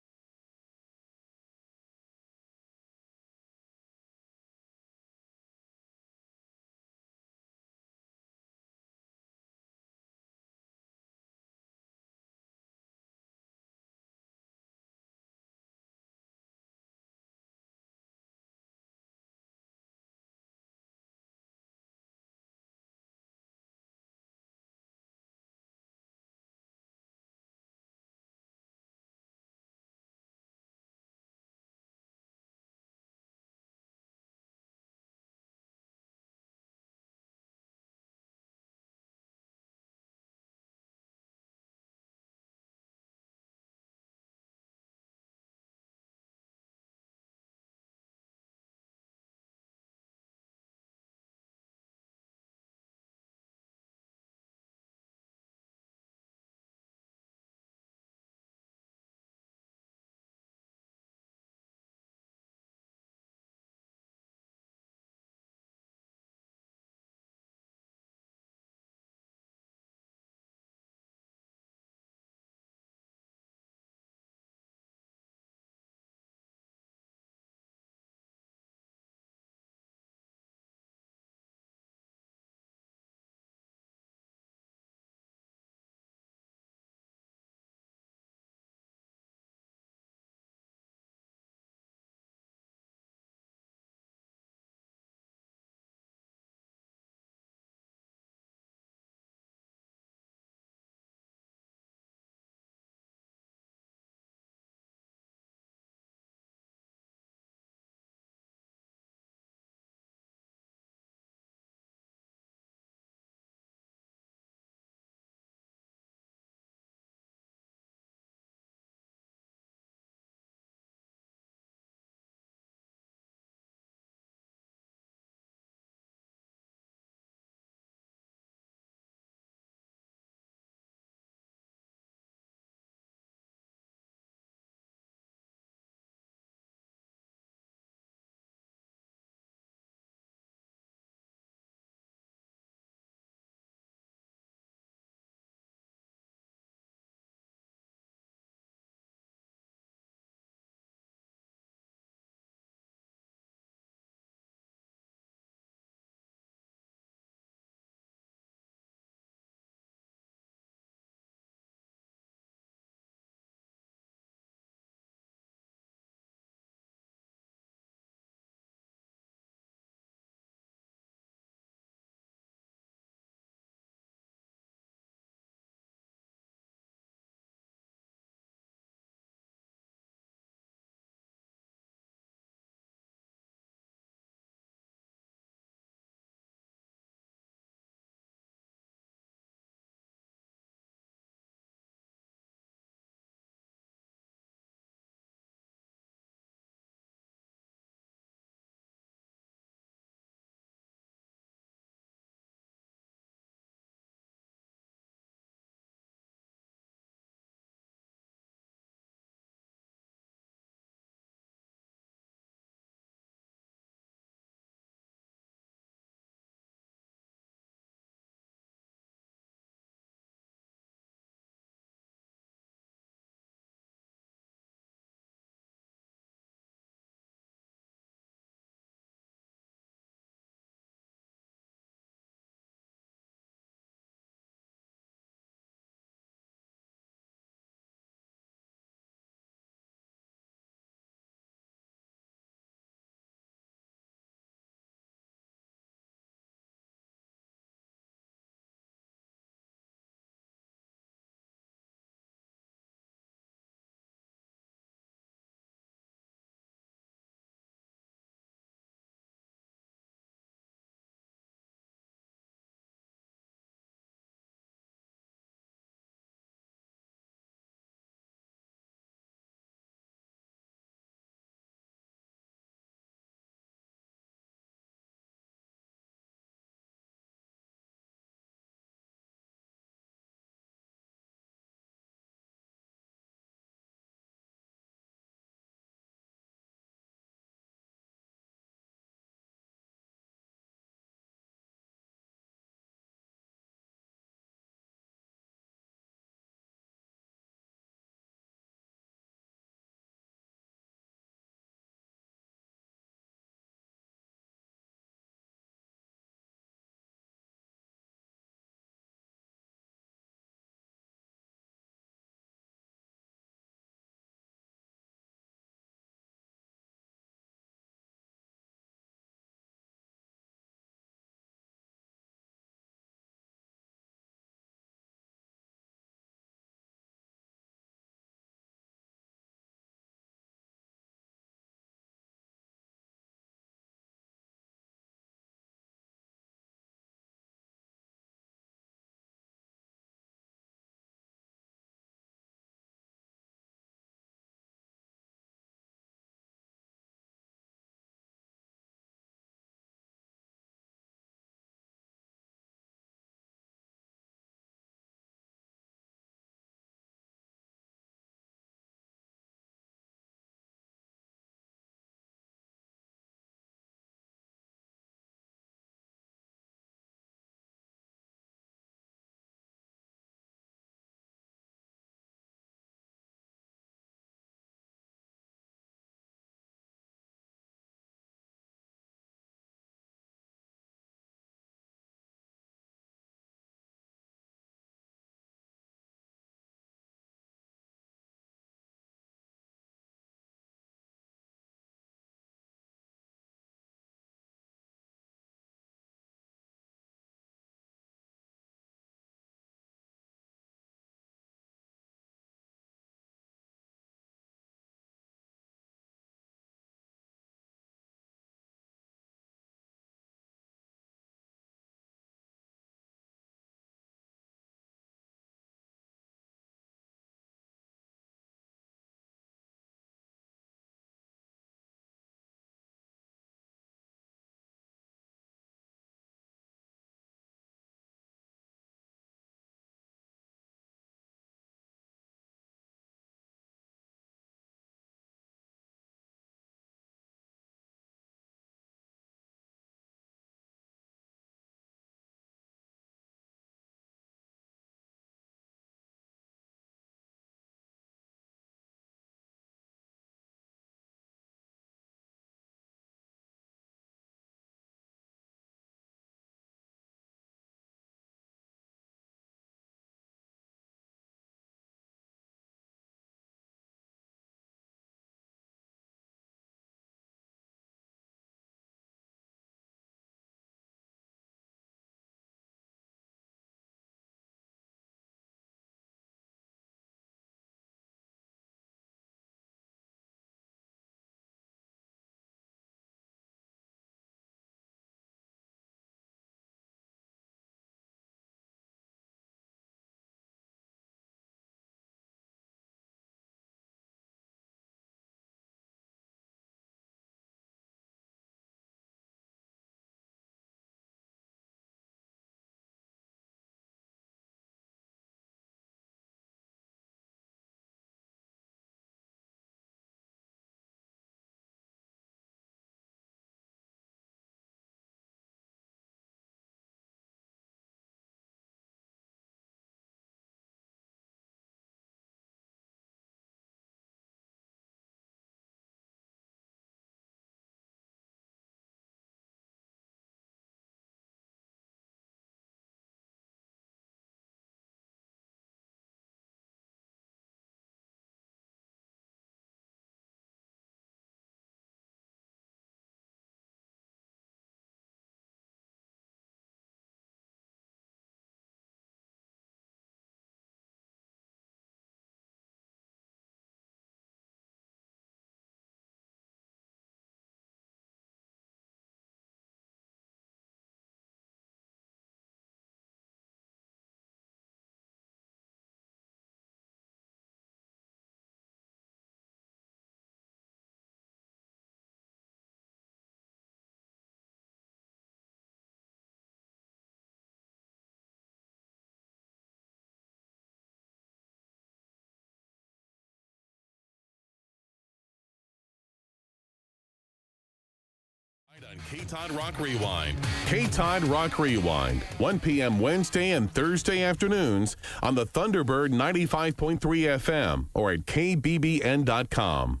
K-Todd Rock Rewind. K-Todd Rock Rewind, 1 p.m. Wednesday and Thursday afternoons on the Thunderbird 95.3 FM or at kbbn.com.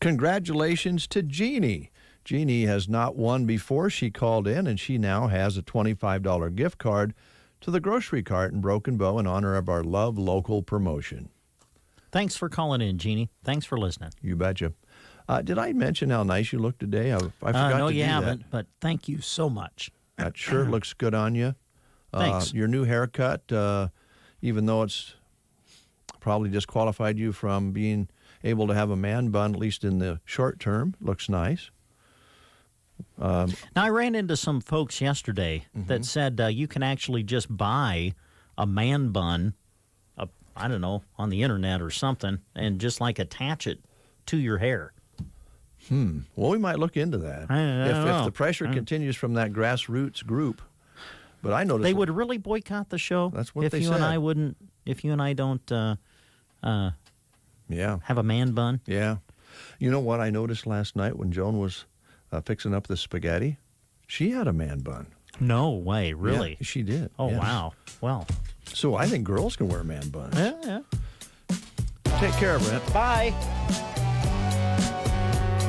Congratulations to Jeannie. Jeannie has not won before she called in, and she now has a $25 gift card to the grocery cart in Broken Bow in honor of our Love Local promotion. Thanks for calling in, Jeannie. Thanks for listening. You betcha. Did I mention how nice you look today? I forgot no, to you do haven't, that. but thank you so much. That shirt looks good on you. Thanks. Your new haircut, even though it's probably disqualified you from being able to have a man bun, at least in the short term, looks nice. Now, I ran into some folks yesterday that said you can actually just buy a man bun, I don't know, on the internet or something, and just like attach it to your hair. Well, we might look into that if the pressure continues from that grassroots group. But I noticed they would really boycott the show. That's what if they you said. and I wouldn't. If you and I don't, have a man bun. Yeah. You know what I noticed last night when Joan was fixing up the spaghetti? She had a man bun. No way, really? Yeah, she did. Oh, yes. wow. Well, so I think girls can wear man buns. Yeah. Take care, Brent. Bye.